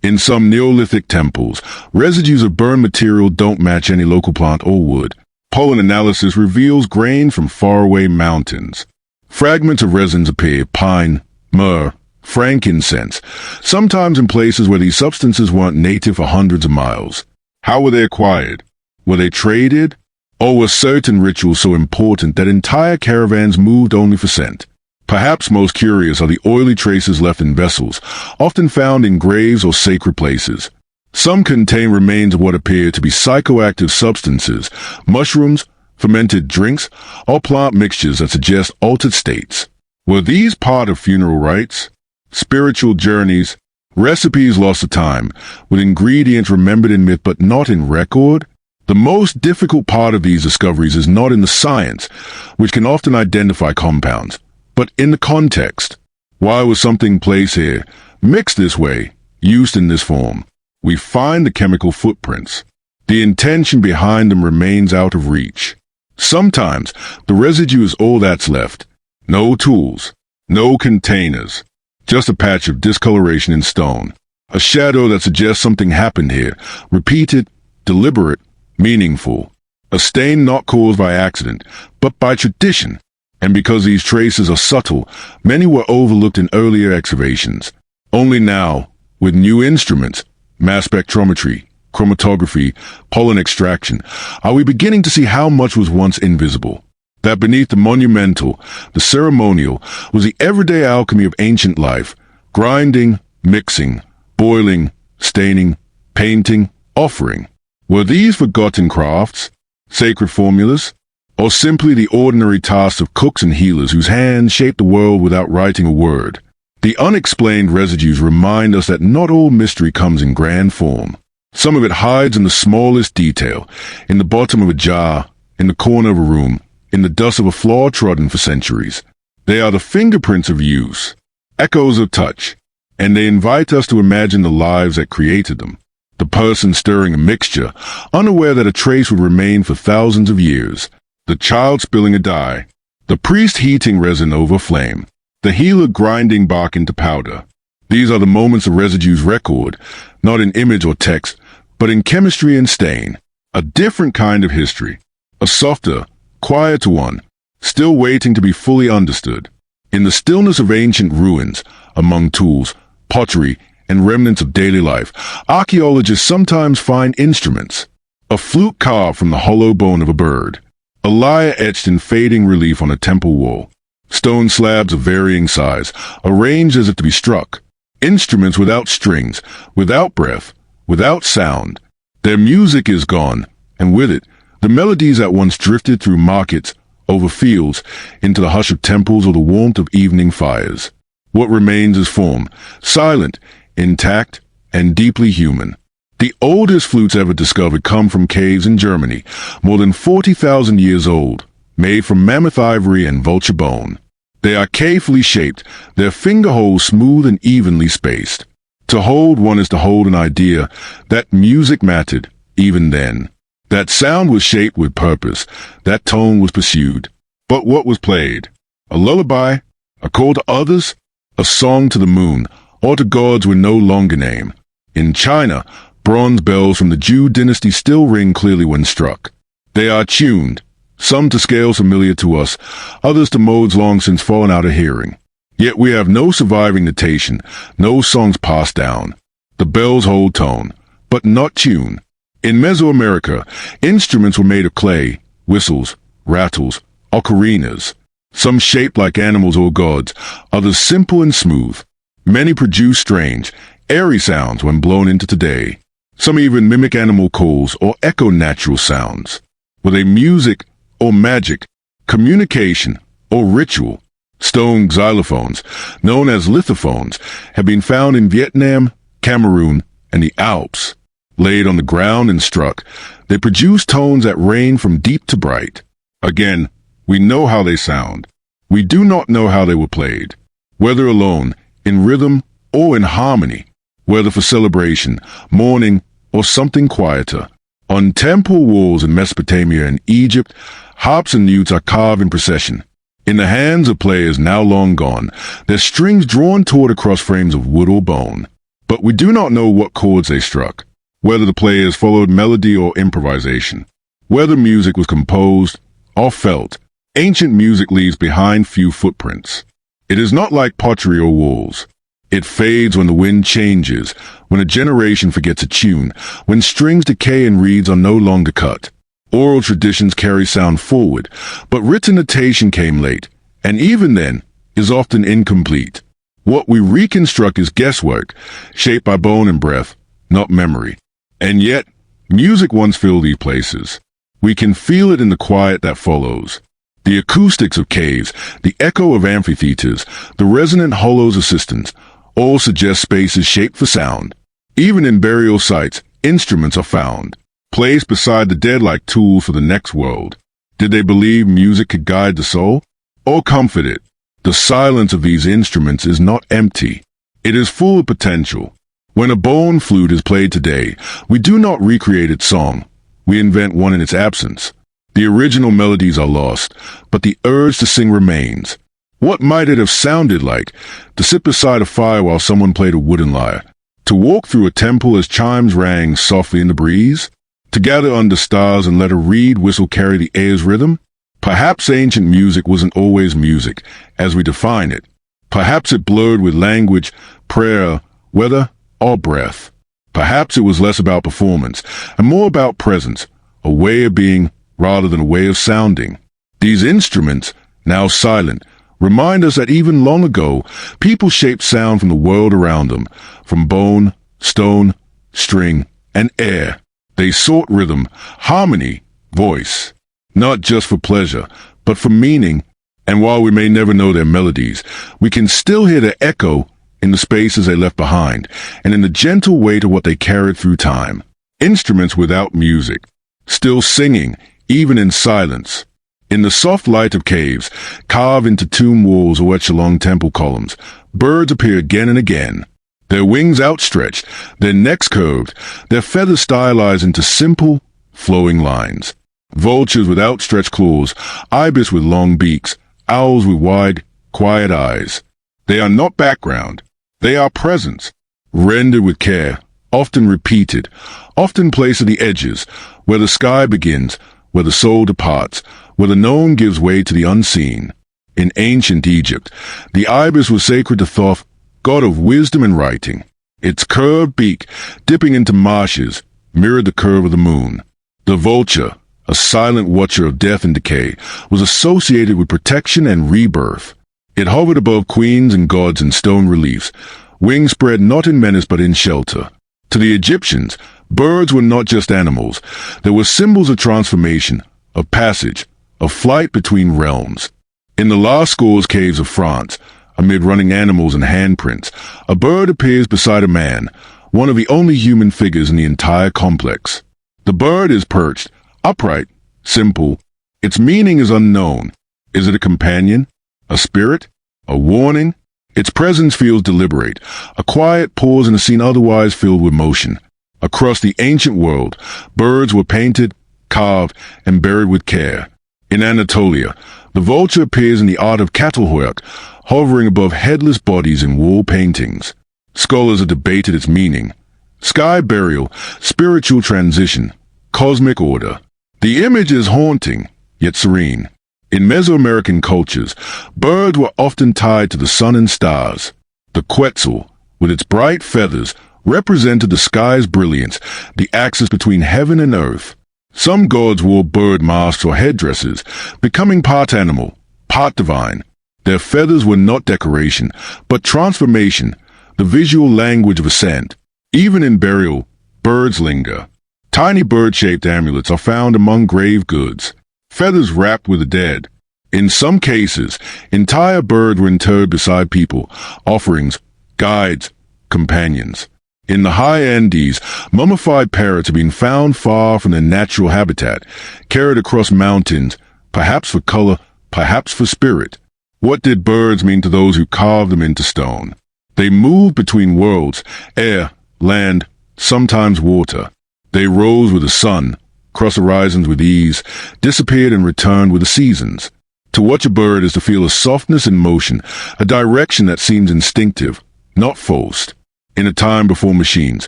In some Neolithic temples, residues of burned material don't match any local plant or wood. Pollen analysis reveals grain from faraway mountains. Fragments of resins appear: pine, myrrh, frankincense, sometimes in places where these substances weren't native for hundreds of miles. How were they acquired? Were they traded? Or were certain rituals so important that entire caravans moved only for scent? Perhaps most curious are the oily traces left in vessels, often found in graves or sacred places. Some contain remains of what appear to be psychoactive substances, mushrooms, fermented drinks, or plant mixtures that suggest altered states. Were these part of funeral rites, spiritual journeys, recipes lost to time, with ingredients remembered in myth but not in record? The most difficult part of these discoveries is not in the science, which can often identify compounds, but in the context. Why was something placed here, mixed this way, used in this form? We find the chemical footprints. The intention behind them remains out of reach. Sometimes the residue is all that's left. No tools, no containers, just a patch of discoloration in stone. A shadow that suggests something happened here, repeated, deliberate, meaningful. A stain not caused by accident, but by tradition. And because these traces are subtle, many were overlooked in earlier excavations. Only now, with new instruments, mass spectrometry, chromatography, pollen extraction, are we beginning to see how much was once invisible. That beneath the monumental, the ceremonial, was the everyday alchemy of ancient life: grinding, mixing, boiling, staining, painting, offering. Were these forgotten crafts, sacred formulas, or simply the ordinary tasks of cooks and healers whose hands shaped the world without writing a word? The unexplained residues remind us that not all mystery comes in grand form. Some of it hides in the smallest detail, in the bottom of a jar, in the corner of a room, in the dust of a floor trodden for centuries. They are the fingerprints of use, echoes of touch, and they invite us to imagine the lives that created them. The person stirring a mixture, unaware that a trace would remain for thousands of years. The child spilling a dye, the priest heating resin over flame, the healer grinding bark into powder. These are the moments the residues record, not in image or text, but in chemistry and stain. A different kind of history, a softer, quieter one, still waiting to be fully understood. In the stillness of ancient ruins, among tools, pottery, and remnants of daily life, archaeologists sometimes find instruments. A flute carved from the hollow bone of a bird, a lyre etched in fading relief on a temple wall, stone slabs of varying size, arranged as if to be struck, instruments without strings, without breath, without sound. Their music is gone, and with it, the melodies that once drifted through markets, over fields, into the hush of temples or the warmth of evening fires. What remains is form, silent, intact, and deeply human. The oldest flutes ever discovered come from caves in Germany, more than 40,000 years old, made from mammoth ivory and vulture bone. They are carefully shaped, their finger holes smooth and evenly spaced. To hold one is to hold an idea that music mattered, even then. That sound was shaped with purpose, that tone was pursued. But what was played? A lullaby? A call to others? A song to the moon, or to gods with no longer name? In China, bronze bells from the Zhou dynasty still ring clearly when struck. They are tuned, some to scales familiar to us, others to modes long since fallen out of hearing. Yet we have no surviving notation, no songs passed down. The bells hold tone, but not tune. In Mesoamerica, instruments were made of clay, whistles, rattles, ocarinas. Some shaped like animals or gods, others simple and smooth. Many produce strange, airy sounds when blown into today. Some even mimic animal calls or echo natural sounds. Were they music or magic, communication or ritual? Stone xylophones, known as lithophones, have been found in Vietnam, Cameroon, and the Alps. Laid on the ground and struck, they produce tones that range from deep to bright. Again, we know how they sound. We do not know how they were played, whether alone, in rhythm, or in harmony, whether for celebration, mourning, or something quieter. On temple walls in Mesopotamia and Egypt, harps and lutes are carved in procession. In the hands of players now long gone, their strings drawn taut across frames of wood or bone. But we do not know what chords they struck, whether the players followed melody or improvisation, whether music was composed or felt. Ancient music leaves behind few footprints. It is not like pottery or walls. It fades when the wind changes, when a generation forgets a tune, when strings decay and reeds are no longer cut. Oral traditions carry sound forward, but written notation came late, and even then, is often incomplete. What we reconstruct is guesswork, shaped by bone and breath, not memory. And yet, music once filled these places. We can feel it in the quiet that follows. The acoustics of caves, the echo of amphitheaters, the resonant hollows of cisterns, all suggest spaces shaped for sound. Even in burial sites, instruments are found, placed beside the dead like tools for the next world. Did they believe music could guide the soul? Or comfort it? The silence of these instruments is not empty. It is full of potential. When a bone flute is played today, we do not recreate its song. We invent one in its absence. The original melodies are lost, but the urge to sing remains. What might it have sounded like to sit beside a fire while someone played a wooden lyre? To walk through a temple as chimes rang softly in the breeze? To gather under stars and let a reed whistle carry the air's rhythm? Perhaps ancient music wasn't always music, as we define it. Perhaps it blurred with language, prayer, weather, or breath. Perhaps it was less about performance and more about presence, a way of being rather than a way of sounding. These instruments, now silent, remind us that even long ago, people shaped sound from the world around them, from bone, stone, string, and air. They sought rhythm, harmony, voice, not just for pleasure, but for meaning. And while we may never know their melodies, we can still hear their echo in the spaces they left behind, and in the gentle weight of what they carried through time. Instruments without music, still singing, even in silence. In the soft light of caves, carved into tomb walls or etched along temple columns, birds appear again and again. Their wings outstretched, their necks curved, their feathers stylized into simple, flowing lines. Vultures with outstretched claws, ibis with long beaks, owls with wide, quiet eyes. They are not background. They are presence, rendered with care, often repeated, often placed at the edges, where the sky begins, where the soul departs, where the known gives way to the unseen. In ancient Egypt, the ibis was sacred to Thoth, god of wisdom and writing. Its curved beak, dipping into marshes, mirrored the curve of the moon. The vulture, a silent watcher of death and decay, was associated with protection and rebirth. It hovered above queens and gods in stone reliefs, wings spread not in menace but in shelter. To the Egyptians, birds were not just animals. They were symbols of transformation, of passage, of flight between realms. In the Lascaux caves of France, amid running animals and handprints, a bird appears beside a man, one of the only human figures in the entire complex. The bird is perched, upright, simple. Its meaning is unknown. Is it a companion? A spirit? A warning? Its presence feels deliberate, a quiet pause in a scene otherwise filled with motion. Across the ancient world, birds were painted, carved, and buried with care. In Anatolia, the vulture appears in the art of Catalhoyuk, hovering above headless bodies in wall paintings. Scholars have debated its meaning. Sky burial, spiritual transition, cosmic order. The image is haunting, yet serene. In Mesoamerican cultures, birds were often tied to the sun and stars. The Quetzal, with its bright feathers, represented the sky's brilliance, the axis between heaven and earth. Some gods wore bird masks or headdresses, becoming part animal, part divine. Their feathers were not decoration, but transformation, the visual language of ascent. Even in burial, birds linger. Tiny bird-shaped amulets are found among grave goods. Feathers wrapped with the dead. In some cases, entire birds were interred beside people, offerings, guides, companions. In the high Andes, mummified parrots have been found far from their natural habitat, carried across mountains, perhaps for color, perhaps for spirit. What did birds mean to those who carved them into stone? They moved between worlds, air, land, sometimes water. They rose with the sun, crossed horizons with ease, disappeared and returned with the seasons. To watch a bird is to feel a softness in motion, a direction that seems instinctive, not forced. In a time before machines,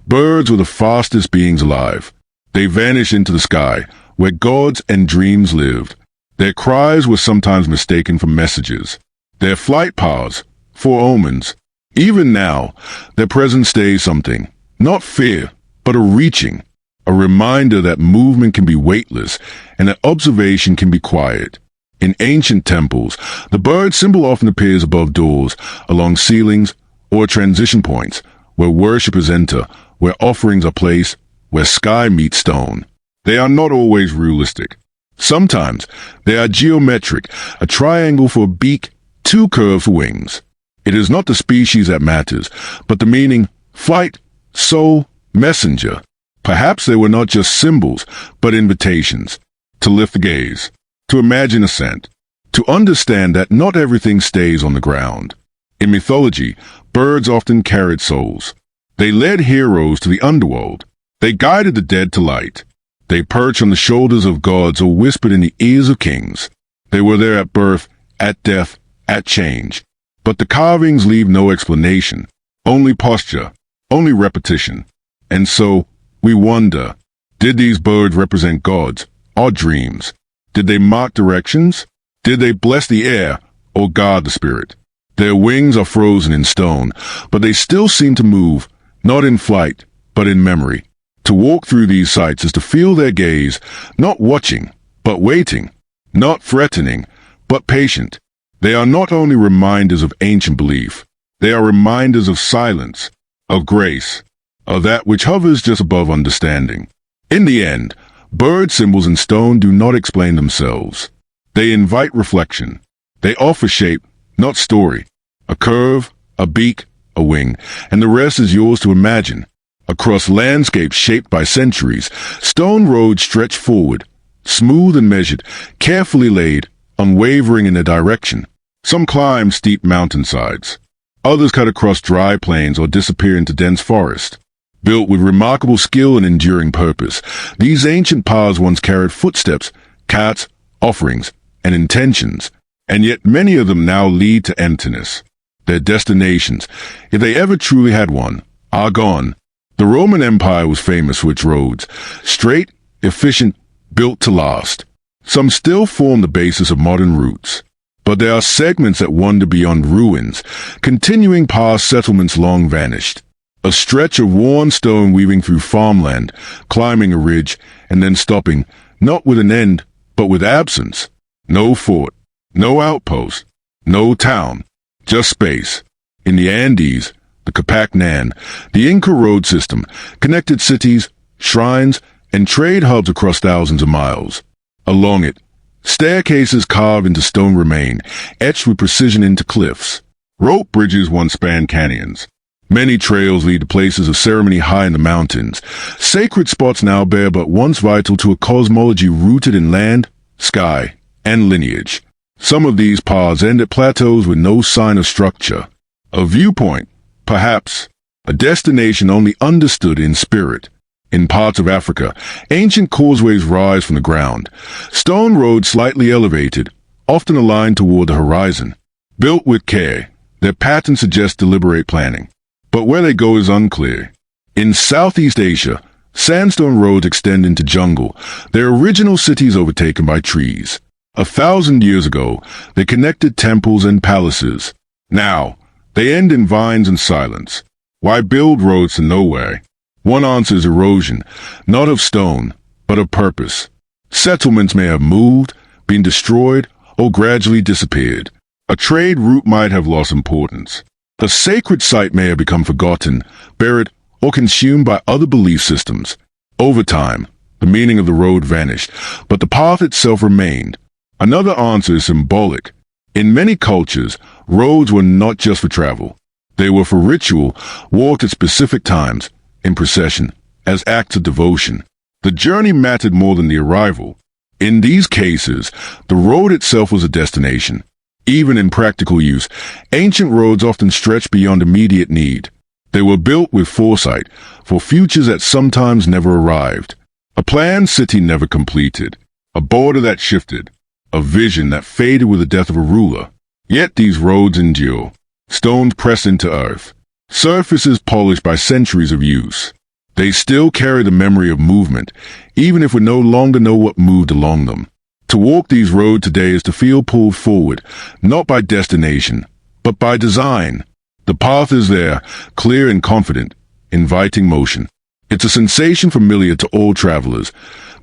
birds were the fastest beings alive. They vanished into the sky, where gods and dreams lived. Their cries were sometimes mistaken for messages. Their flight paths, for omens. Even now, their presence stays something, not fear, but a reaching. A reminder that movement can be weightless and that observation can be quiet. In ancient temples, the bird symbol often appears above doors, along ceilings, or transition points, where worshippers enter, where offerings are placed, where sky meets stone. They are not always realistic. Sometimes they are geometric, a triangle for a beak, two curves for wings. It is not the species that matters, but the meaning, flight, soul, messenger. Perhaps they were not just symbols, but invitations. To lift the gaze, to imagine ascent, to understand that not everything stays on the ground. In mythology, birds often carried souls. They led heroes to the underworld. They guided the dead to light. They perched on the shoulders of gods or whispered in the ears of kings. They were there at birth, at death, at change. But the carvings leave no explanation, only posture, only repetition. And so, we wonder, did these birds represent gods or dreams? Did they mark directions? Did they bless the air or guard the spirit? Their wings are frozen in stone, but they still seem to move, not in flight, but in memory. To walk through these sites is to feel their gaze, not watching, but waiting, not threatening, but patient. They are not only reminders of ancient belief, they are reminders of silence, of grace, of that which hovers just above understanding. In the end, bird symbols in stone do not explain themselves. They invite reflection. They offer shape, not story. A curve, a beak, a wing, and the rest is yours to imagine. Across landscapes shaped by centuries, stone roads stretch forward, smooth and measured, carefully laid, unwavering in their direction. Some climb steep mountainsides. Others cut across dry plains or disappear into dense forest. Built with remarkable skill and enduring purpose, these ancient paths once carried footsteps, carts, offerings, and intentions, and yet many of them now lead to emptiness. Their destinations, if they ever truly had one, are gone. The Roman Empire was famous for its roads, straight, efficient, built to last. Some still form the basis of modern routes. But there are segments that wander beyond ruins, continuing past settlements long vanished. A stretch of worn stone weaving through farmland, climbing a ridge, and then stopping, not with an end, but with absence. No fort, no outpost, no town, just space. In the Andes, the Capac-Nan, the Inca road system, connected cities, shrines, and trade hubs across thousands of miles. Along it, staircases carved into stone remain, etched with precision into cliffs. Rope bridges once spanned canyons. Many trails lead to places of ceremony high in the mountains. Sacred spots now bear but once vital to a cosmology rooted in land, sky, and lineage. Some of these paths end at plateaus with no sign of structure. A viewpoint, perhaps. A destination only understood in spirit. In parts of Africa, ancient causeways rise from the ground. Stone roads slightly elevated, often aligned toward the horizon. Built with care, their pattern suggests deliberate planning. But where they go is unclear. In Southeast Asia, sandstone roads extend into jungle, their original cities overtaken by trees. 1,000 years ago, they connected temples and palaces. Now, they end in vines and silence. Why build roads to nowhere? One answer is erosion, not of stone, but of purpose. Settlements may have moved, been destroyed, or gradually disappeared. A trade route might have lost importance. A sacred site may have become forgotten, buried, or consumed by other belief systems. Over time, the meaning of the road vanished, but the path itself remained. Another answer is symbolic. In many cultures, roads were not just for travel. They were for ritual, walked at specific times, in procession, as acts of devotion. The journey mattered more than the arrival. In these cases, the road itself was a destination. Even in practical use, ancient roads often stretched beyond immediate need. They were built with foresight, for futures that sometimes never arrived. A planned city never completed. A border that shifted. A vision that faded with the death of a ruler. Yet these roads endure. Stones pressed into earth. Surfaces polished by centuries of use. They still carry the memory of movement, even if we no longer know what moved along them. To walk these roads today is to feel pulled forward, not by destination, but by design. The path is there, clear and confident, inviting motion. It's a sensation familiar to all travelers,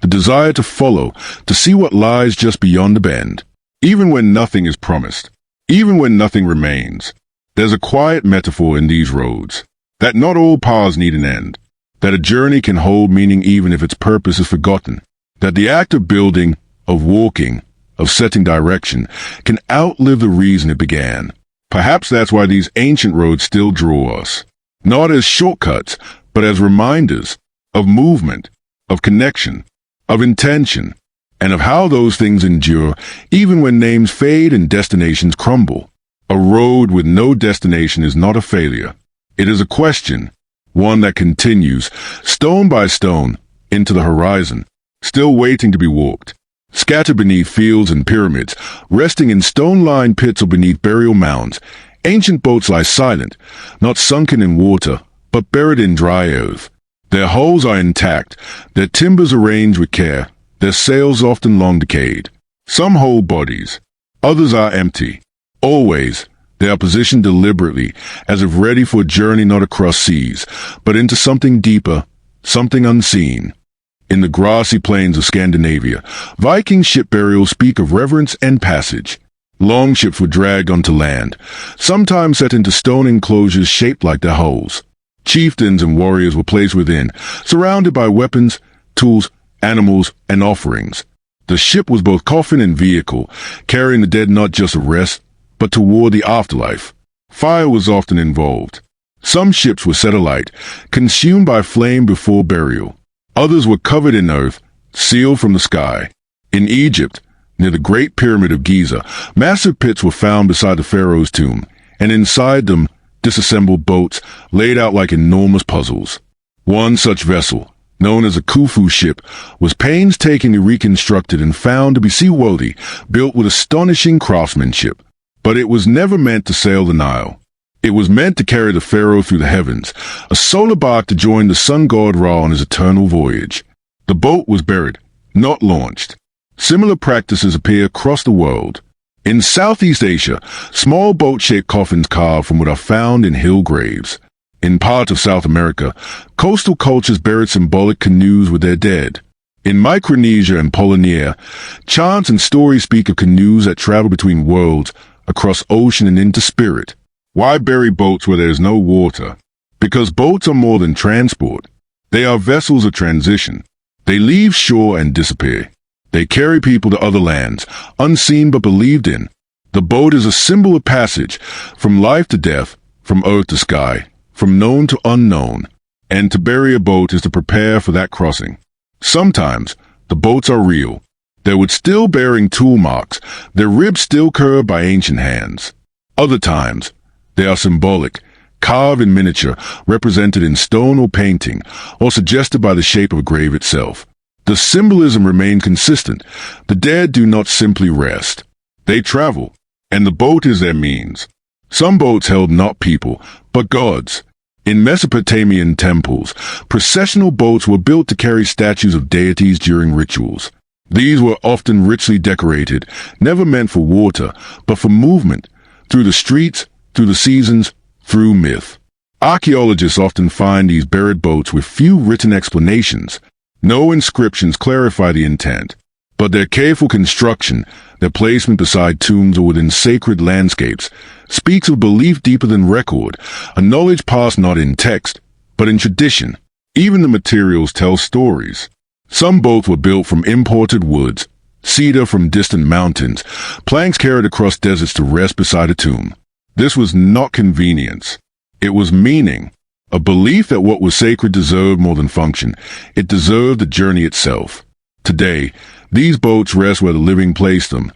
the desire to follow, to see what lies just beyond the bend. Even when nothing is promised, even when nothing remains, there's a quiet metaphor in these roads, that not all paths need an end, that a journey can hold meaning even if its purpose is forgotten, that the act of building, of walking, of setting direction, can outlive the reason it began. Perhaps that's why these ancient roads still draw us, not as shortcuts, but as reminders of movement, of connection, of intention, and of how those things endure even when names fade and destinations crumble. A road with no destination is not a failure. It is a question, one that continues, stone by stone, into the horizon, still waiting to be walked. Scattered beneath fields and pyramids, resting in stone-lined pits or beneath burial mounds, ancient boats lie silent, not sunken in water, but buried in dry earth. Their hulls are intact, their timbers arranged with care, their sails often long decayed. Some hold bodies, others are empty. Always, they are positioned deliberately, as if ready for a journey not across seas, but into something deeper, something unseen. In the grassy plains of Scandinavia, Viking ship burials speak of reverence and passage. Long ships were dragged onto land, sometimes set into stone enclosures shaped like their hulls. Chieftains and warriors were placed within, surrounded by weapons, tools, animals, and offerings. The ship was both coffin and vehicle, carrying the dead not just to rest, but toward the afterlife. Fire was often involved. Some ships were set alight, consumed by flame before burial. Others were covered in earth, sealed from the sky. In Egypt, near the Great Pyramid of Giza, massive pits were found beside the pharaoh's tomb, and inside them, disassembled boats laid out like enormous puzzles. One such vessel, known as a Khufu ship, was painstakingly reconstructed and found to be seaworthy, built with astonishing craftsmanship. But it was never meant to sail the Nile. It was meant to carry the pharaoh through the heavens, a solar bark to join the sun god Ra on his eternal voyage. The boat was buried, not launched. Similar practices appear across the world. In Southeast Asia, small boat-shaped coffins carved from what are found in hill graves. In parts of South America, coastal cultures buried symbolic canoes with their dead. In Micronesia and Polynesia, chants and stories speak of canoes that travel between worlds, across ocean and into spirit. Why bury boats where there is no water? Because boats are more than transport. They are vessels of transition. They leave shore and disappear. They carry people to other lands, unseen but believed in. The boat is a symbol of passage, from life to death, from earth to sky, from known to unknown. And to bury a boat is to prepare for that crossing. Sometimes, the boats are real. They would still bearing tool marks, their ribs still curved by ancient hands. Other times, They are symbolic, carved in miniature, represented in stone or painting, or suggested by the shape of a grave itself. The symbolism remained consistent. The dead do not simply rest. They travel, and the boat is their means. Some boats held not people, but gods. In Mesopotamian temples, processional boats were built to carry statues of deities during rituals. These were often richly decorated, never meant for water, but for movement, through the streets, through the seasons, through myth. Archaeologists often find these buried boats with few written explanations. No inscriptions clarify the intent, but their careful construction, their placement beside tombs or within sacred landscapes, speaks of belief deeper than record, a knowledge passed not in text, but in tradition. Even the materials tell stories. Some boats were built from imported woods, cedar from distant mountains, planks carried across deserts to rest beside a tomb. This was not convenience. It was meaning. A belief that what was sacred deserved more than function. It deserved the journey itself. Today, these boats rest where the living placed them,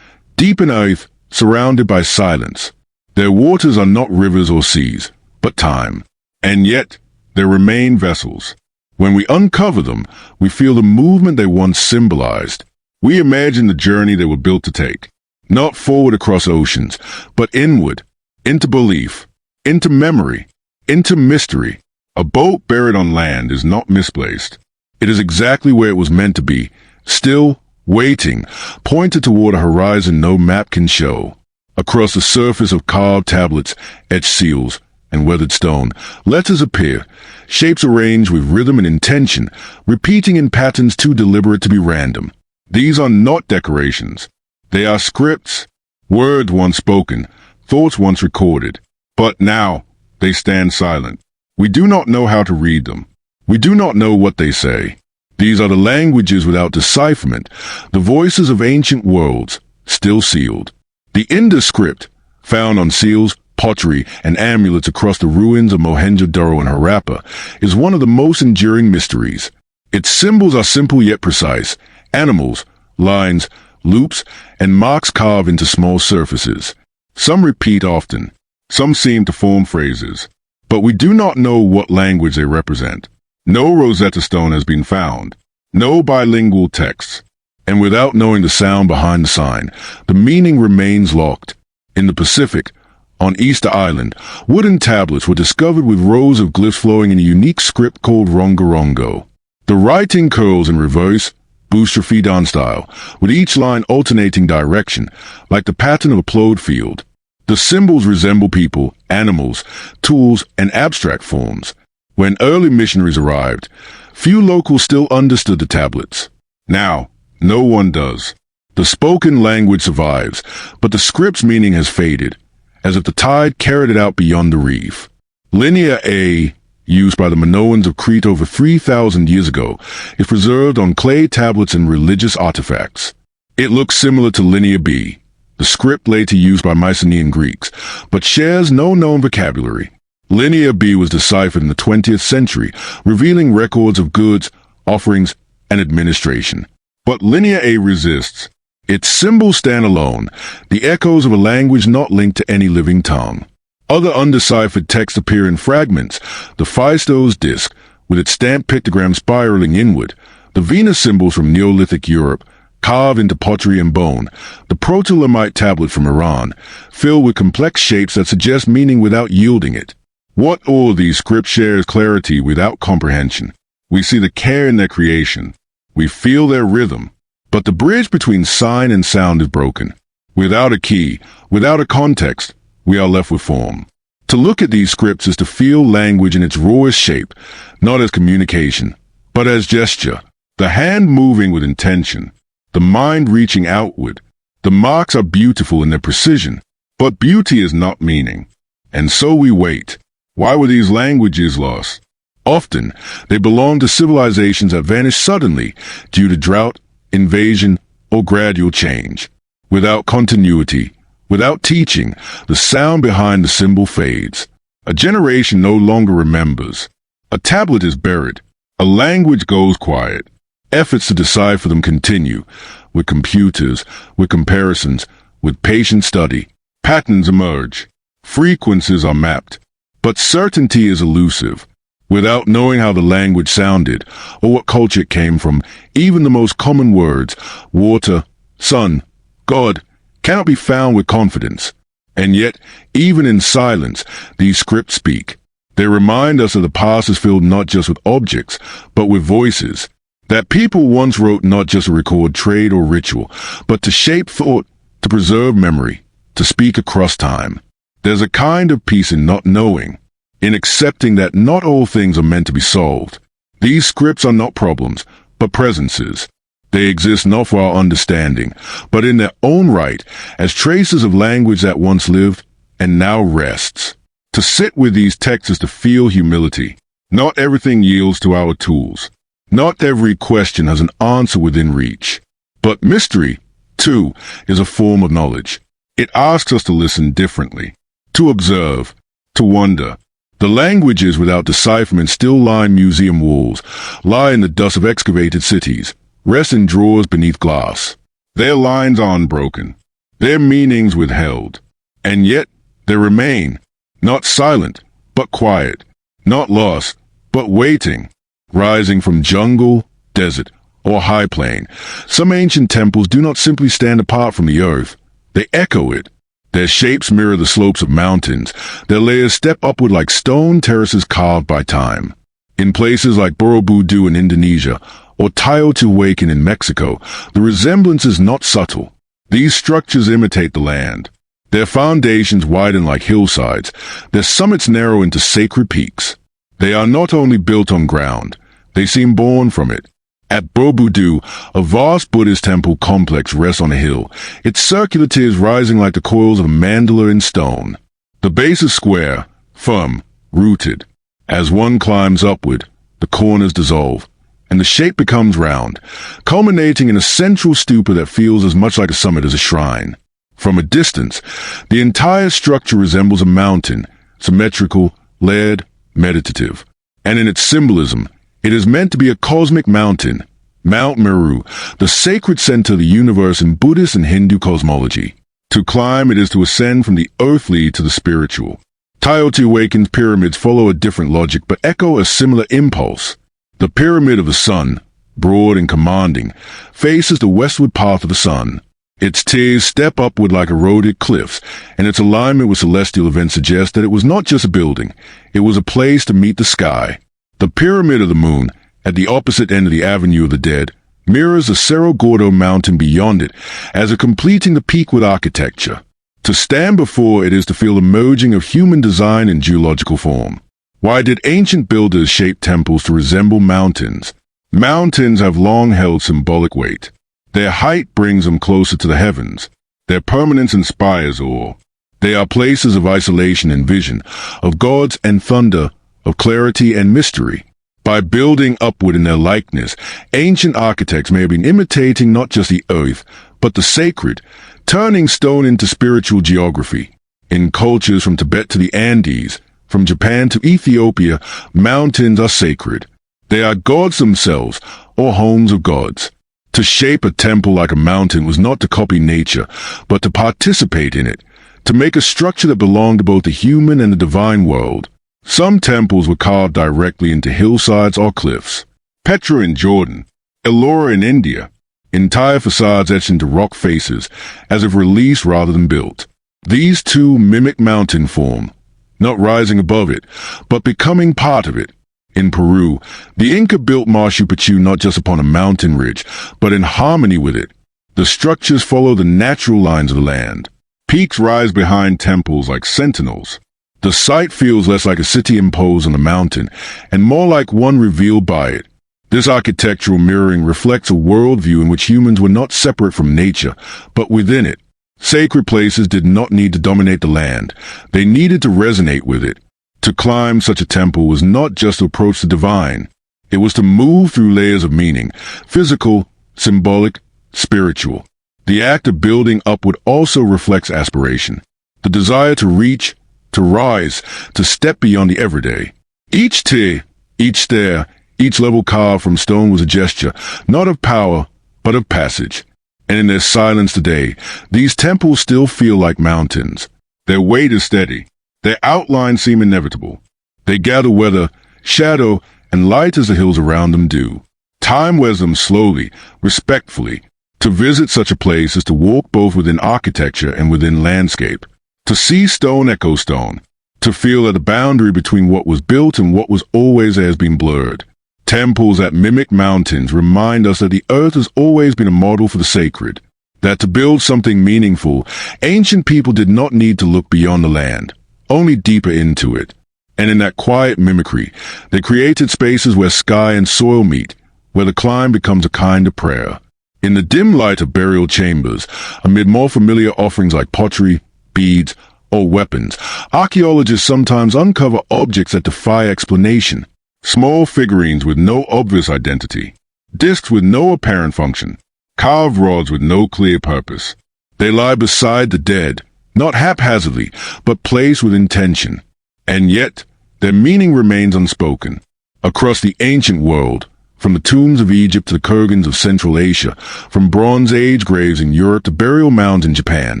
deep in earth, surrounded by silence. Their waters are not rivers or seas, but time. And yet, they remain vessels. When we uncover them, we feel the movement they once symbolized. We imagine the journey they were built to take. Not forward across oceans, but inward, into belief, into memory, into mystery. A boat buried on land is not misplaced. It is exactly where it was meant to be, still, waiting, pointed toward a horizon no map can show. Across the surface of carved tablets, etched seals, and weathered stone, letters appear, shapes arranged with rhythm and intention, repeating in patterns too deliberate to be random. These are not decorations. They are scripts, words once spoken, thoughts once recorded. But now, they stand silent. We do not know how to read them. We do not know what they say. These are the languages without decipherment, the voices of ancient worlds, still sealed. The Indus script, found on seals, pottery, and amulets across the ruins of Mohenjo-Daro and Harappa, is one of the most enduring mysteries. Its symbols are simple yet precise: animals, lines, loops, and marks carved into small surfaces. Some repeat often. Some seem to form phrases. But we do not know what language they represent. No Rosetta Stone has been found. No bilingual texts. And without knowing the sound behind the sign, the meaning remains locked. In the Pacific, on Easter Island, wooden tablets were discovered with rows of glyphs flowing in a unique script called Rongorongo. The writing curls in reverse, Boustrophedon style, with each line alternating direction, like the pattern of a plowed field. The symbols resemble people, animals, tools, and abstract forms. When early missionaries arrived, few locals still understood the tablets. Now, no one does. The spoken language survives, but the script's meaning has faded, as if the tide carried it out beyond the reef. Linear A, used by the Minoans of Crete over 3,000 years ago, is preserved on clay tablets and religious artifacts. It looks similar to Linear B, the script later used by Mycenaean Greeks, but shares no known vocabulary. Linear B was deciphered in the 20th century, revealing records of goods, offerings, and administration. But Linear A resists. Its symbols stand alone, the echoes of a language not linked to any living tongue. Other undeciphered texts appear in fragments: the Phaistos disc, with its stamped pictogram spiraling inward, the Venus symbols from Neolithic Europe, carved into pottery and bone, the Proto-Lamite tablet from Iran, filled with complex shapes that suggest meaning without yielding it. What all of these scripts share is clarity without comprehension. We see the care in their creation. We feel their rhythm. But the bridge between sign and sound is broken. Without a key, without a context, we are left with form. To look at these scripts is to feel language in its rawest shape, not as communication, but as gesture. The hand moving with intention. The mind reaching outward. The marks are beautiful in their precision, but beauty is not meaning. And so we wait. Why were these languages lost? Often, they belong to civilizations that vanished suddenly due to drought, invasion, or gradual change. Without continuity, without teaching, the sound behind the symbol fades. A generation no longer remembers. A tablet is buried. A language goes quiet. Efforts to decipher them continue. With computers, with comparisons, with patient study, patterns emerge. Frequencies are mapped, but certainty is elusive. Without knowing how the language sounded, or what culture it came from, even the most common words, water, sun, God, cannot be found with confidence. And yet, even in silence, these scripts speak. They remind us that the past is filled not just with objects, but with voices. That people once wrote not just to record trade or ritual, but to shape thought, to preserve memory, to speak across time. There's a kind of peace in not knowing, in accepting that not all things are meant to be solved. These scripts are not problems, but presences. They exist not for our understanding, but in their own right, as traces of language that once lived and now rests. To sit with these texts is to feel humility. Not everything yields to our tools. Not every question has an answer within reach. But mystery, too, is a form of knowledge. It asks us to listen differently, to observe, to wonder. The languages without decipherment still line museum walls, lie in the dust of excavated cities, rest in drawers beneath glass. Their lines are unbroken, their meanings withheld. And yet, they remain, not silent, but quiet, not lost, but waiting, rising from jungle, desert, or high plain. Some ancient temples do not simply stand apart from the earth, they echo it. Their shapes mirror the slopes of mountains, their layers step upward like stone terraces carved by time. In places like Borobudur in Indonesia, or Teotihuacan in Mexico, the resemblance is not subtle. These structures imitate the land. Their foundations widen like hillsides, their summits narrow into sacred peaks. They are not only built on ground, they seem born from it. At Borobudur, a vast Buddhist temple complex rests on a hill, its circular tiers rising like the coils of a mandala in stone. The base is square, firm, rooted. As one climbs upward, the corners dissolve, and the shape becomes round, culminating in a central stupa that feels as much like a summit as a shrine. From a distance, the entire structure resembles a mountain, symmetrical, layered, meditative. And in its symbolism, it is meant to be a cosmic mountain, Mount Meru, the sacred center of the universe in Buddhist and Hindu cosmology. To climb, it is to ascend from the earthly to the spiritual. Teotihuacan's pyramids follow a different logic but echo a similar impulse. The Pyramid of the Sun, broad and commanding, faces the westward path of the sun. Its tiers step upward like eroded cliffs, and its alignment with celestial events suggests that it was not just a building, it was a place to meet the sky. The Pyramid of the Moon, at the opposite end of the Avenue of the Dead, mirrors the Cerro Gordo mountain beyond it, as if completing the peak with architecture. To stand before it is to feel the merging of human design and geological form. Why did ancient builders shape temples to resemble mountains? Mountains have long held symbolic weight. Their height brings them closer to the heavens. Their permanence inspires awe. They are places of isolation and vision, of gods and thunder, of clarity and mystery. By building upward in their likeness, ancient architects may have been imitating not just the earth, but the sacred, turning stone into spiritual geography. In cultures from Tibet to the Andes, from Japan to Ethiopia, mountains are sacred. They are gods themselves, or homes of gods. To shape a temple like a mountain was not to copy nature, but to participate in it, to make a structure that belonged to both the human and the divine world. Some temples were carved directly into hillsides or cliffs. Petra in Jordan, Ellora in India, entire facades etched into rock faces, as if released rather than built. These too mimic mountain form, not rising above it, but becoming part of it. In Peru, the Inca built Machu Picchu not just upon a mountain ridge, but in harmony with it. The structures follow the natural lines of the land. Peaks rise behind temples like sentinels. The site feels less like a city imposed on a mountain, and more like one revealed by it. This architectural mirroring reflects a worldview in which humans were not separate from nature, but within it. Sacred places did not need to dominate the land. They needed to resonate with it. To climb such a temple was not just to approach the divine. It was to move through layers of meaning, physical, symbolic, spiritual. The act of building upward also reflects aspiration, the desire to reach, to rise, to step beyond the everyday. Each tier, each stair, each level carved from stone was a gesture, not of power, but of passage. And in their silence today, these temples still feel like mountains. Their weight is steady, Their outlines seem inevitable. They gather weather, shadow, and light as the hills around them do. Time wears them slowly, respectfully. To visit such a place is to walk both within architecture and within landscape. To see stone echo stone. To feel that the boundary between what was built and what was always there has been blurred. Temples that mimic mountains remind us that the earth has always been a model for the sacred. That to build something meaningful, ancient people did not need to look beyond the land, only deeper into it. And in that quiet mimicry, they created spaces where sky and soil meet, where the climb becomes a kind of prayer. In the dim light of burial chambers, amid more familiar offerings like pottery, beads, or weapons, archaeologists sometimes uncover objects that defy explanation. Small figurines with no obvious identity, discs with no apparent function, carved rods with no clear purpose. They lie beside the dead, not haphazardly, but placed with intention. And yet, their meaning remains unspoken. Across the ancient world, from the tombs of Egypt to the kurgans of Central Asia, from Bronze Age graves in Europe to burial mounds in Japan,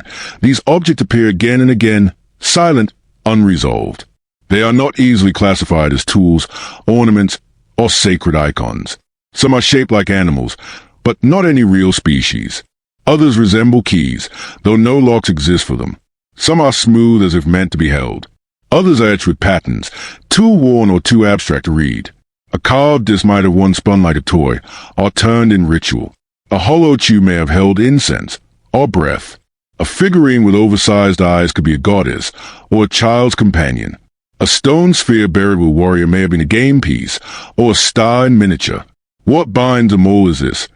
these objects appear again and again, silent, unresolved. They are not easily classified as tools, ornaments, or sacred icons. Some are shaped like animals, but not any real species. Others resemble keys, though no locks exist for them. Some are smooth as if meant to be held. Others are etched with patterns, too worn or too abstract to read. A carved disc might have once spun like a toy, or turned in ritual. A hollow tube may have held incense, or breath. A figurine with oversized eyes could be a goddess, or a child's companion. A stone sphere buried with a warrior may have been a game piece, or a star in miniature. What binds them all is this: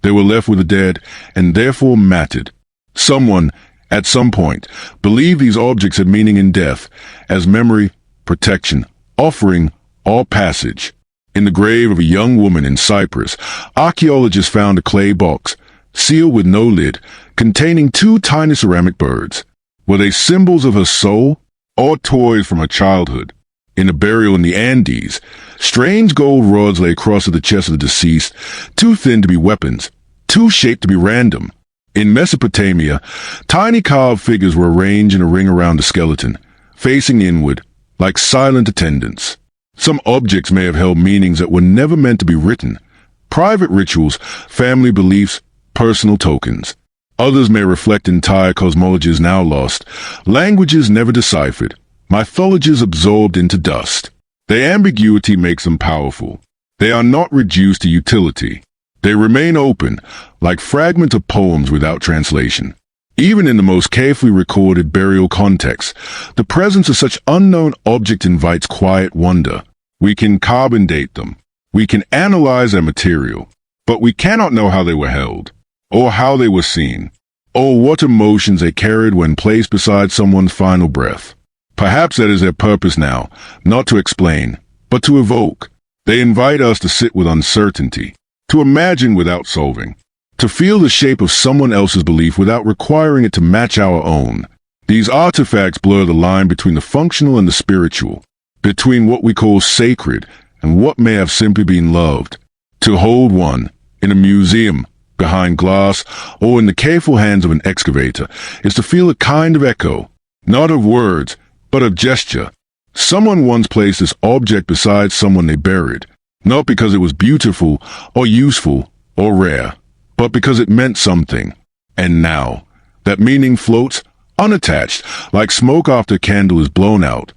they were left with the dead, and therefore mattered. Someone, at some point, believed these objects had meaning in death, as memory, protection, offering, or passage. In the grave of a young woman in Cyprus, archaeologists found a clay box, sealed with no lid, containing 2 tiny ceramic birds. Were they symbols of her soul, or toys from her childhood? In a burial in the Andes, strange gold rods lay across the chest of the deceased, too thin to be weapons, too shaped to be random. In Mesopotamia, tiny carved figures were arranged in a ring around the skeleton, facing inward, like silent attendants. Some objects may have held meanings that were never meant to be written. Private rituals, family beliefs, personal tokens. Others may reflect entire cosmologies now lost, languages never deciphered, mythologies absorbed into dust. Their ambiguity makes them powerful. They are not reduced to utility. They remain open, like fragments of poems without translation. Even in the most carefully recorded burial contexts, the presence of such unknown objects invites quiet wonder. We can carbon date them. We can analyze their material. But we cannot know how they were held, or how they were seen, or what emotions they carried when placed beside someone's final breath. Perhaps that is their purpose now, not to explain, but to evoke. They invite us to sit with uncertainty, to imagine without solving, to feel the shape of someone else's belief without requiring it to match our own. These artifacts blur the line between the functional and the spiritual, between what we call sacred and what may have simply been loved. To hold one, in a museum, behind glass, or in the careful hands of an excavator, is to feel a kind of echo, not of words, but of gesture. Someone once placed this object beside someone they buried, not because it was beautiful, or useful, or rare, but because it meant something. And now, that meaning floats, unattached, like smoke after a candle is blown out.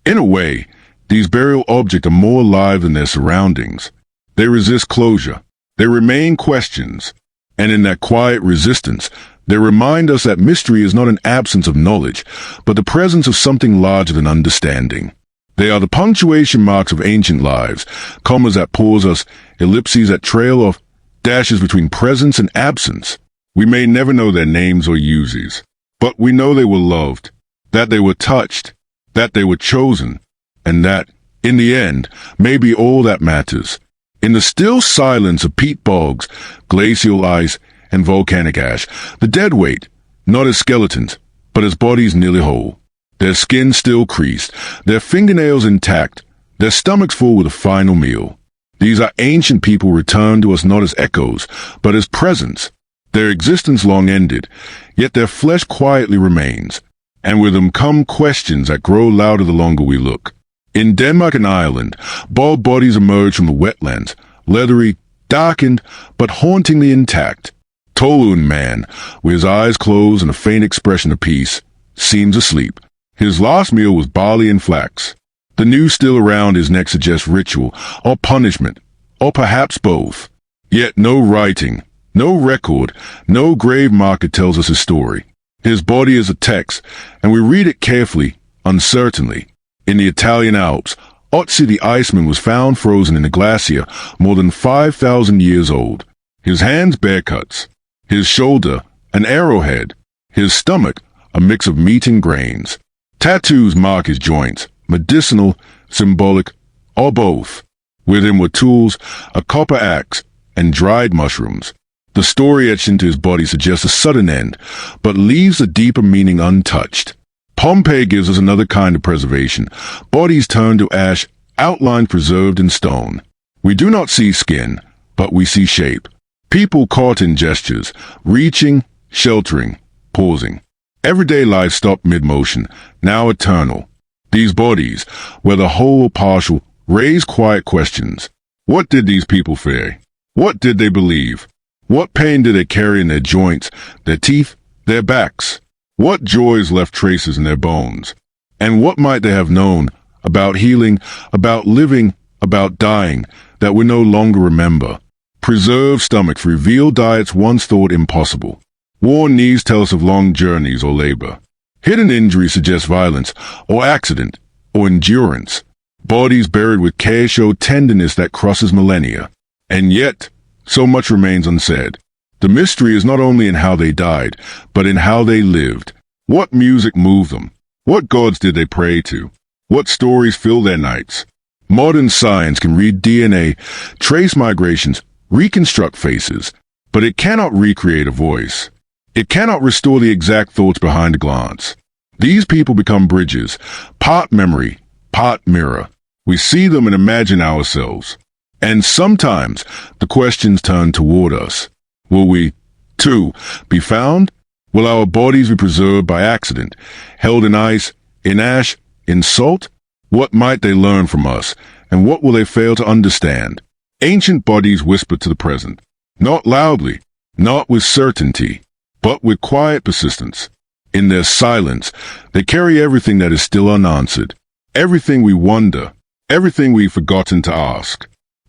In a way, these burial objects are more alive than their surroundings. They resist closure. They remain questions. And in that quiet resistance, they remind us that mystery is not an absence of knowledge, but the presence of something larger than understanding. They are the punctuation marks of ancient lives, commas that pause us, ellipses that trail off, dashes between presence and absence. We may never know their names or uses, but we know they were loved, that they were touched, that they were chosen, and that, in the end, may be all that matters. In the still silence of peat bogs, glacial ice, and volcanic ash, the dead wait, not as skeletons, but as bodies nearly whole. Their skin still creased, their fingernails intact, their stomachs full with a final meal. These are ancient people returned to us not as echoes, but as presence. Their existence long ended, yet their flesh quietly remains. And with them come questions that grow louder the longer we look. In Denmark and Ireland, bald bodies emerge from the wetlands, leathery, darkened, but hauntingly intact. Tolun man, with his eyes closed and a faint expression of peace, seems asleep. His last meal was barley and flax. The noose still around his neck suggests ritual, or punishment, or perhaps both. Yet no writing, no record, no grave marker tells us his story. His body is a text, and we read it carefully, uncertainly. In the Italian Alps, Otzi the Iceman was found frozen in a glacier more than 5,000 years old. His hands bare cuts, his shoulder an arrowhead, his stomach a mix of meat and grains. Tattoos mark his joints, medicinal, symbolic, or both. With him were tools, a copper axe, and dried mushrooms. The story etched into his body suggests a sudden end, but leaves a deeper meaning untouched. Pompeii gives us another kind of preservation. Bodies turned to ash, outline preserved in stone. We do not see skin, but we see shape. People caught in gestures, reaching, sheltering, pausing. Everyday life stopped mid-motion, now eternal. These bodies, whether whole or partial, raise quiet questions. What did these people fear? What did they believe? What pain did they carry in their joints, their teeth, their backs? What joys left traces in their bones? And what might they have known about healing, about living, about dying, that we no longer remember? Preserved stomachs reveal diets once thought impossible. Worn knees tell us of long journeys or labor. Hidden injuries suggest violence, or accident, or endurance. Bodies buried with care show tenderness that crosses millennia. And yet, so much remains unsaid. The mystery is not only in how they died, but in how they lived. What music moved them? What gods did they pray to? What stories fill their nights? Modern science can read DNA, trace migrations, reconstruct faces, but it cannot recreate a voice. It cannot restore the exact thoughts behind a glance. These people become bridges, part memory, part mirror. We see them and imagine ourselves. And sometimes the questions turn toward us. Will we, too, be found? Will our bodies be preserved by accident, held in ice, in ash, in salt? What might they learn from us, and what will they fail to understand? Ancient bodies whisper to the present, not loudly, not with certainty, but with quiet persistence. In their silence, they carry everything that is still unanswered, everything we wonder, everything we've forgotten to ask.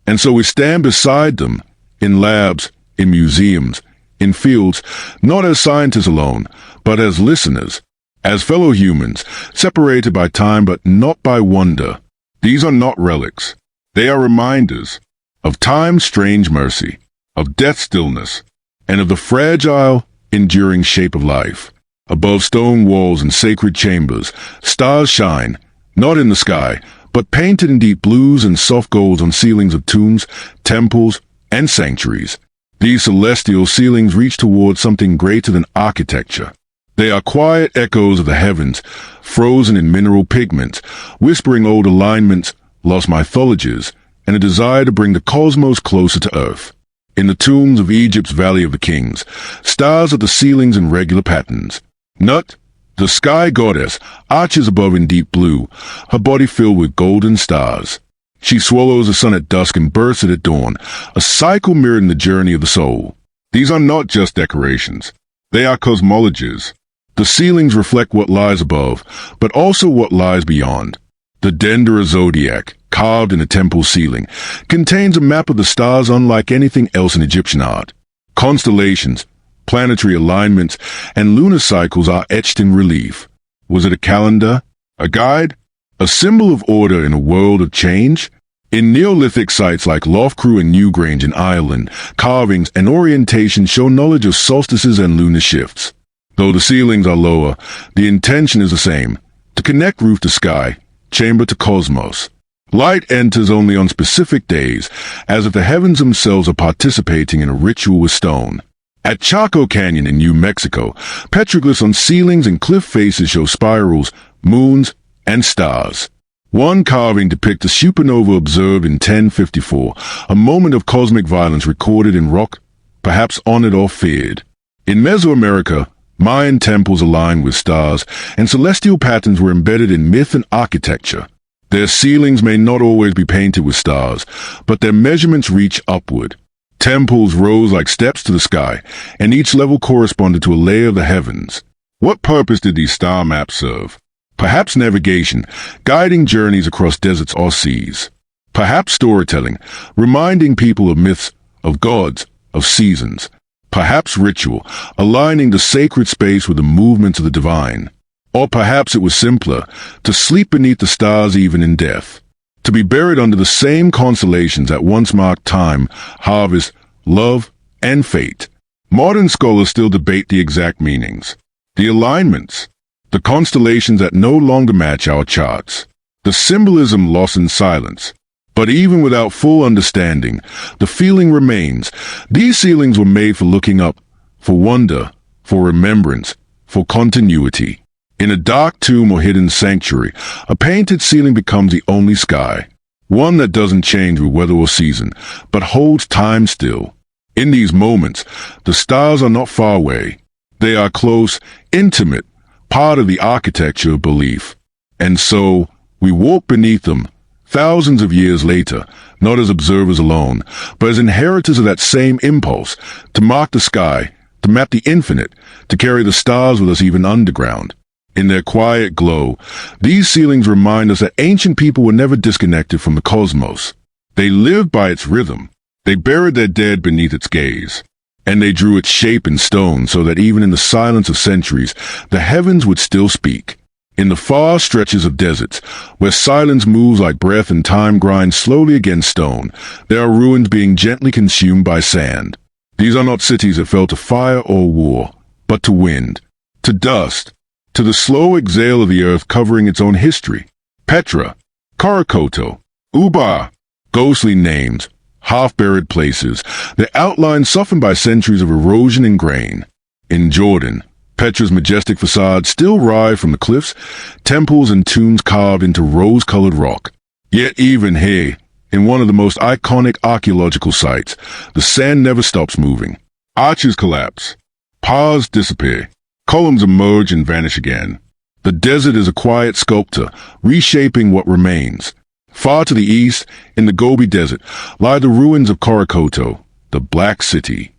And so we stand beside them, in labs, in museums, in fields, not as scientists alone, but as listeners, as fellow humans, separated by time but not by wonder. These are not relics. They are reminders of time's strange mercy, of death's stillness, and of the fragile, enduring shape of life. Above stone walls and sacred chambers, stars shine, not in the sky, but painted in deep blues and soft golds on ceilings of tombs, temples, and sanctuaries. These celestial ceilings reach towards something greater than architecture. They are quiet echoes of the heavens, frozen in mineral pigments, whispering old alignments, lost mythologies, and a desire to bring the cosmos closer to Earth. In the tombs of Egypt's Valley of the Kings, stars are the ceilings in regular patterns. Nut, the sky goddess, arches above in deep blue, her body filled with golden stars. She swallows the sun at dusk and bursts it at dawn, a cycle mirrored in the journey of the soul. These are not just decorations. They are cosmologies. The ceilings reflect what lies above, but also what lies beyond. The Dendera zodiac, carved in a temple ceiling, contains a map of the stars unlike anything else in Egyptian art. Constellations, planetary alignments, and lunar cycles are etched in relief. Was it a calendar? A guide? A symbol of order in a world of change? In Neolithic sites like Loughcrew and Newgrange in Ireland, carvings and orientation show knowledge of solstices and lunar shifts. Though the ceilings are lower, the intention is the same, to connect roof to sky, chamber to cosmos. Light enters only on specific days, as if the heavens themselves are participating in a ritual with stone. At Chaco Canyon in New Mexico, petroglyphs on ceilings and cliff faces show spirals, moons, and stars. One carving depicts a supernova observed in 1054, a moment of cosmic violence recorded in rock, perhaps honored or feared. In Mesoamerica, Mayan temples aligned with stars, and celestial patterns were embedded in myth and architecture. Their ceilings may not always be painted with stars, but their measurements reach upward. Temples rose like steps to the sky, and each level corresponded to a layer of the heavens. What purpose did these star maps serve? Perhaps navigation, guiding journeys across deserts or seas. Perhaps storytelling, reminding people of myths, of gods, of seasons. Perhaps ritual, aligning the sacred space with the movements of the divine. Or perhaps it was simpler, to sleep beneath the stars even in death. To be buried under the same constellations that once marked time, harvest, love, and fate. Modern scholars still debate the exact meanings. The alignments. The constellations that no longer match our charts. The symbolism lost in silence. But even without full understanding, the feeling remains. These ceilings were made for looking up, for wonder, for remembrance, for continuity. In a dark tomb or hidden sanctuary, a painted ceiling becomes the only sky. One that doesn't change with weather or season, but holds time still. In these moments, the stars are not far away. They are close, intimate, part of the architecture of belief. And so, we walk beneath them, thousands of years later, not as observers alone, but as inheritors of that same impulse, to mark the sky, to map the infinite, to carry the stars with us even underground. In their quiet glow, these ceilings remind us that ancient people were never disconnected from the cosmos. They lived by its rhythm. They buried their dead beneath its gaze. And they drew its shape in stone so that even in the silence of centuries, the heavens would still speak. In the far stretches of deserts, where silence moves like breath and time grinds slowly against stone, there are ruins being gently consumed by sand. These are not cities that fell to fire or war, but to wind, to dust, to the slow exhale of the earth covering its own history. Petra, Karakoto, Uba, ghostly names, half-buried places, their outlines softened by centuries of erosion and grain. In Jordan, Petra's majestic facades still rise from the cliffs, temples and tombs carved into rose-colored rock. Yet even here, in one of the most iconic archaeological sites, the sand never stops moving. Arches collapse. Piles disappear. Columns emerge and vanish again. The desert is a quiet sculptor, reshaping what remains. Far to the east, in the Gobi Desert, lie the ruins of Karakoto, the Black City.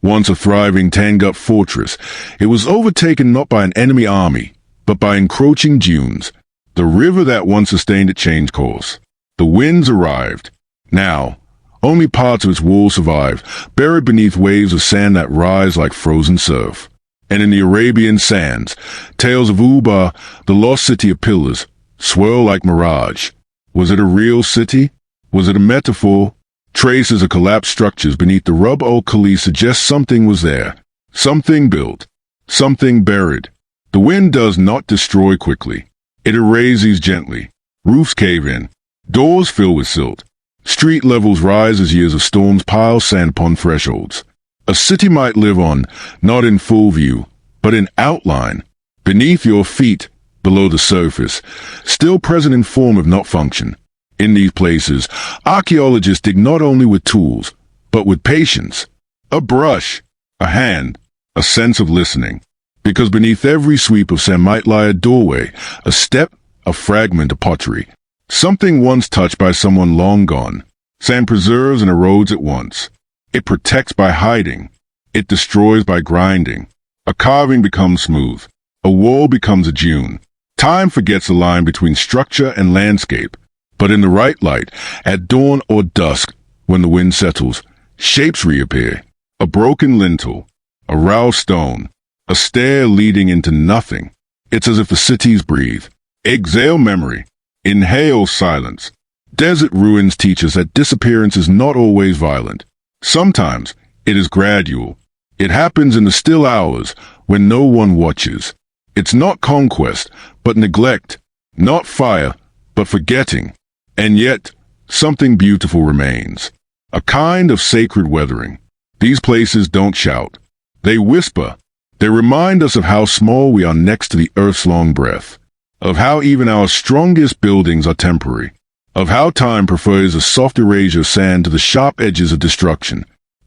Once a thriving Tangut fortress, it was overtaken not by an enemy army, but by encroaching dunes. The river that once sustained it changed course. The winds arrived. Now, only parts of its walls survive, buried beneath waves of sand that rise like frozen surf. And in the Arabian sands, tales of Uba, the lost city of pillars, swirl like mirage. Was it a real city? Was it a metaphor? Traces of collapsed structures beneath the Rub al-Khali suggest something was there. Something built. Something buried. The wind does not destroy quickly. It erases gently. Roofs cave in. Doors fill with silt. Street levels rise as years of storms pile sand upon thresholds. A city might live on, not in full view, but in outline, beneath your feet, below the surface, still present in form if not function. In these places, archaeologists dig not only with tools, but with patience. A brush, a hand, a sense of listening. Because beneath every sweep of sand might lie a doorway, a step, a fragment of pottery. Something once touched by someone long gone. Sand preserves and erodes at once. It protects by hiding. It destroys by grinding. A carving becomes smooth. A wall becomes a dune. Time forgets the line between structure and landscape. But in the right light, at dawn or dusk, when the wind settles, shapes reappear. A broken lintel, a roused stone, a stair leading into nothing. It's as if the cities breathe. Exhale memory. Inhale silence. Desert ruins teach us that disappearance is not always violent. Sometimes it is gradual. It happens in the still hours when no one watches. It's not conquest, but neglect. Not fire, but forgetting. And yet, something beautiful remains. A kind of sacred weathering. These places don't shout. They whisper. They remind us of how small we are next to the earth's long breath. Of how even our strongest buildings are temporary. Of how time prefers a soft erasure of sand to the sharp edges of destruction.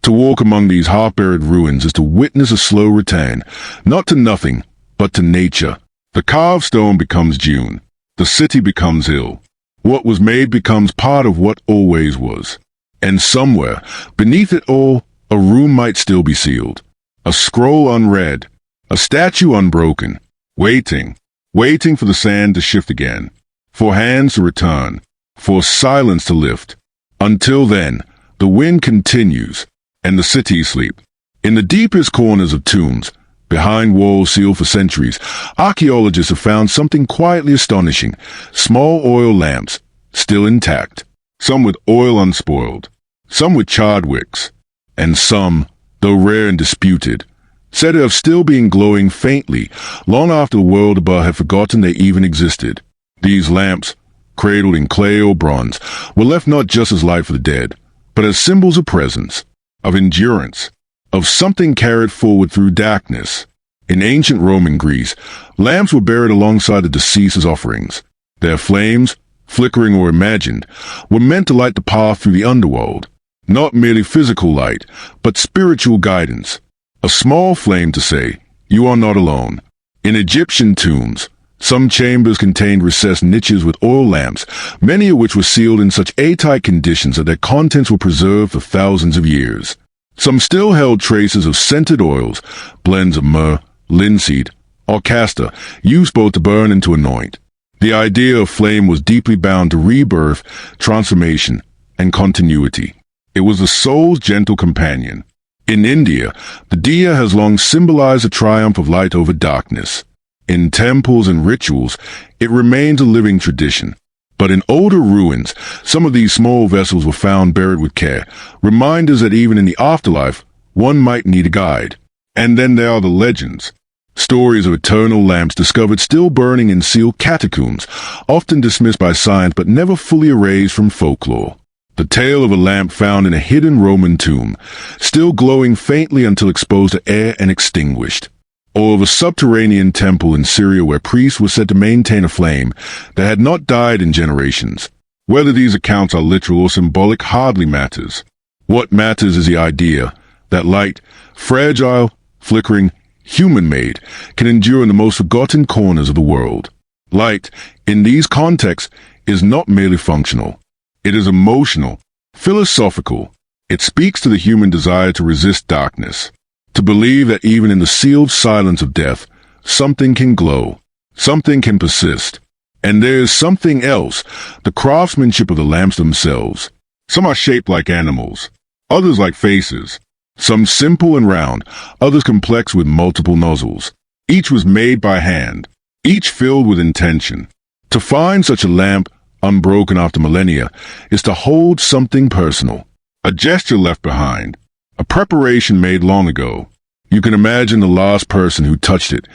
To walk among these half-buried ruins is to witness a slow return, not to nothing, but to nature. The carved stone becomes June. The city becomes hill. What was made becomes part of what always was. And somewhere, beneath it all, a room might still be sealed. A scroll unread. A statue unbroken. Waiting for the sand to shift again. For hands to return. For silence to lift. Until then, the wind continues, and the cities sleep. In the deepest corners of tombs, behind walls sealed for centuries, archaeologists have found something quietly astonishing. Small oil lamps, still intact. Some with oil unspoiled. Some with charred wicks. And some, though rare and disputed, said to have still been glowing faintly, long after the world above had forgotten they even existed. These lamps, cradled in clay or bronze, were left not just as light for the dead, but as symbols of presence, of endurance, of something carried forward through darkness. In ancient Roman Greece, lamps were buried alongside the deceased's offerings. Their flames, flickering or imagined, were meant to light the path through the underworld. Not merely physical light, but spiritual guidance. A small flame to say, "You are not alone." In Egyptian tombs, some chambers contained recessed niches with oil lamps, many of which were sealed in such airtight conditions that their contents were preserved for thousands of years. Some still held traces of scented oils, blends of myrrh, linseed, or castor, used both to burn and to anoint. The idea of flame was deeply bound to rebirth, transformation, and continuity. It was the soul's gentle companion. In India, the diya has long symbolized the triumph of light over darkness. In temples and rituals, it remains a living tradition. But in older ruins, some of these small vessels were found buried with care, reminders that even in the afterlife, one might need a guide. And then there are the legends. Stories of eternal lamps discovered still burning in sealed catacombs, often dismissed by science but never fully erased from folklore. The tale of a lamp found in a hidden Roman tomb, still glowing faintly until exposed to air and extinguished. Or of a subterranean temple in Syria where priests were said to maintain a flame that had not died in generations. Whether these accounts are literal or symbolic hardly matters. What matters is the idea that light, fragile, flickering, human-made, can endure in the most forgotten corners of the world. Light, in these contexts, is not merely functional. It is emotional, philosophical. It speaks to the human desire to resist darkness, to believe that even in the sealed silence of death, something can glow, something can persist. And there is something else, the craftsmanship of the lamps themselves. Some are shaped like animals, others like faces. Some simple and round, others complex with multiple nozzles. Each was made by hand, each filled with intention. To find such a lamp, unbroken after millennia, is to hold something personal, a gesture left behind, a preparation made long ago. You can imagine the last person who touched it,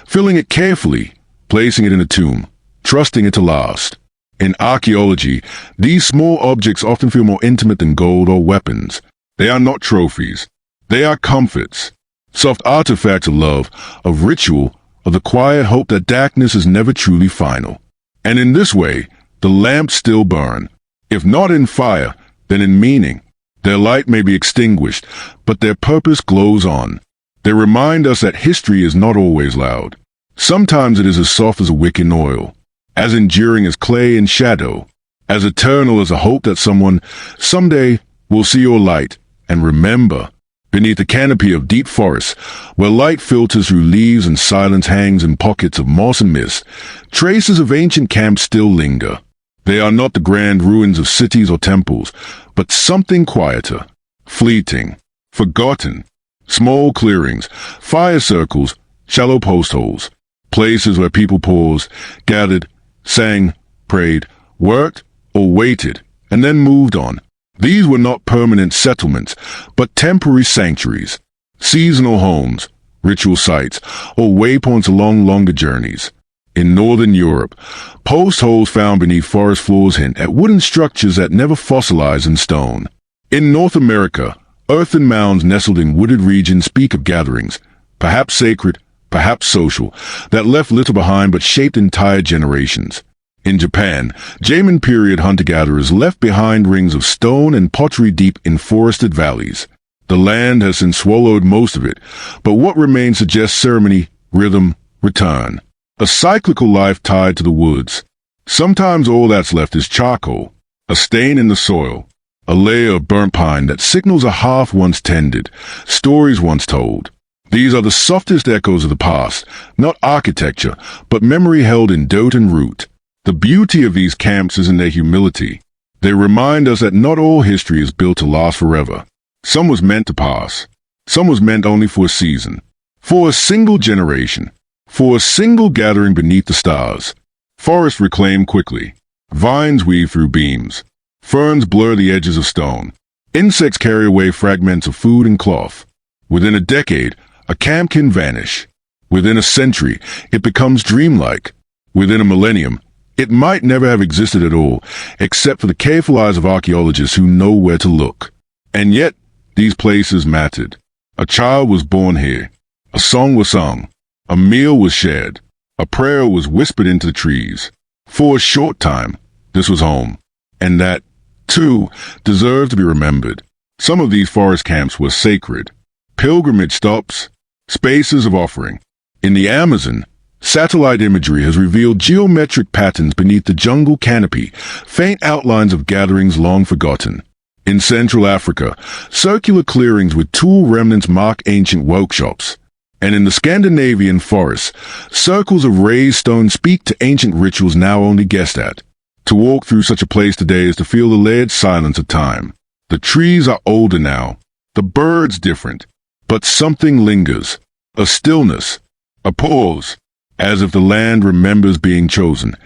filling it carefully, placing it in a tomb, trusting it to last. In archaeology, these small objects often feel more intimate than gold or weapons. They are not trophies. They are comforts, soft artifacts of love, of ritual, of the quiet hope that darkness is never truly final. And in this way, the lamps still burn, if not in fire, then in meaning. Their light may be extinguished, but their purpose glows on. They remind us that history is not always loud. Sometimes it is as soft as a wick in oil, as enduring as clay in shadow, as eternal as a hope that someone, someday, will see your light. And remember, beneath the canopy of deep forests, where light filters through leaves and silence hangs in pockets of moss and mist, traces of ancient camps still linger. They are not the grand ruins of cities or temples, but something quieter, fleeting, forgotten. Small clearings, fire circles, shallow post holes, places where people paused, gathered, sang, prayed, worked, or waited, and then moved on. These were not permanent settlements, but temporary sanctuaries, seasonal homes, ritual sites, or waypoints along longer journeys. In northern Europe, post holes found beneath forest floors hint at wooden structures that never fossilized in stone. In North America, earthen mounds nestled in wooded regions speak of gatherings, perhaps sacred, perhaps social, that left little behind but shaped entire generations. In Japan, Jamin period hunter-gatherers left behind rings of stone and pottery deep in forested valleys. The land has since swallowed most of it, but what remains suggests ceremony, rhythm, return. A cyclical life tied to the woods. Sometimes all that's left is charcoal, a stain in the soil, a layer of burnt pine that signals a hearth once tended, stories once told. These are the softest echoes of the past, not architecture, but memory held in dirt and root. The beauty of these camps is in their humility. They remind us that not all history is built to last forever. Some was meant to pass. Some was meant only for a season. For a single generation. For a single gathering beneath the stars. Forests reclaim quickly. Vines weave through beams. Ferns blur the edges of stone. Insects carry away fragments of food and cloth. Within a decade, a camp can vanish. Within a century, it becomes dreamlike. Within a millennium, it might never have existed at all, except for the careful eyes of archaeologists who know where to look. And yet, these places mattered. A child was born here. A song was sung. A meal was shared. A prayer was whispered into the trees. For a short time, this was home. And that, too, deserved to be remembered. Some of these forest camps were sacred. Pilgrimage stops, spaces of offering. In the Amazon, satellite imagery has revealed geometric patterns beneath the jungle canopy, faint outlines of gatherings long forgotten. In Central Africa, circular clearings with tool remnants mark ancient workshops. And in the Scandinavian forests, circles of raised stone speak to ancient rituals now only guessed at. To walk through such a place today is to feel the layered silence of time. The trees are older now, the birds different, but something lingers. A stillness, a pause, as if the land remembers being chosen,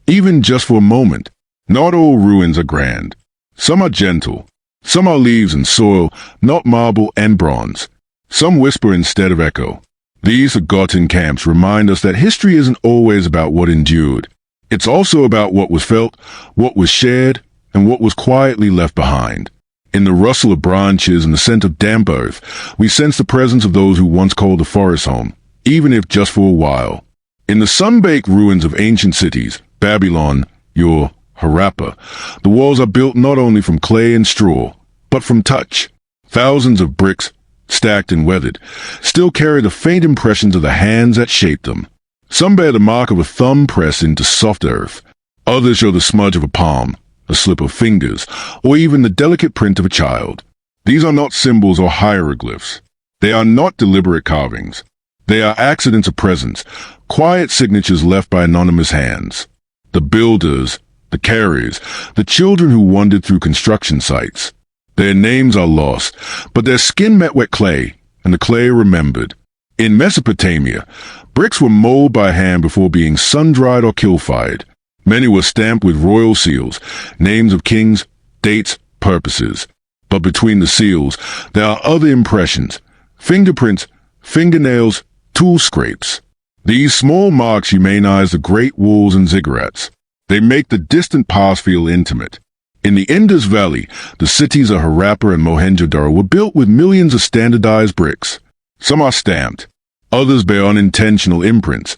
even just for a moment. Not all ruins are grand. Some are gentle. Some are leaves and soil, not marble and bronze. Some whisper instead of echo. These forgotten camps remind us that history isn't always about what endured. It's also about what was felt, what was shared, and what was quietly left behind. In the rustle of branches and the scent of damp earth, we sense the presence of those who once called the forest home, even if just for a while. In the sun-baked ruins of ancient cities, Babylon, Harappa, the walls are built not only from clay and straw, but from touch. Thousands of bricks, stacked and weathered, still carry the faint impressions of the hands that shaped them. Some bear the mark of a thumb pressed into soft earth. Others show the smudge of a palm, a slip of fingers, or even the delicate print of a child. These are not symbols or hieroglyphs. They are not deliberate carvings. They are accidents of presence, quiet signatures left by anonymous hands. The builders, the carriers, the children who wandered through construction sites. Their names are lost, but their skin met wet clay, and the clay remembered. In Mesopotamia, bricks were molded by hand before being sun-dried or kill-fired. Many were stamped with royal seals, names of kings, dates, purposes. But between the seals, there are other impressions, fingerprints, fingernails, tool scrapes. These small marks humanize the great walls and ziggurats. They make the distant past feel intimate. In the Indus Valley, the cities of Harappa and Mohenjo-daro were built with millions of standardized bricks. Some are stamped. Others bear unintentional imprints.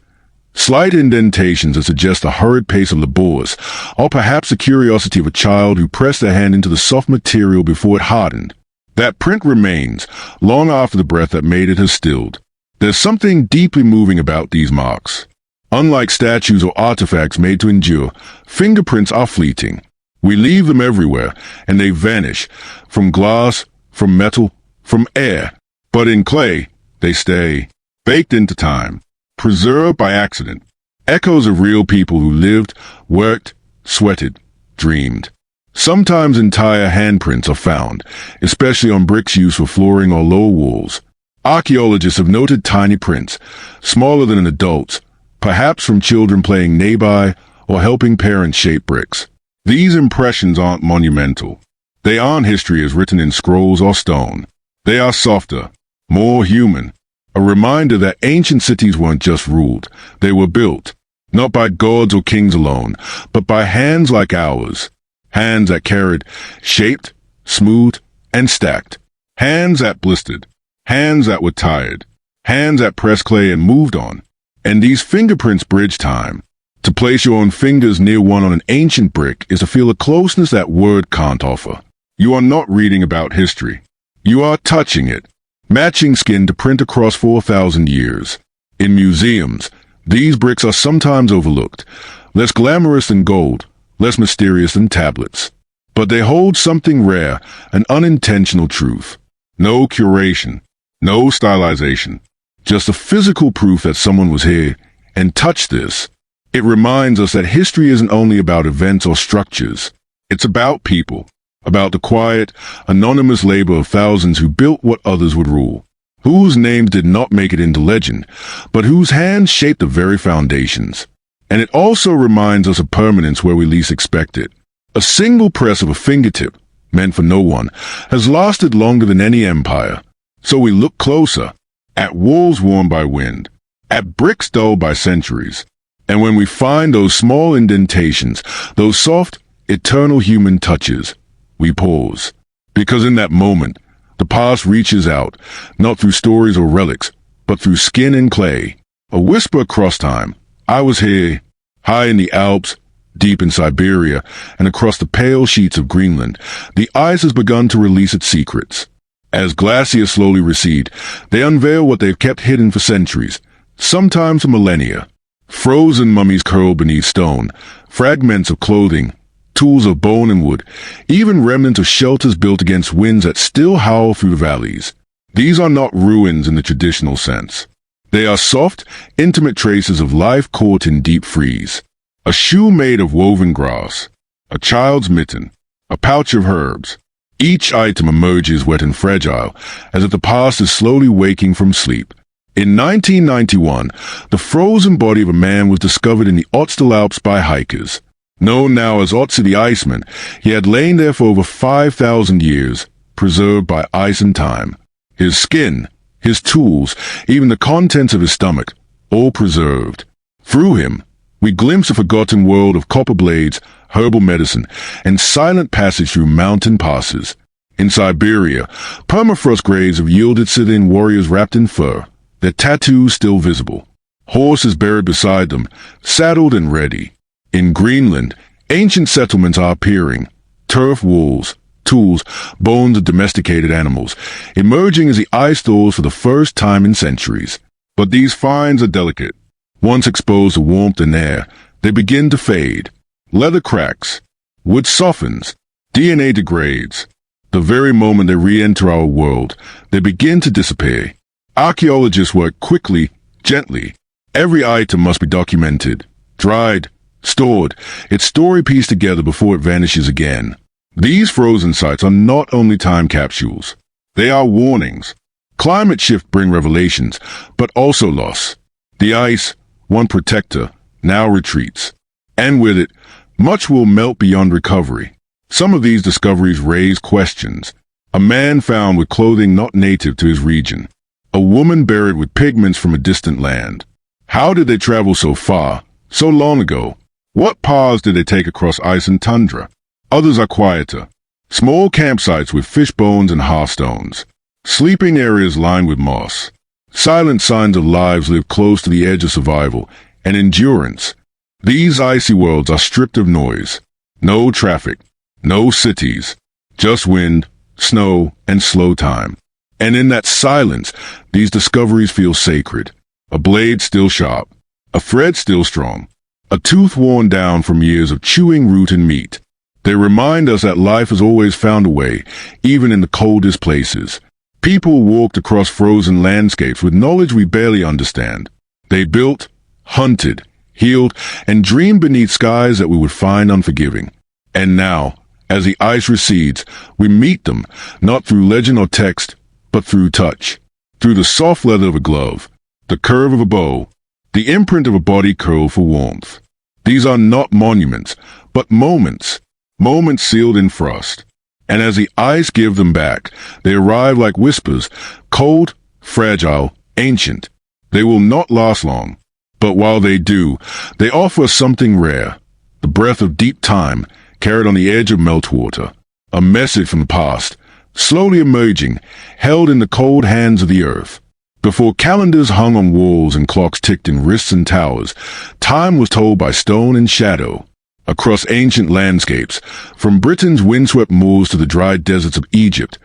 Slight indentations that suggest the hurried pace of laborers, or perhaps the curiosity of a child who pressed their hand into the soft material before it hardened. That print remains, long after the breath that made it has stilled. There's something deeply moving about these marks. Unlike statues or artifacts made to endure, fingerprints are fleeting. We leave them everywhere, and they vanish, from glass, from metal, from air. But in clay, they stay, baked into time, preserved by accident. Echoes of real people who lived, worked, sweated, dreamed. Sometimes entire handprints are found, especially on bricks used for flooring or lower walls. Archaeologists have noted tiny prints, smaller than an adult's, perhaps from children playing nearby or helping parents shape bricks. These impressions aren't monumental. They aren't history as written in scrolls or stone. They are softer, more human. A reminder that ancient cities weren't just ruled. They were built, not by gods or kings alone, but by hands like ours. Hands that carried, shaped, smoothed, and stacked. Hands that blistered. Hands that were tired. Hands that pressed clay and moved on. And these fingerprints bridge time. To place your own fingers near one on an ancient brick is to feel a closeness that word can't offer. You are not reading about history. You are touching it, matching skin to print across 4,000 years. In museums, these bricks are sometimes overlooked, less glamorous than gold, less mysterious than tablets. But they hold something rare, an unintentional truth. No curation, no stylization, just a physical proof that someone was here and touched this. It reminds us that history isn't only about events or structures. It's about people, about the quiet, anonymous labor of thousands who built what others would rule, whose names did not make it into legend, but whose hands shaped the very foundations. And it also reminds us of permanence where we least expect it. A single press of a fingertip, meant for no one, has lasted longer than any empire. So we look closer, at walls worn by wind, at bricks dulled by centuries. And when we find those small indentations, those soft, eternal human touches, we pause. Because in that moment, the past reaches out, not through stories or relics, but through skin and clay. A whisper across time. I was here, high in the Alps, deep in Siberia, and across the pale sheets of Greenland. The ice has begun to release its secrets. As glaciers slowly recede, they unveil what they've kept hidden for centuries, sometimes for millennia. Frozen mummies curl beneath stone, fragments of clothing, tools of bone and wood, even remnants of shelters built against winds that still howl through the valleys. These are not ruins in the traditional sense. They are soft, intimate traces of life caught in deep freeze. A shoe made of woven grass, a child's mitten, a pouch of herbs. Each item emerges wet and fragile, as if the past is slowly waking from sleep. In 1991, the frozen body of a man was discovered in the Ötztal Alps by hikers. Known now as Ötzi the Iceman, he had lain there for over 5,000 years, preserved by ice and time. His skin, his tools, even the contents of his stomach, all preserved. Through him, we glimpse a forgotten world of copper blades, herbal medicine, and silent passage through mountain passes. In Siberia, permafrost graves have yielded Scythian warriors wrapped in fur, their tattoos still visible. Horses buried beside them, saddled and ready. In Greenland, ancient settlements are appearing. Turf walls, tools, bones of domesticated animals, emerging as the ice thaws for the first time in centuries. But these finds are delicate. Once exposed to warmth and air, they begin to fade. Leather cracks, wood softens, DNA degrades. The very moment they re-enter our world, they begin to disappear. Archaeologists work quickly, gently. Every item must be documented, dried, stored, its story pieced together before it vanishes again. These frozen sites are not only time capsules. They are warnings. Climate shift bring revelations, but also loss. The ice, one protector, now retreats. And with it, much will melt beyond recovery. Some of these discoveries raise questions. A man found with clothing not native to his region. A woman buried with pigments from a distant land. How did they travel so far, so long ago? What paths did they take across ice and tundra? Others are quieter. Small campsites with fish bones and hearthstones. Sleeping areas lined with moss. Silent signs of lives lived close to the edge of survival and endurance. These icy worlds are stripped of noise. No traffic. No cities. Just wind, snow, and slow time. And in that silence, these discoveries feel sacred. A blade still sharp. A thread still strong. A tooth worn down from years of chewing root and meat. They remind us that life has always found a way, even in the coldest places. People walked across frozen landscapes with knowledge we barely understand. They built, hunted, healed, and dreamed beneath skies that we would find unforgiving. And now, as the ice recedes, we meet them, not through legend or text, but through touch. Through the soft leather of a glove, the curve of a bow, the imprint of a body curled for warmth. These are not monuments, but moments. Moments sealed in frost. And as the ice give them back, they arrive like whispers, cold, fragile, ancient. They will not last long. But while they do, they offer something rare. The breath of deep time, carried on the edge of meltwater. A message from the past, slowly emerging, held in the cold hands of the earth. Before calendars hung on walls and clocks ticked in wrists and towers, time was told by stone and shadow. Across ancient landscapes, from Britain's windswept moors to the dry deserts of Egypt,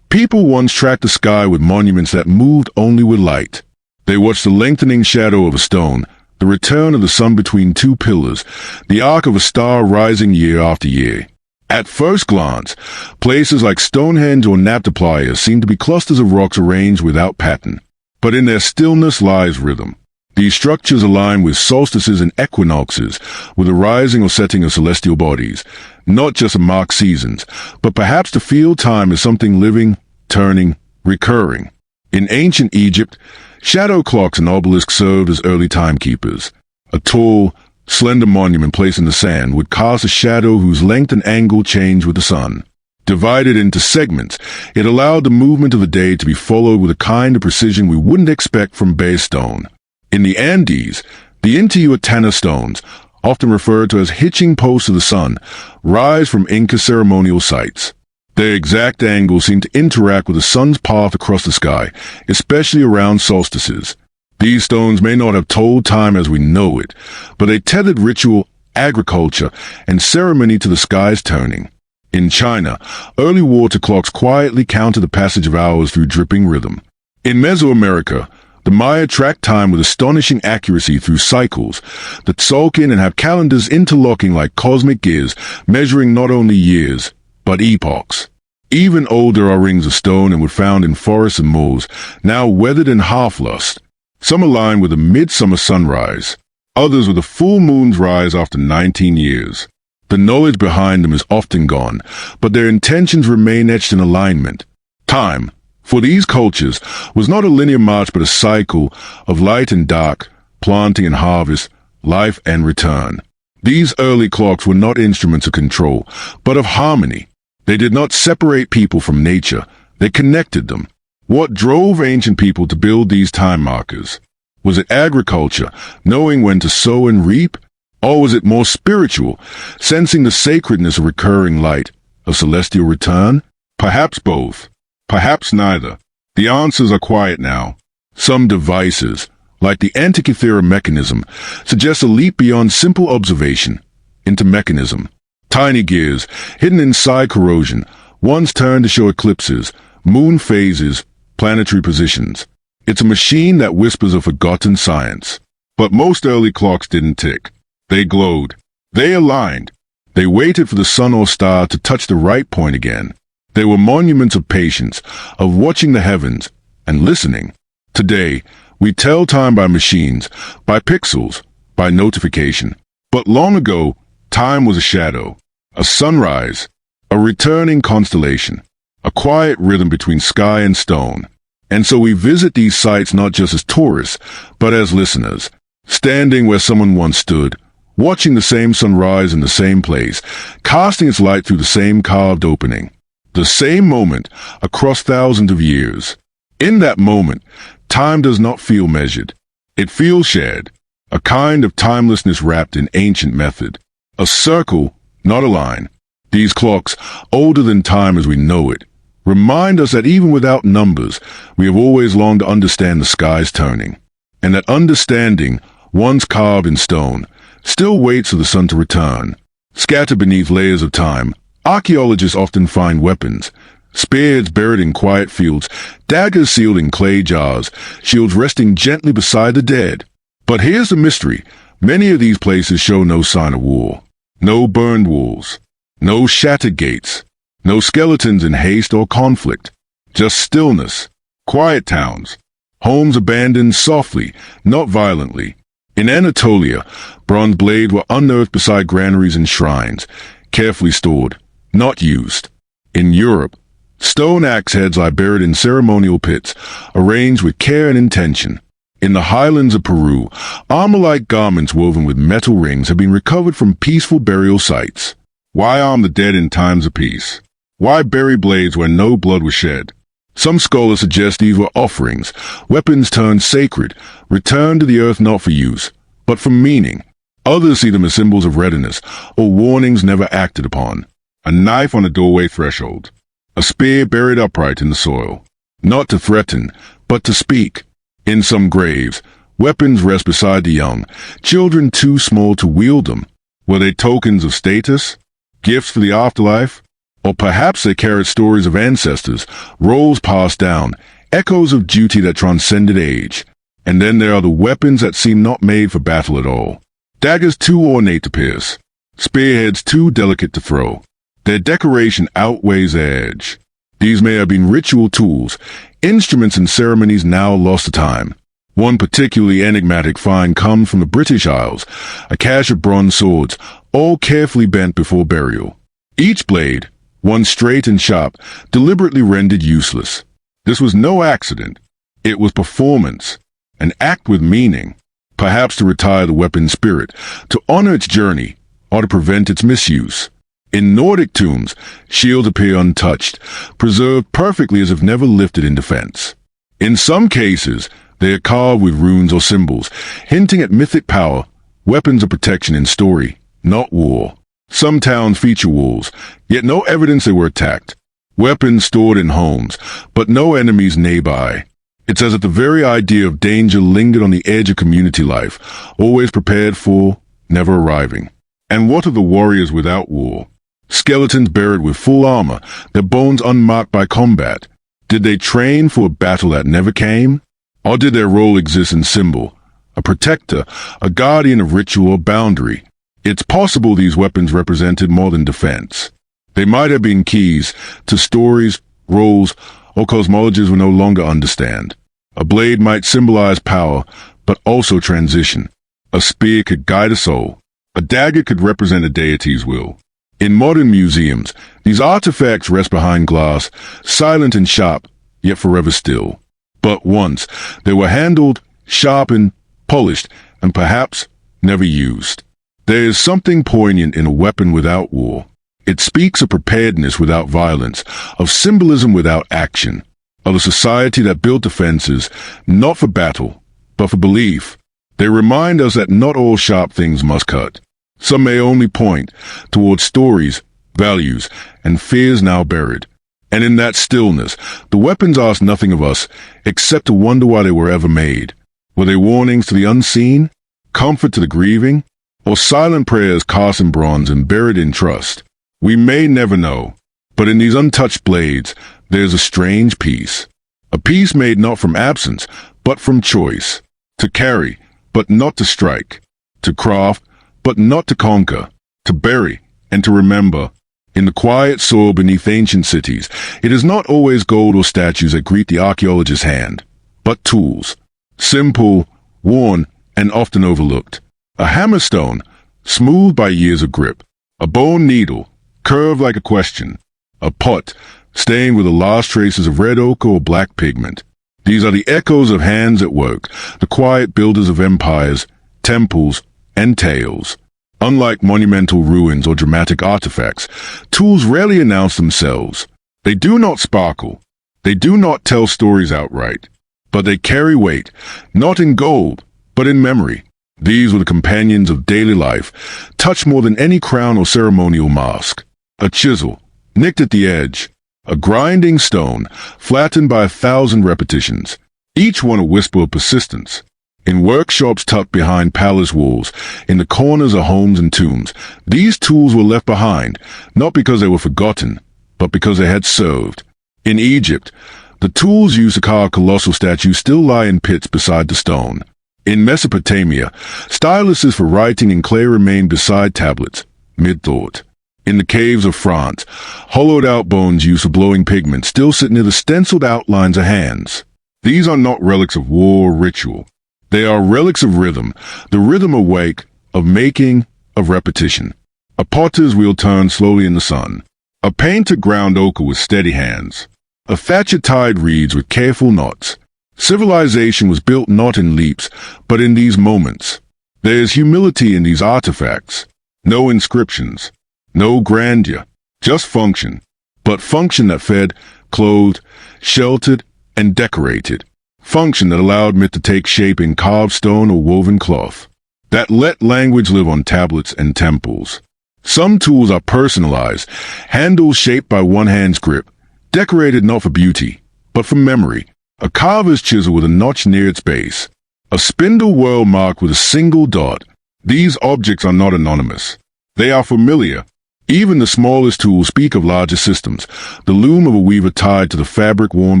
People once tracked the sky with monuments that moved only with light. They watched the lengthening shadow of a stone, the return of the sun between two pillars, the arc of a star rising year after year. At first glance, places like Stonehenge or Nabta Playa seem to be clusters of rocks arranged without pattern. But in their stillness lies rhythm. These structures align with solstices and equinoxes, with the rising or setting of celestial bodies, not just to mark seasons, but perhaps to feel time as something living, turning, recurring. In ancient Egypt, shadow clocks and obelisks served as early timekeepers. A tall, slender monument placed in the sand would cast a shadow whose length and angle changed with the sun. Divided into segments, it allowed the movement of the day to be followed with a kind of precision we wouldn't expect from base stone. In the Andes, the Intihuatana stones, often referred to as hitching posts of the sun, rise from Inca ceremonial sites. Their exact angles seem to interact with the sun's path across the sky, especially around solstices. These stones may not have told time as we know it, but they tethered ritual, agriculture, and ceremony to the sky's turning. In China, early water clocks quietly counted the passage of hours through dripping rhythm. In Mesoamerica, the Maya tracked time with astonishing accuracy through cycles that sulk in and have calendars interlocking like cosmic gears, measuring not only years, but epochs. Even older are rings of stone and were found in forests and moors, now weathered in half-lust. Some align with a midsummer sunrise, others with a full moon's rise after 19 years. The knowledge behind them is often gone, but their intentions remain etched in alignment. Time, for these cultures, was not a linear march but a cycle of light and dark, planting and harvest, life and return. These early clocks were not instruments of control, but of harmony. They did not separate people from nature, they connected them. What drove ancient people to build these time markers? Was it agriculture, knowing when to sow and reap? Or was it more spiritual, sensing the sacredness of recurring light, of celestial return? Perhaps both. Perhaps neither. The answers are quiet now. Some devices, like the Antikythera mechanism, suggest a leap beyond simple observation into mechanism. Tiny gears, hidden inside corrosion, once turned to show eclipses, moon phases, planetary positions. It's a machine that whispers of forgotten science. But most early clocks didn't tick. They glowed. They aligned. They waited for the sun or star to touch the right point again. They were monuments of patience, of watching the heavens, and listening. Today, we tell time by machines, by pixels, by notification. But long ago, time was a shadow, a sunrise, a returning constellation, a quiet rhythm between sky and stone. And so we visit these sites not just as tourists, but as listeners, standing where someone once stood, watching the same sunrise in the same place, casting its light through the same carved opening. The same moment across thousands of years. In that moment, time does not feel measured. It feels shared, a kind of timelessness wrapped in ancient method. A circle, not a line. These clocks, older than time as we know it, remind us that even without numbers, we have always longed to understand the sky's turning. And that understanding, once carved in stone, still waits for the sun to return. Scattered beneath layers of time, archaeologists often find weapons, spears buried in quiet fields, daggers sealed in clay jars, shields resting gently beside the dead. But here's the mystery. Many of these places show no sign of war. No burned walls. No shattered gates. No skeletons in haste or conflict. Just stillness. Quiet towns. Homes abandoned softly, not violently. In Anatolia, bronze blades were unearthed beside granaries and shrines, carefully stored, not used. In Europe, stone axe heads lie buried in ceremonial pits, arranged with care and intention. In the highlands of Peru, armor-like garments woven with metal rings have been recovered from peaceful burial sites. Why arm the dead in times of peace? Why bury blades where no blood was shed? Some scholars suggest these were offerings, weapons turned sacred, returned to the earth not for use, but for meaning. Others see them as symbols of readiness, or warnings never acted upon. A knife on a doorway threshold. A spear buried upright in the soil. Not to threaten, but to speak. In some graves, weapons rest beside the young, children too small to wield them. Were they tokens of status? Gifts for the afterlife? Or perhaps they carried stories of ancestors, roles passed down, echoes of duty that transcended age. And then there are the weapons that seem not made for battle at all. Daggers too ornate to pierce, spearheads too delicate to throw. Their decoration outweighs their edge. These may have been ritual tools, instruments and ceremonies now lost to time. One particularly enigmatic find comes from the British Isles, a cache of bronze swords, all carefully bent before burial. Each blade, one straight and sharp, deliberately rendered useless. This was no accident. It was performance, an act with meaning, perhaps to retire the weapon's spirit, to honor its journey, or to prevent its misuse. In Nordic tombs, shields appear untouched, preserved perfectly as if never lifted in defense. In some cases, they are carved with runes or symbols, hinting at mythic power, weapons of protection in story, not war. Some towns feature walls, yet no evidence they were attacked. Weapons stored in homes, but no enemies nearby. It's as if the very idea of danger lingered on the edge of community life, always prepared for, never arriving. And what of the warriors without war? Skeletons buried with full armor, their bones unmarked by combat. Did they train for a battle that never came? Or did their role exist in symbol, a protector, a guardian of ritual or boundary? It's possible these weapons represented more than defense. They might have been keys to stories, roles, or cosmologies we no longer understand. A blade might symbolize power, but also transition. A spear could guide a soul. A dagger could represent a deity's will. In modern museums, these artifacts rest behind glass, silent and sharp, yet forever still. But once, they were handled, sharpened, polished, and perhaps never used. There is something poignant in a weapon without war. It speaks of preparedness without violence, of symbolism without action, of a society that built defenses, not for battle, but for belief. They remind us that not all sharp things must cut. Some may only point towards stories, values, and fears now buried. And in that stillness, the weapons ask nothing of us except to wonder why they were ever made. Were they warnings to the unseen, comfort to the grieving, or silent prayers cast in bronze and buried in trust? We may never know, but in these untouched blades, there's a strange peace. A peace made not from absence, but from choice. To carry, but not to strike. To craft, but not to conquer. To bury, and to remember. In the quiet soil beneath ancient cities, it is not always gold or statues that greet the archaeologist's hand, but tools. Simple, worn, and often overlooked. A hammerstone, smooth by years of grip. A bone needle, curved like a question. A pot, stained with the last traces of red ochre or black pigment. These are the echoes of hands at work, the quiet builders of empires, temples, and tales. Unlike monumental ruins or dramatic artifacts, tools rarely announce themselves. They do not sparkle. They do not tell stories outright. But they carry weight, not in gold, but in memory. These were the companions of daily life, touched more than any crown or ceremonial mask. A chisel, nicked at the edge. A grinding stone, flattened by 1,000 repetitions. Each one a whisper of persistence. In workshops tucked behind palace walls, in the corners of homes and tombs, these tools were left behind, not because they were forgotten, but because they had served. In Egypt, the tools used to carve colossal statues still lie in pits beside the stone. In Mesopotamia, styluses for writing in clay remained beside tablets, mid-thought. In the caves of France, hollowed-out bones used for blowing pigment still sit near the stenciled outlines of hands. These are not relics of war or ritual. They are relics of rhythm, the rhythm of wake, of making, of repetition. A potter's wheel turned slowly in the sun. A painter ground ochre with steady hands. A thatcher tied reeds with careful knots. Civilization was built not in leaps, but in these moments. There is humility in these artifacts. No inscriptions. No grandeur. Just function. But function that fed, clothed, sheltered, and decorated. Function that allowed myth to take shape in carved stone or woven cloth. That let language live on tablets and temples. Some tools are personalized, handles shaped by one hand's grip, decorated not for beauty, but for memory. A carver's chisel with a notch near its base. A spindle whorl marked with a single dot. These objects are not anonymous. They are familiar. Even the smallest tools speak of larger systems, the loom of a weaver tied to the fabric worn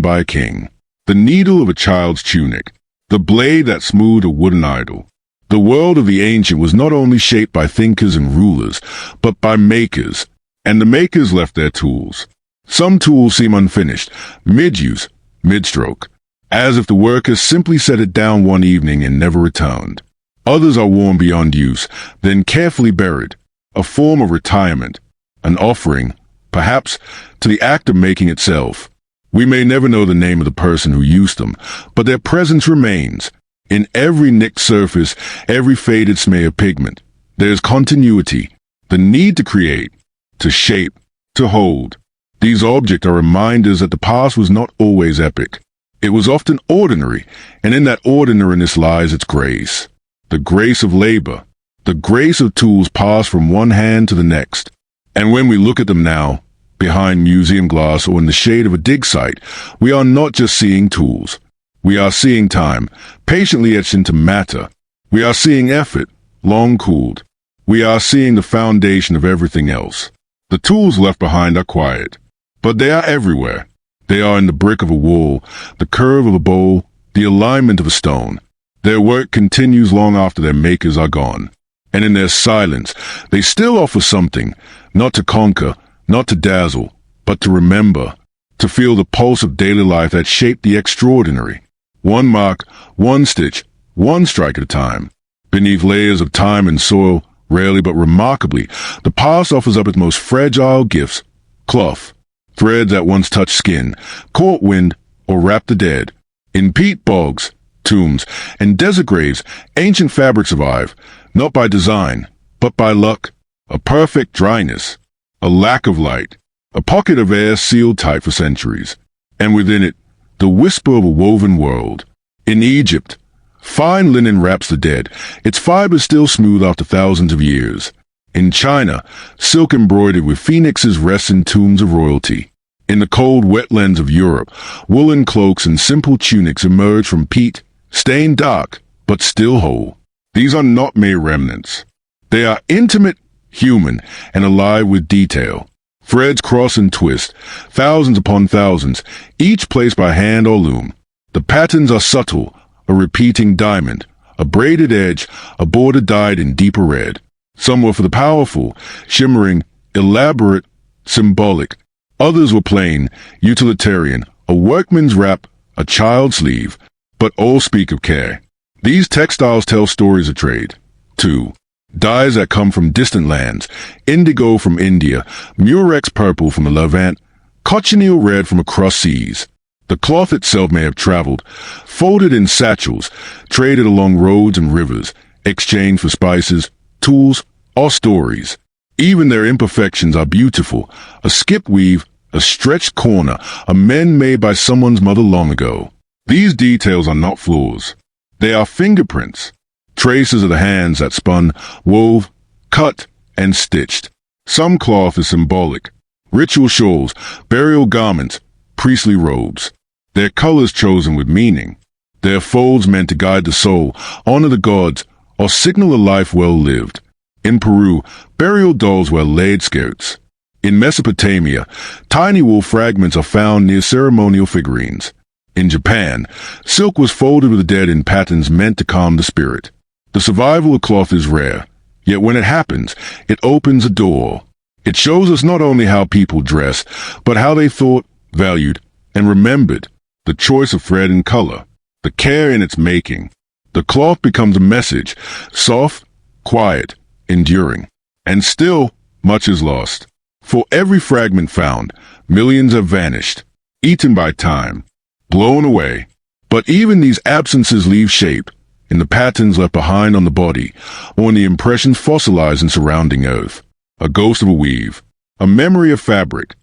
by a king, the needle of a child's tunic, the blade that smoothed a wooden idol. The world of the ancient was not only shaped by thinkers and rulers, but by makers, and the makers left their tools. Some tools seem unfinished, mid-use, mid-stroke, as if the workers simply set it down one evening and never returned. Others are worn beyond use, then carefully buried, a form of retirement, an offering, perhaps, to the act of making itself. We may never know the name of the person who used them, but their presence remains. In every nicked surface, every faded smear of pigment, there is continuity, the need to create, to shape, to hold. These objects are reminders that the past was not always epic. It was often ordinary, and in that ordinariness lies its grace. The grace of labor, the grace of tools passed from one hand to the next. And when we look at them now, behind museum glass or in the shade of a dig site, we are not just seeing tools. We are seeing time, patiently etched into matter. We are seeing effort, long cooled. We are seeing the foundation of everything else. The tools left behind are quiet, but they are everywhere. They are in the brick of a wall, the curve of a bowl, the alignment of a stone. Their work continues long after their makers are gone. And in their silence, they still offer something, not to conquer, not to dazzle, but to remember, to feel the pulse of daily life that shaped the extraordinary. One mark, one stitch, one strike at a time. Beneath layers of time and soil, rarely but remarkably, the past offers up its most fragile gifts: cloth, threads that once touched skin, caught wind, or wrapped the dead. In peat bogs, tombs, and desert graves, ancient fabrics survive, not by design, but by luck, a perfect dryness, a lack of light, a pocket of air sealed tight for centuries, and within it, the whisper of a woven world. In Egypt, fine linen wraps the dead, its fibers still smooth after thousands of years. In China, silk embroidered with phoenixes rests in tombs of royalty. In the cold wetlands of Europe, woolen cloaks and simple tunics emerge from peat, stained dark, but still whole. These are not mere remnants. They are intimate, human, and alive with detail. Threads cross and twist, thousands upon thousands, each placed by hand or loom. The patterns are subtle, a repeating diamond, a braided edge, a border dyed in deeper red. Some were for the powerful, shimmering, elaborate, symbolic. Others were plain, utilitarian, a workman's wrap, a child's sleeve, but all speak of care. These textiles tell stories of trade. 2. Dyes that come from distant lands, indigo from India, murex purple from the Levant, cochineal red from across seas. The cloth itself may have traveled, folded in satchels, traded along roads and rivers, exchanged for spices, tools, or stories. Even their imperfections are beautiful, a skip weave, a stretched corner, a mend made by someone's mother long ago. These details are not flaws. They are fingerprints, traces of the hands that spun, wove, cut, and stitched. Some cloth is symbolic. Ritual shawls, burial garments, priestly robes. Their colors chosen with meaning. Their folds meant to guide the soul, honor the gods, or signal a life well lived. In Peru, burial dolls wear laid skirts. In Mesopotamia, tiny wool fragments are found near ceremonial figurines. In Japan, silk was folded with the dead in patterns meant to calm the spirit. The survival of cloth is rare, yet when it happens, it opens a door. It shows us not only how people dress, but how they thought, valued, and remembered. The choice of thread and color, the care in its making. The cloth becomes a message, soft, quiet, enduring. And still, much is lost. For every fragment found, millions have vanished, eaten by time, blown away. But even these absences leave shape, in the patterns left behind on the body, or in the impressions fossilized in surrounding earth. A ghost of a weave, a memory of fabric.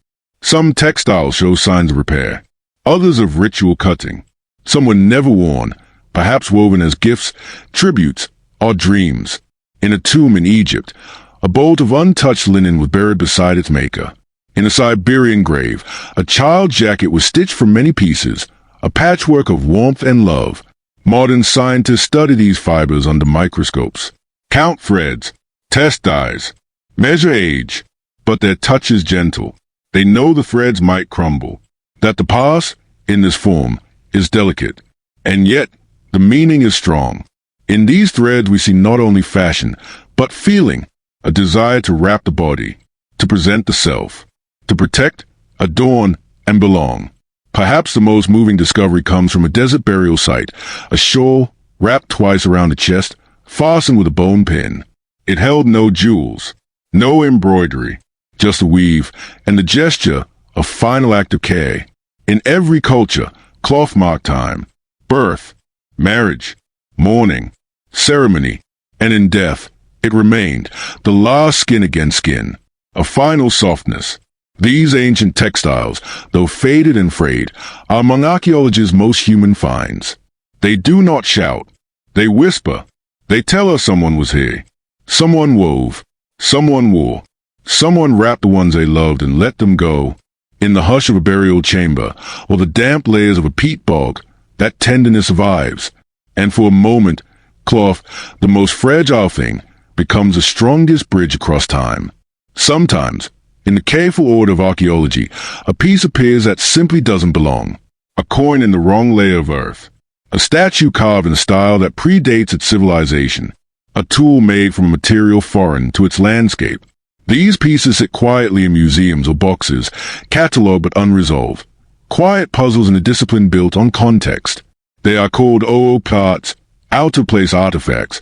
Some textiles show signs of repair, others of ritual cutting. Some were never worn, perhaps woven as gifts, tributes, or dreams. In a tomb in Egypt, a bolt of untouched linen was buried beside its maker. In a Siberian grave, a child's jacket was stitched from many pieces, a patchwork of warmth and love. Modern scientists study these fibers under microscopes, count threads, test dyes, measure age. but their touch is gentle. They know the threads might crumble, that the past, in this form, is delicate, and yet the meaning is strong. In these threads we see not only fashion, but feeling, a desire to wrap the body, to present the self, to protect, adorn, and belong. Perhaps the most moving discovery comes from a desert burial site, a shawl wrapped twice around the chest, fastened with a bone pin. It held no jewels, no embroidery, just a weave and the gesture of final act of care. In every culture, cloth marked time, birth, marriage, mourning, ceremony, and in death, it remained, the last skin against skin, a final softness. These ancient textiles, though faded and frayed, are among archaeologists' most human finds. They do not shout. They whisper. They tell us someone was here. Someone wove. Someone wore. Someone wrapped the ones they loved and let them go. In the hush of a burial chamber, or the damp layers of a peat bog, that tenderness survives. And for a moment, cloth, the most fragile thing, becomes the strongest bridge across time. Sometimes, in the careful order of archaeology, a piece appears that simply doesn't belong. A coin in the wrong layer of earth. A statue carved in a style that predates its civilization. A tool made from a material foreign to its landscape. These pieces sit quietly in museums or boxes, catalogued but unresolved. Quiet puzzles in a discipline built on context. They are called parts, out-of-place artifacts,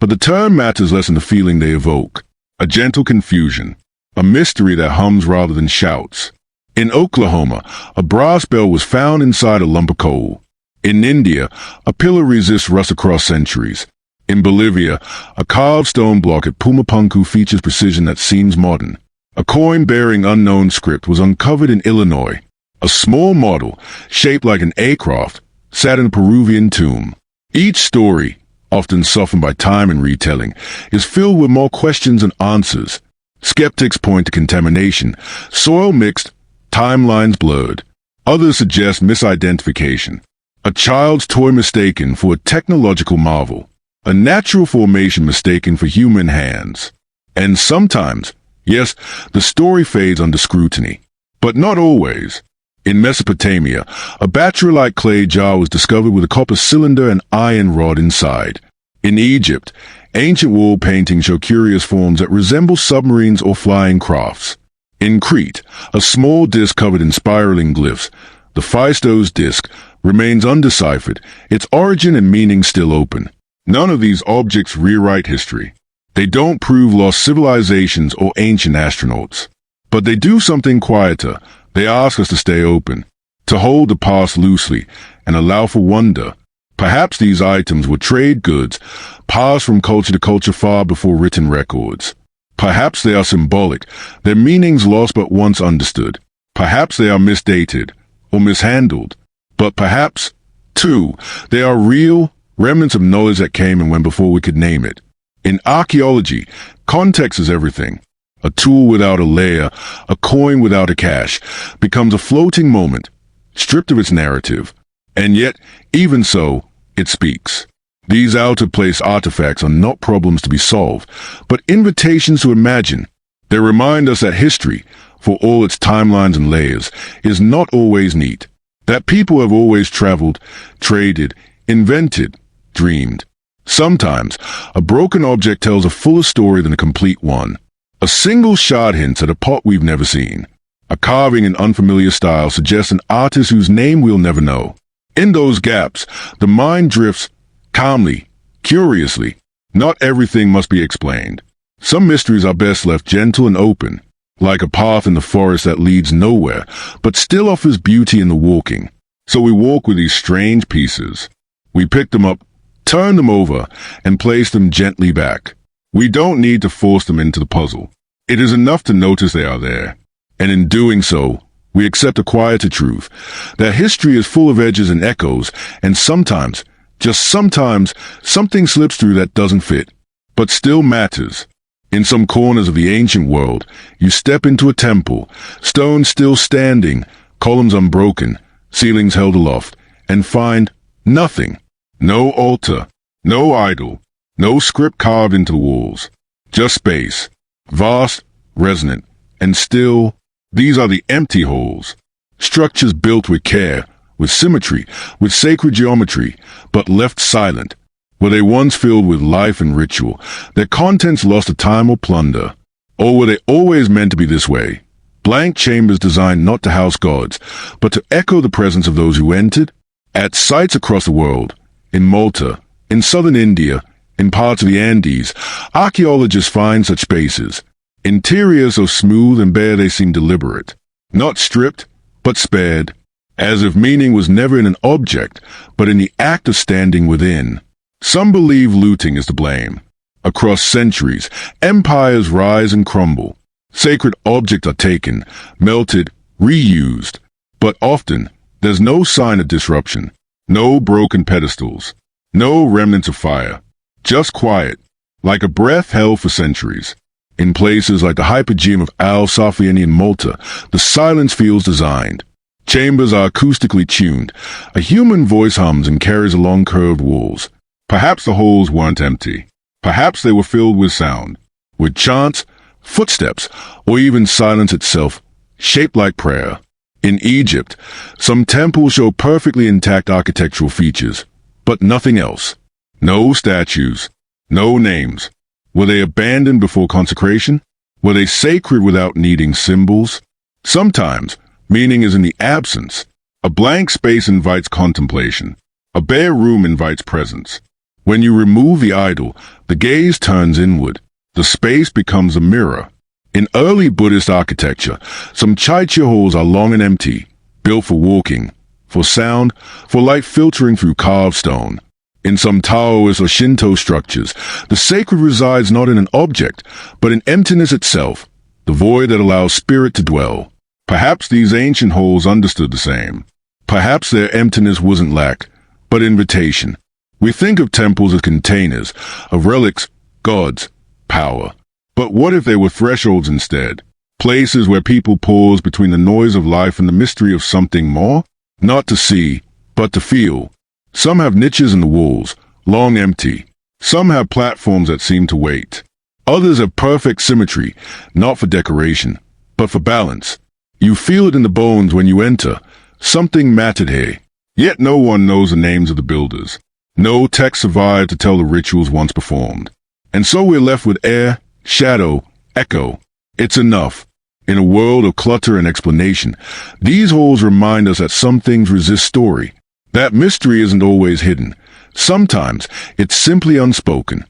but the term matters less in the feeling they evoke. A gentle confusion. A mystery that hums rather than shouts. In Oklahoma, a brass bell was found inside a lump of coal. In India, a pillar resists rust across centuries. In Bolivia, a carved stone block at Pumapunku features precision that seems modern. A coin bearing unknown script was uncovered in Illinois. A small model, shaped like an aircraft, sat in a Peruvian tomb. Each story, often softened by time and retelling, is filled with more questions than answers. Skeptics point to contamination, soil mixed, timelines blurred. Others suggest misidentification. A child's toy mistaken for a technological marvel. A natural formation mistaken for human hands. And sometimes, yes, the story fades under scrutiny. But not always. In Mesopotamia, a bachelor-like clay jar was discovered with a copper cylinder and iron rod inside. In Egypt, ancient wall paintings show curious forms that resemble submarines or flying crafts. In Crete, a small disc covered in spiraling glyphs, the Phaistos disc, remains undeciphered, its origin and meaning still open. None of these objects rewrite history. They don't prove lost civilizations or ancient astronauts. But they do something quieter. They ask us to stay open, to hold the past loosely, and allow for wonder. Perhaps these items were trade goods, passed from culture to culture far before written records. Perhaps they are symbolic, their meanings lost but once understood. Perhaps they are misdated, or mishandled. But perhaps, too, they are real, remnants of knowledge that came and went before we could name it. In archaeology, context is everything. A tool without a layer, a coin without a cache, becomes a floating moment, stripped of its narrative. And yet, even so, it speaks. These out-of-place artifacts are not problems to be solved, but invitations to imagine. They remind us that history, for all its timelines and layers, is not always neat. That people have always traveled, traded, invented, dreamed. Sometimes, a broken object tells a fuller story than a complete one. A single shard hints at a pot we've never seen. A carving in unfamiliar style suggests an artist whose name we'll never know. In those gaps, the mind drifts calmly, curiously. Not everything must be explained. Some mysteries are best left gentle and open, like a path in the forest that leads nowhere, but still offers beauty in the walking. So we walk with these strange pieces. We pick them up, turn them over, and place them gently back. We don't need to force them into the puzzle. It is enough to notice they are there. And in doing so, we accept a quieter truth, that history is full of edges and echoes, and sometimes, just sometimes, something slips through that doesn't fit, but still matters. In some corners of the ancient world, you step into a temple, stones still standing, columns unbroken, ceilings held aloft, and find nothing. No altar, no idol, no script carved into the walls. Just space, vast, resonant, And still, these are the empty holes. Structures built with care, with symmetry, with sacred geometry, but left silent. Were they once filled with life and ritual, their contents lost to time or plunder? Or were they always meant to be this way? Blank chambers designed not to house gods, but to echo the presence of those who entered? At sites across the world, in Malta, in southern India, in parts of the Andes, archaeologists find such spaces. Interiors so smooth and bare they seem deliberate. Not stripped, but spared, as if meaning was never in an object, but in the act of standing within. Some believe looting is to blame. Across centuries, empires rise and crumble. Sacred objects are taken, melted, reused. But often, there's no sign of disruption, no broken pedestals, no remnants of fire. Just quiet, like a breath held for centuries. In places like the Hypogeum of Al Safieni in Malta, the silence feels designed. Chambers are acoustically tuned. A human voice hums and carries along curved walls. Perhaps the holes weren't empty. Perhaps they were filled with sound, with chants, footsteps, or even silence itself, shaped like prayer. In Egypt, some temples show perfectly intact architectural features, but nothing else. No statues, no names. Were they abandoned before consecration? Were they sacred without needing symbols? Sometimes, meaning is in the absence. A blank space invites contemplation. A bare room invites presence. When you remove the idol, the gaze turns inward. The space becomes a mirror. In early Buddhist architecture, some chaitya halls are long and empty, built for walking, for sound, for light filtering through carved stone. In some Taoist or Shinto structures, the sacred resides not in an object, but in emptiness itself, the void that allows spirit to dwell. Perhaps these ancient halls understood the same. Perhaps their emptiness wasn't lack, but invitation. We think of temples as containers, of relics, gods, power. But what if they were thresholds instead? Places where people pause between the noise of life and the mystery of something more? Not to see, but to feel. Some have niches in the walls, long empty. Some have platforms that seem to wait. Others have perfect symmetry, not for decoration, but for balance. You feel it in the bones when you enter. Something mattered here. Yet no one knows the names of the builders. No text survived to tell the rituals once performed. And so we're left with air, shadow, echo. It's enough. In a world of clutter and explanation, these holes remind us that some things resist story. That mystery isn't always hidden. Sometimes it's simply unspoken.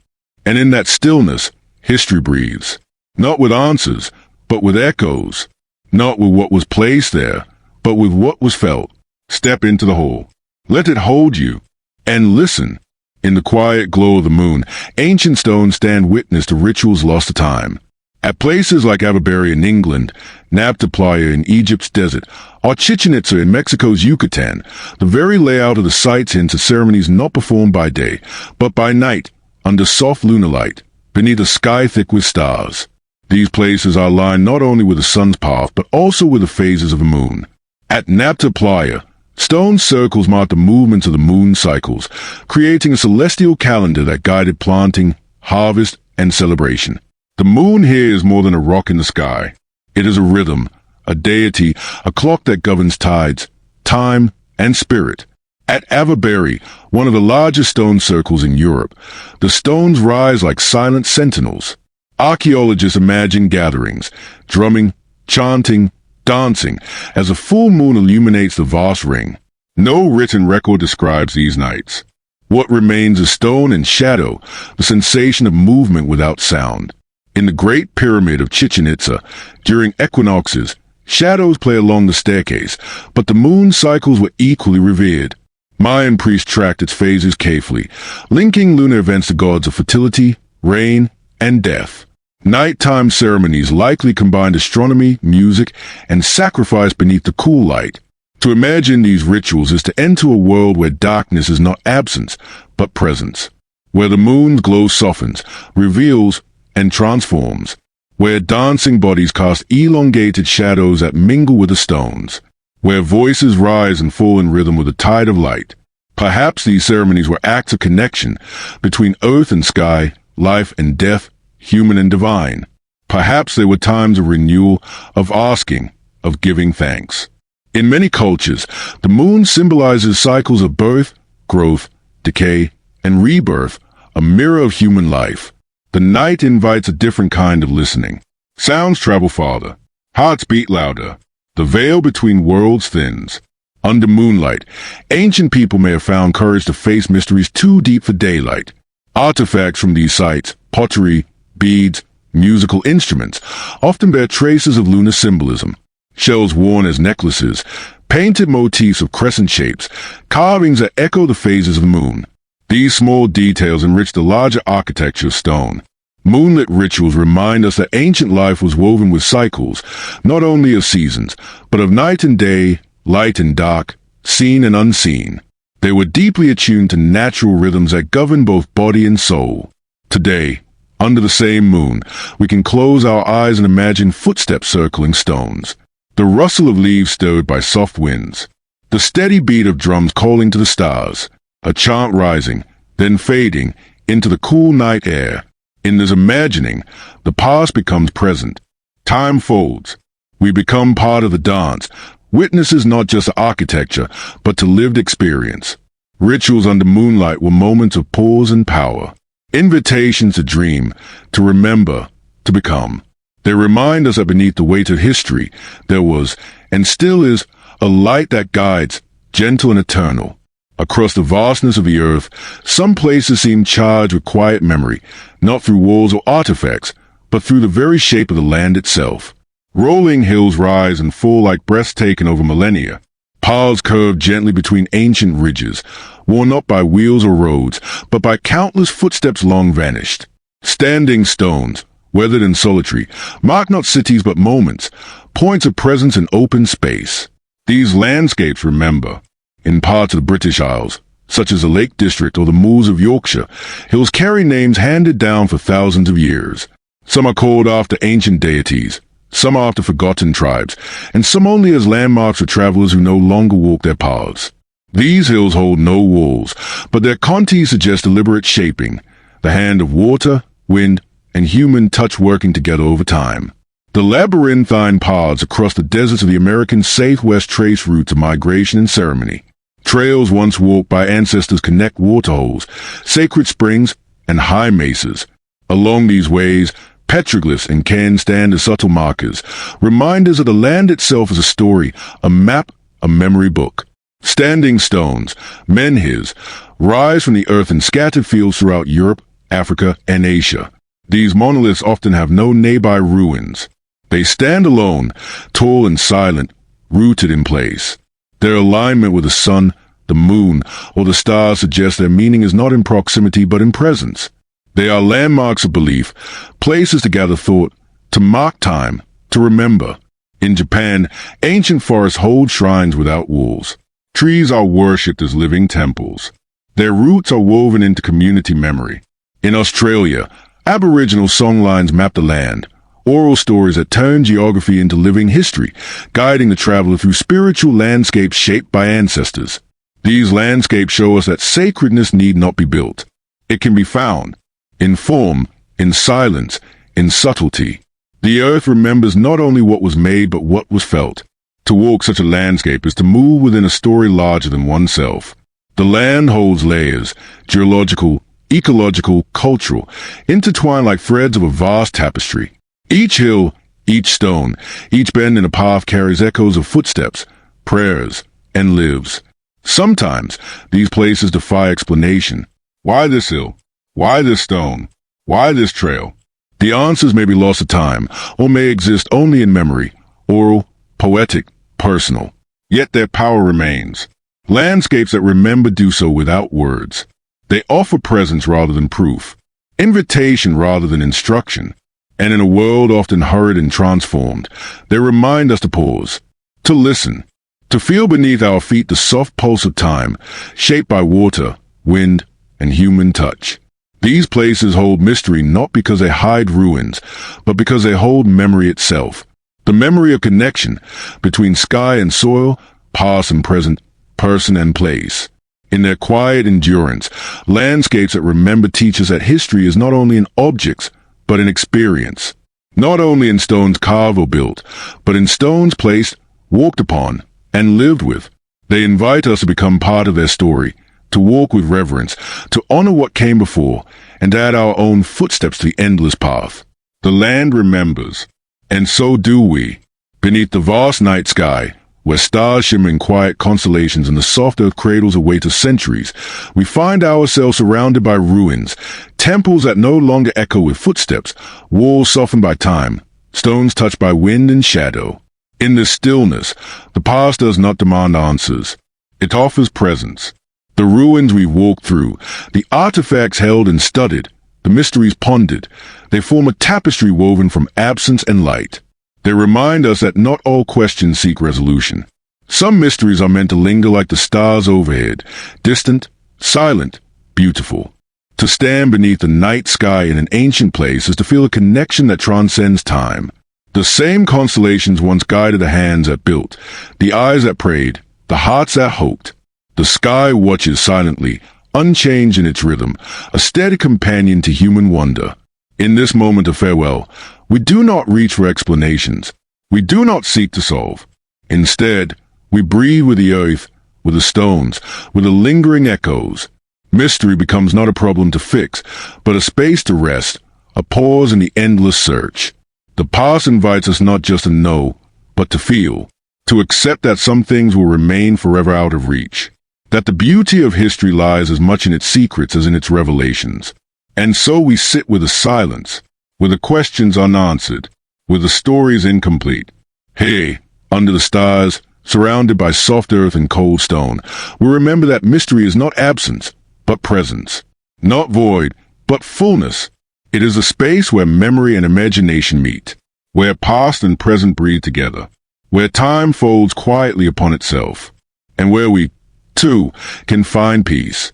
And in that stillness, history breathes. Not with answers, but with echoes. Not with what was placed there, but with what was felt. Step into the hole. Let it hold you. And listen. In the quiet glow of the moon, ancient stones stand witness to rituals lost to time. At places like Avebury in England, Nabta Playa in Egypt's desert, or Chichen Itza in Mexico's Yucatan, the very layout of the sites hints at ceremonies not performed by day, but by night, under soft lunar light, beneath a sky thick with stars. These places are aligned not only with the sun's path, but also with the phases of the moon. At Nabta Playa, stone circles mark the movements of the moon cycles, creating a celestial calendar that guided planting, harvest, and celebration. The moon here is more than a rock in the sky. It is a rhythm, a deity, a clock that governs tides, time, and spirit. At Avebury, one of the largest stone circles in Europe, the stones rise like silent sentinels. Archaeologists imagine gatherings, drumming, chanting, dancing, as a full moon illuminates the vast ring. No written record describes these nights. What remains is stone and shadow, the sensation of movement without sound. In the Great Pyramid of Chichen Itza, during equinoxes, shadows play along the staircase, but the moon cycles were equally revered. Mayan priests tracked its phases carefully, linking lunar events to gods of fertility, rain, and death. Nighttime ceremonies likely combined astronomy, music, and sacrifice beneath the cool light. To imagine these rituals is to enter a world where darkness is not absence, but presence. Where the moon's glow softens, reveals, and transforms. Where dancing bodies cast elongated shadows that mingle with the stones. Where voices rise and fall in rhythm with the tide of light. Perhaps these ceremonies were acts of connection between earth and sky, life and death, human and divine. Perhaps they were times of renewal, of asking, of giving thanks. In many cultures, the moon symbolizes cycles of birth, growth, decay, and rebirth, a mirror of human life. The night invites a different kind of listening. Sounds travel farther. Hearts beat louder. The veil between worlds thins. Under moonlight, ancient people may have found courage to face mysteries too deep for daylight. Artifacts from these sites, pottery, beads, musical instruments, often bear traces of lunar symbolism. Shells worn as necklaces, painted motifs of crescent shapes, carvings that echo the phases of the moon. These small details enrich the larger architecture of stone. Moonlit rituals remind us that ancient life was woven with cycles, not only of seasons, but of night and day, light and dark, seen and unseen. They were deeply attuned to natural rhythms that govern both body and soul. Today, under the same moon, we can close our eyes and imagine footsteps circling stones. The rustle of leaves stirred by soft winds. The steady beat of drums calling to the stars. A chant rising, then fading, into the cool night air. In this imagining, the past becomes present. Time folds. We become part of the dance, witnesses not just to architecture, but to lived experience. Rituals under moonlight were moments of pause and power. Invitations to dream, to remember, to become. They remind us that beneath the weight of history, there was, and still is, a light that guides, gentle and eternal. Across the vastness of the earth, some places seem charged with quiet memory, not through walls or artifacts, but through the very shape of the land itself. Rolling hills rise and fall like breaths taken over millennia. Paths curve gently between ancient ridges, worn not by wheels or roads, but by countless footsteps long vanished. Standing stones, weathered and solitary, mark not cities but moments, points of presence in open space. These landscapes remember. In parts of the British Isles, such as the Lake District or the moors of Yorkshire, hills carry names handed down for thousands of years. Some are called after ancient deities, some after forgotten tribes, and some only as landmarks for travelers who no longer walk their paths. These hills hold no walls, but their contours suggest deliberate shaping, the hand of water, wind, and human touch working together over time. The labyrinthine paths across the deserts of the American Southwest trace routes of migration and ceremony. Trails once walked by ancestors connect waterholes, sacred springs, and high mesas. Along these ways, petroglyphs and cairns stand as subtle markers, reminders that the land itself is a story, a map, a memory book. Standing stones, menhirs, rise from the earth in scattered fields throughout Europe, Africa, and Asia. These monoliths often have no nearby ruins. They stand alone, tall and silent, rooted in place. Their alignment with the sun, the moon, or the stars suggests their meaning is not in proximity but in presence. They are landmarks of belief, places to gather thought, to mark time, to remember. In Japan, ancient forests hold shrines without walls. Trees are worshipped as living temples. Their roots are woven into community memory. In Australia, Aboriginal songlines map the land, oral stories that turn geography into living history, guiding the traveler through spiritual landscapes shaped by ancestors. These landscapes show us that sacredness need not be built. It can be found, in form, in silence, in subtlety. The earth remembers not only what was made but what was felt. To walk such a landscape is to move within a story larger than oneself. The land holds layers, geological, ecological, cultural, intertwined like threads of a vast tapestry. Each hill, each stone, each bend in a path carries echoes of footsteps, prayers, and lives. Sometimes, these places defy explanation. Why this hill? Why this stone? Why this trail? The answers may be lost to time, or may exist only in memory, oral, poetic, personal. Yet their power remains. Landscapes that remember do so without words. They offer presence rather than proof, invitation rather than instruction. And in a world often hurried and transformed, they remind us to pause, to listen, to feel beneath our feet the soft pulse of time, shaped by water, wind, and human touch. These places hold mystery not because they hide ruins, but because they hold memory itself. The memory of connection between sky and soil, past and present, person and place. In their quiet endurance, landscapes that remember teach us that history is not only in objects, but in experience. not only in stones carved or built, but in stones placed, walked upon, and lived with. They invite us to become part of their story, to walk with reverence, to honor what came before, and add our own footsteps to the endless path. The land remembers, and so do we. Beneath the vast night sky, where stars shimmer in quiet constellations and the soft earth cradles await us centuries, we find ourselves surrounded by ruins, temples that no longer echo with footsteps, walls softened by time, stones touched by wind and shadow. In this stillness, the past does not demand answers. It offers presence. The ruins we've walked through, the artifacts held and studied, the mysteries pondered, they form a tapestry woven from absence and light. They remind us that not all questions seek resolution. Some mysteries are meant to linger like the stars overhead, distant, silent, beautiful. To stand beneath the night sky in an ancient place is to feel a connection that transcends time. The same constellations once guided the hands that built, the eyes that prayed, the hearts that hoped. The sky watches silently, unchanged in its rhythm, a steady companion to human wonder. In this moment of farewell, we do not reach for explanations. We do not seek to solve. Instead, we breathe with the earth, with the stones, with the lingering echoes. Mystery becomes not a problem to fix, but a space to rest, a pause in the endless search. The past invites us not just to know, but to feel, to accept that some things will remain forever out of reach, that the beauty of history lies as much in its secrets as in its revelations. And so we sit with the silence, with the questions unanswered, with the stories incomplete. Hey, under the stars, surrounded by soft earth and cold stone, we remember that mystery is not absence, but presence. Not void, but fullness. It is a space where memory and imagination meet, where past and present breathe together, where time folds quietly upon itself, and where we, too, can find peace.